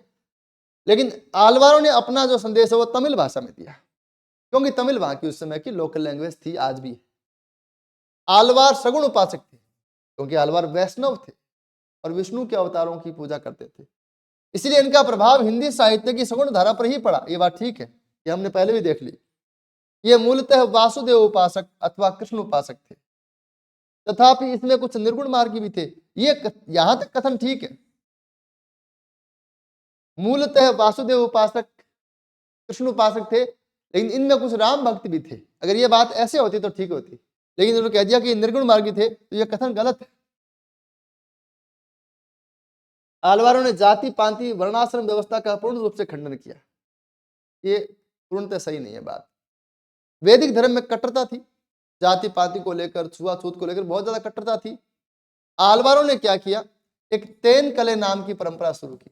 लेकिन आलवारों ने अपना जो संदेश है वो तमिल भाषा में दिया, क्योंकि तमिल वहां की उस समय की लोकल लैंग्वेज थी, आज भी है। आलवार सगुण उपासक थे, क्योंकि आलवार वैष्णव थे और विष्णु के अवतारों की पूजा करते थे, इसलिए इनका प्रभाव हिंदी साहित्य की सगुण धारा पर ही पड़ा। ये बात ठीक है, ये हमने पहले भी देख ली। ये मूलतः वासुदेव उपासक अथवा कृष्ण उपासक थे, तथापि इसमें कुछ निर्गुण मार्गी भी थे। ये यहां तक कथन ठीक है, मूलतः वासुदेव उपासक कृष्ण उपासक थे, लेकिन इनमें कुछ राम भक्त भी थे। अगर ये बात ऐसे होती तो ठीक होती, लेकिन इन्होंने कह दिया कि निर्गुण मार्गी थे, तो यह कथन गलत है। आलवारों ने जाति पांति वर्णाश्रम व्यवस्था का पूर्ण रूप से खंडन किया। ये पूर्णतः सही नहीं है बात। वैदिक धर्म में कट्टरता थी, जाति पाति को लेकर, छुआछूत को लेकर बहुत ज्यादा कट्टरता थी। आलवारों ने क्या किया, एक तेन कले नाम की परंपरा शुरू की।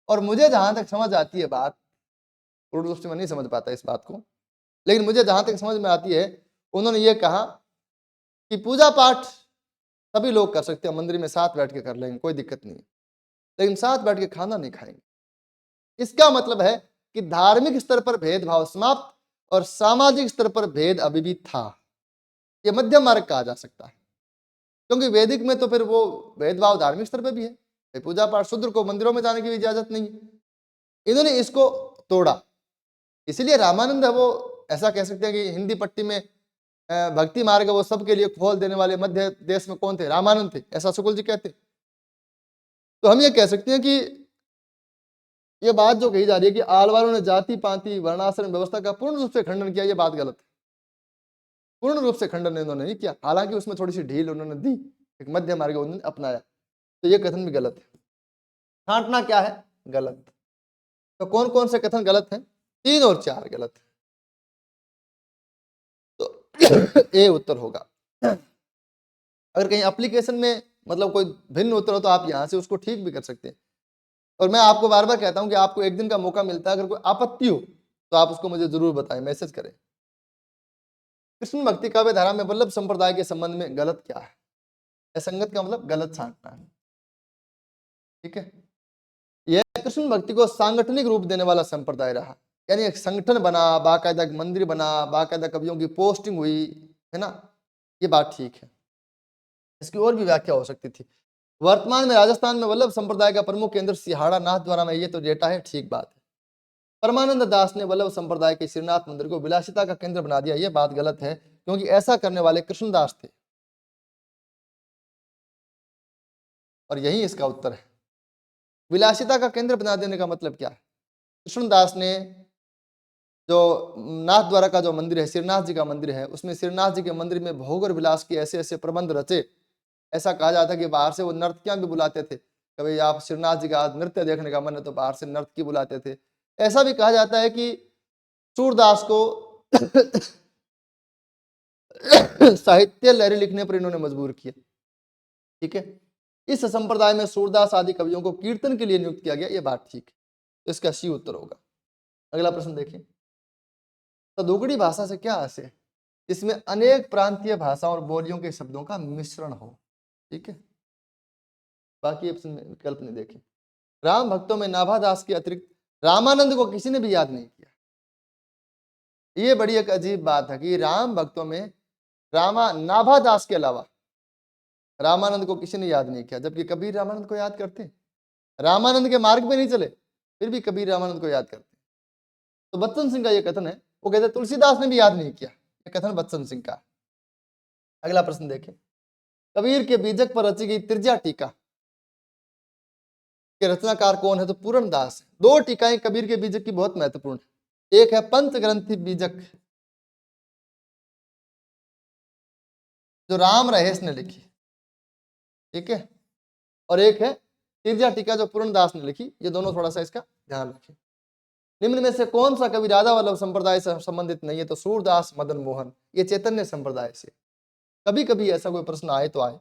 और मुझे जहां तक समझ आती है बात, पूर्ण रूप से मैं नहीं समझ पाता इस बात को, लेकिन मुझे जहां तक समझ में आती है, उन्होंने ये कहा कि पूजा पाठ सभी लोग कर सकते हैं, मंदिर में साथ बैठ के कर लेंगे, कोई दिक्कत नहीं है, लेकिन साथ बैठ के खाना नहीं खाएंगे। इसका मतलब है कि धार्मिक स्तर पर भेदभाव समाप्त और सामाजिक स्तर पर भेद अभी भी था। ये मध्यम मार्ग कहा जा सकता है, क्योंकि वैदिक में तो फिर वो भेदभाव धार्मिक स्तर पर भी है, पूजा पाठ, शूद्र को मंदिरों में जाने की भी इजाजत नहीं है। इन्होंने इसको तोड़ा, इसलिए रामानंद है वो ऐसा कह सकते हैं कि हिंदी पट्टी में भक्ति मार्ग वो सबके लिए खोल देने वाले मध्य देश में कौन थे, रामानंद थे, ऐसा शुक्ल जी कहते। तो हम ये कह सकते हैं कि ये बात जो कही जा रही है कि आलवारों ने जाति पाति वर्णाश्रम व्यवस्था का पूर्ण रूप से खंडन किया, ये बात गलत है। पूर्ण रूप से खंडन इन्होंने नहीं किया, हालांकि उसमें थोड़ी सी ढील उन्होंने दी, एक मध्य मार्ग उन्होंने अपनाया, तो ये कथन भी गलत है। छांटना क्या है, गलत। तो कौन कौन से कथन गलत हैं, 3 और 4 गलत है। तो ए उत्तर होगा। अगर कहीं एप्लीकेशन में मतलब कोई भिन्न उत्तर हो तो आप यहां से उसको ठीक भी कर सकते हैं। और मैं आपको बार बार कहता हूं कि आपको एक दिन का मौका मिलता है, अगर कोई आपत्ति हो तो आप उसको मुझे जरूर बताएं, मैसेज करें। कृष्ण भक्ति काव्य धारा में वल्लभ संप्रदाय के संबंध में गलत क्या है, असंगत का मतलब गलत छांटना है, ठीक है। यह कृष्ण भक्ति को सांगठनिक रूप देने वाला संप्रदाय रहा, यानी एक संगठन बना, बाकायदा मंदिर बना, बाकायदा कवियों की पोस्टिंग हुई, है ना, ये बात ठीक है। इसकी और भी व्याख्या हो सकती थी। वर्तमान में राजस्थान में वल्लभ संप्रदाय का प्रमुख केंद्र सिहाड़ा नाथ द्वारा में ये तो डेटा है, ठीक बात है। परमानंद दास ने वल्लभ संप्रदाय के श्रीनाथ मंदिर को विलासिता का केंद्र बना दिया, यह बात गलत है, क्योंकि ऐसा करने वाले कृष्णदास थे, और यही इसका उत्तर है। विलासिता का केंद्र बना देने का मतलब क्या है, कृष्णदास ने जो नाथ द्वारा का जो मंदिर है, श्रीनाथ जी का मंदिर है, उसमें श्रीनाथ जी के मंदिर में भोग और विलास के ऐसे ऐसे प्रबंध रचे। ऐसा कहा जाता है कि बाहर से वो नर्तकियां भी बुलाते थे, कभी आप श्रीनाथ जी का नृत्य देखने का मन है तो बाहर से नर्तकी बुलाते थे। ऐसा भी कहा जाता है कि सूरदास को साहित्य लहरी लिखने पर इन्होंने मजबूर किया, ठीक है। इस संप्रदाय में सूरदास आदि कवियों को कीर्तन के लिए नियुक्त किया गया, ये बात ठीक है, तो इसका सी उत्तर होगा। अगला प्रश्न देखिए, तदुगड़ी भाषा से क्या आशय है, इसमें अनेक प्रांतीय भाषाओं और बोलियों के शब्दों का मिश्रण हो, ठीक है। बाकी ऑप्शन में विकल्प नहीं देखे। राम भक्तों में नाभादास के अतिरिक्त रामानंद को किसी ने भी याद नहीं किया। ये बड़ी एक अजीब बात है कि राम भक्तों में नाभादास के अलावा रामानंद को किसी ने याद नहीं किया, जबकि कबीर रामानंद को याद करते, रामानंद के मार्ग में नहीं चले फिर भी कबीर रामानंद को याद करते। तो बच्चन सिंह का यह कथन है, वो कहते तुलसीदास ने भी याद नहीं किया, यह कथन बच्चन सिंह का। अगला प्रश्न देखें, कबीर के बीजक पर रची गई त्रिज्या टीका के रचनाकार कौन है, तो पूरणदास। 2 टीकाएं कबीर के बीजक की बहुत महत्वपूर्ण है, एक है पंचग्रंथी बीजक जो राम रहेश ने लिखी, ठीक है, और एक है त्रिज्या टीका जो पूरणदास ने लिखी, ये दोनों थोड़ा सा इसका ध्यान रखें। निम्न में से कौन सा कवि राधा वल्लभ संप्रदाय से संबंधित नहीं है, तो सूरदास मदन मोहन, ये चैतन्य संप्रदाय से। कभी कभी ऐसा कोई प्रश्न आए तो आए,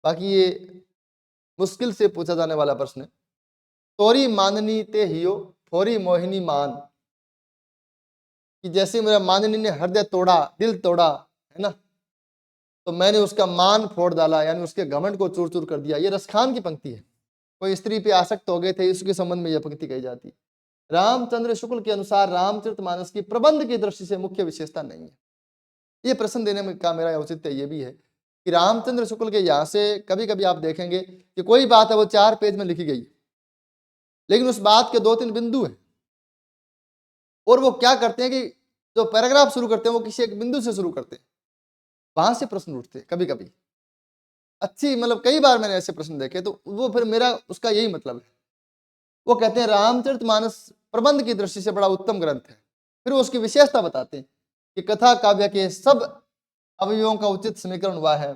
बाकी ये मुश्किल से पूछा जाने वाला प्रश्न है। तोरी माननी ते हियो थोरी मोहिनी मान, कि जैसे मेरा माननी ने हृदय तोड़ा, दिल तोड़ा, है ना, तो मैंने उसका मान फोड़ डाला, यानी उसके घमंड को चूर चूर कर दिया। ये रसखान की पंक्ति है, कोई स्त्री पे आसक्त हो गए थे, इसके संबंध में यह पंक्ति कही जाती है। रामचंद्र शुक्ल के अनुसार रामचरितमानस की प्रबंध की दृष्टि से मुख्य विशेषता नहीं है। ये प्रश्न देने में का मेरा औचित्य ये भी है कि रामचंद्र शुक्ल के यहाँ से कभी कभी आप देखेंगे कि कोई बात है वो 4 पेज में लिखी गई, लेकिन उस बात के 2-3 बिंदु हैं, और वो क्या करते हैं कि जो पैराग्राफ शुरू करते हैं वो किसी एक बिंदु से शुरू करते हैं, वहां से प्रश्न उठते हैं कभी कभी। अच्छी मतलब कई बार मैंने ऐसे प्रश्न देखे, तो वो फिर मेरा उसका यही मतलब है। वो कहते हैं रामचरितमानस प्रबंध की दृष्टि से बड़ा उत्तम ग्रंथ है, फिर वो उसकी विशेषता बताते हैं कि कथा काव्य के सब अवयवों का उचित समीकरण हुआ है,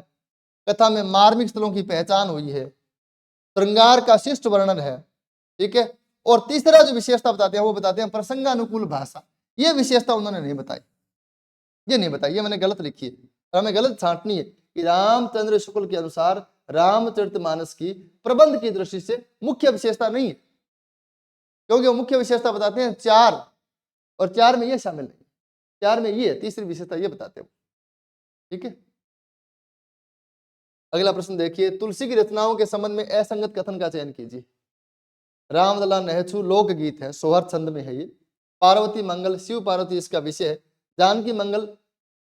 कथा में मार्मिक स्थलों की पहचान हुई है, श्रृंगार का शिष्ट वर्णन है, ठीक है, और तीसरा जो विशेषता बताते हैं वो बताते हैं प्रसंगानुकूल भाषा। ये विशेषता उन्होंने नहीं बताई, ये नहीं बताई, ये मैंने गलत लिखी है और हमें गलत छांटनी है कि रामचंद्र शुक्ल के अनुसार रामचरितमानस की प्रबंध की दृष्टि से मुख्य विशेषता नहीं है, क्योंकि वो मुख्य विशेषता बताते हैं 4 और 4 में ये शामिल नहीं, 4 में ये है, तीसरी विशेषता ये बताते हैं। ठीक है, अगला प्रश्न देखिए, तुलसी की रचनाओं के संबंध में असंगत कथन का चयन कीजिए। रामलला नहचू लोकगीत है, सोहर छंद में है ये। पार्वती मंगल शिव पार्वती इसका विषय है। जानकी मंगल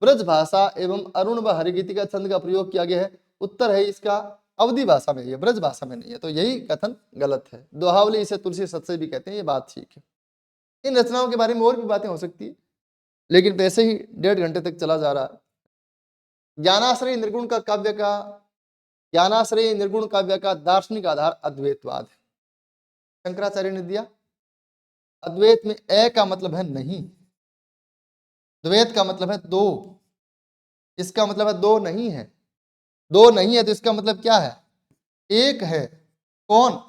ब्रज भाषा एवं अरुण व हरिगीति का छंद का प्रयोग किया गया है। उत्तर है इसका अवधि भाषा में, ये ब्रज भाषा में नहीं है, तो यही कथन गलत है। दोहावली इसे तुलसी सत्सय भी कहते हैं, ये बात ठीक है। इन रचनाओं के बारे में और भी बातें हो सकती है, लेकिन वैसे ही 1.5 घंटे तक चला जा रहा है। ज्ञानाश्रय निर्गुण काव्य का दार्शनिक आधार अद्वैतवाद है। शंकराचार्य ने दिया, अद्वैत में ए का मतलब है नहीं, द्वैत का मतलब है दो, इसका मतलब है दो नहीं है, दो नहीं है तो इसका मतलब क्या है, एक है। कौन?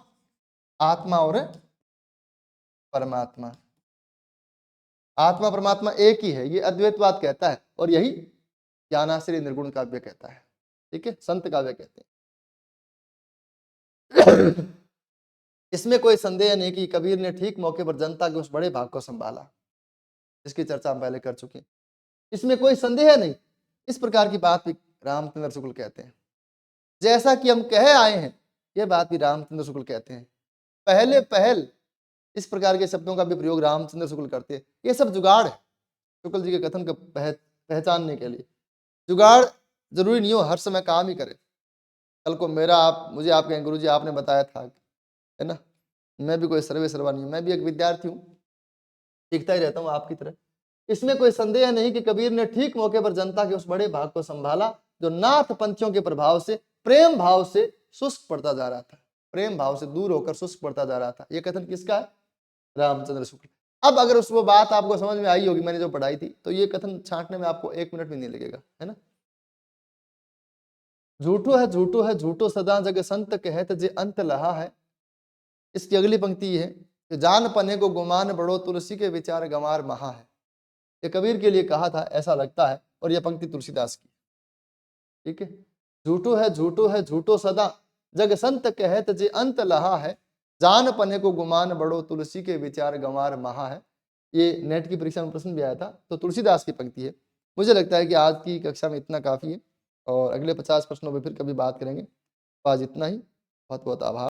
आत्मा और परमात्मा। आत्मा परमात्मा एक ही है, ये अद्वैतवाद कहता है और यही ज्ञानाश्रय निर्गुण काव्य कहता है। ठीक है, संत काव्य कहते हैं। इसमें कोई संदेह नहीं कि कबीर ने ठीक मौके पर जनता के उस बड़े भाग को संभाला, इसकी चर्चा हम पहले कर चुके हैं। इसमें कोई संदेह नहीं, इस प्रकार की बात भी रामचंद्र शुक्ल कहते हैं। जैसा कि हम कह आए हैं, यह बात भी रामचंद्र शुक्ल कहते हैं। पहले पहल इस प्रकार के शब्दों का भी प्रयोग रामचंद्र शुक्ल करते हैं। ये सब जुगाड़ है शुक्ल जी के कथन को पहचानने के लिए। जुगाड़ जरूरी नहीं हो हर समय काम ही करे। कल को मुझे आप कहें गुरुजी आपने बताया था, है ना, मैं भी कोई सर्वा नहीं हूँ, मैं भी एक विद्यार्थी हूँ, सीखता ही रहता हूँ आपकी तरह। इसमें कोई संदेह नहीं कि कबीर ने ठीक मौके पर जनता के उस बड़े भाग को संभाला जो नाथ पंथियों के प्रभाव से, प्रेम भाव से शुष्क पड़ता जा रहा था, प्रेम भाव से दूर होकर शुष्क पड़ता जा रहा था। यह कथन किसका है? रामचंद्र शुक्ल। अब अगर उस वो बात आपको समझ में आई होगी मैंने जो पढ़ाई थी, तो ये कथन छांटने में आपको 1 मिनट भी नहीं लगेगा, है ना। झूठो है झूठो सदा जग संत कहत जे अंत लहा है। इसकी अगली पंक्ति है कि जान पने को गुमान बड़ो तुलसी के विचार गंवार महा है। ये कबीर के लिए कहा था ऐसा लगता है, और यह पंक्ति तुलसीदास की। ठीक है, झूठो है झूठो सदा जग संत कहत जे अंत लहा है। जान पने को गुमान बड़ो तुलसी के विचार गंवार महा है। ये नेट की परीक्षा में प्रश्न भी आया था, तो तुलसीदास की पंक्ति है। मुझे लगता है कि आज की कक्षा में इतना काफी है और अगले 50 प्रश्नों पर फिर कभी बात करेंगे। आज इतना ही, बहुत बहुत आभार।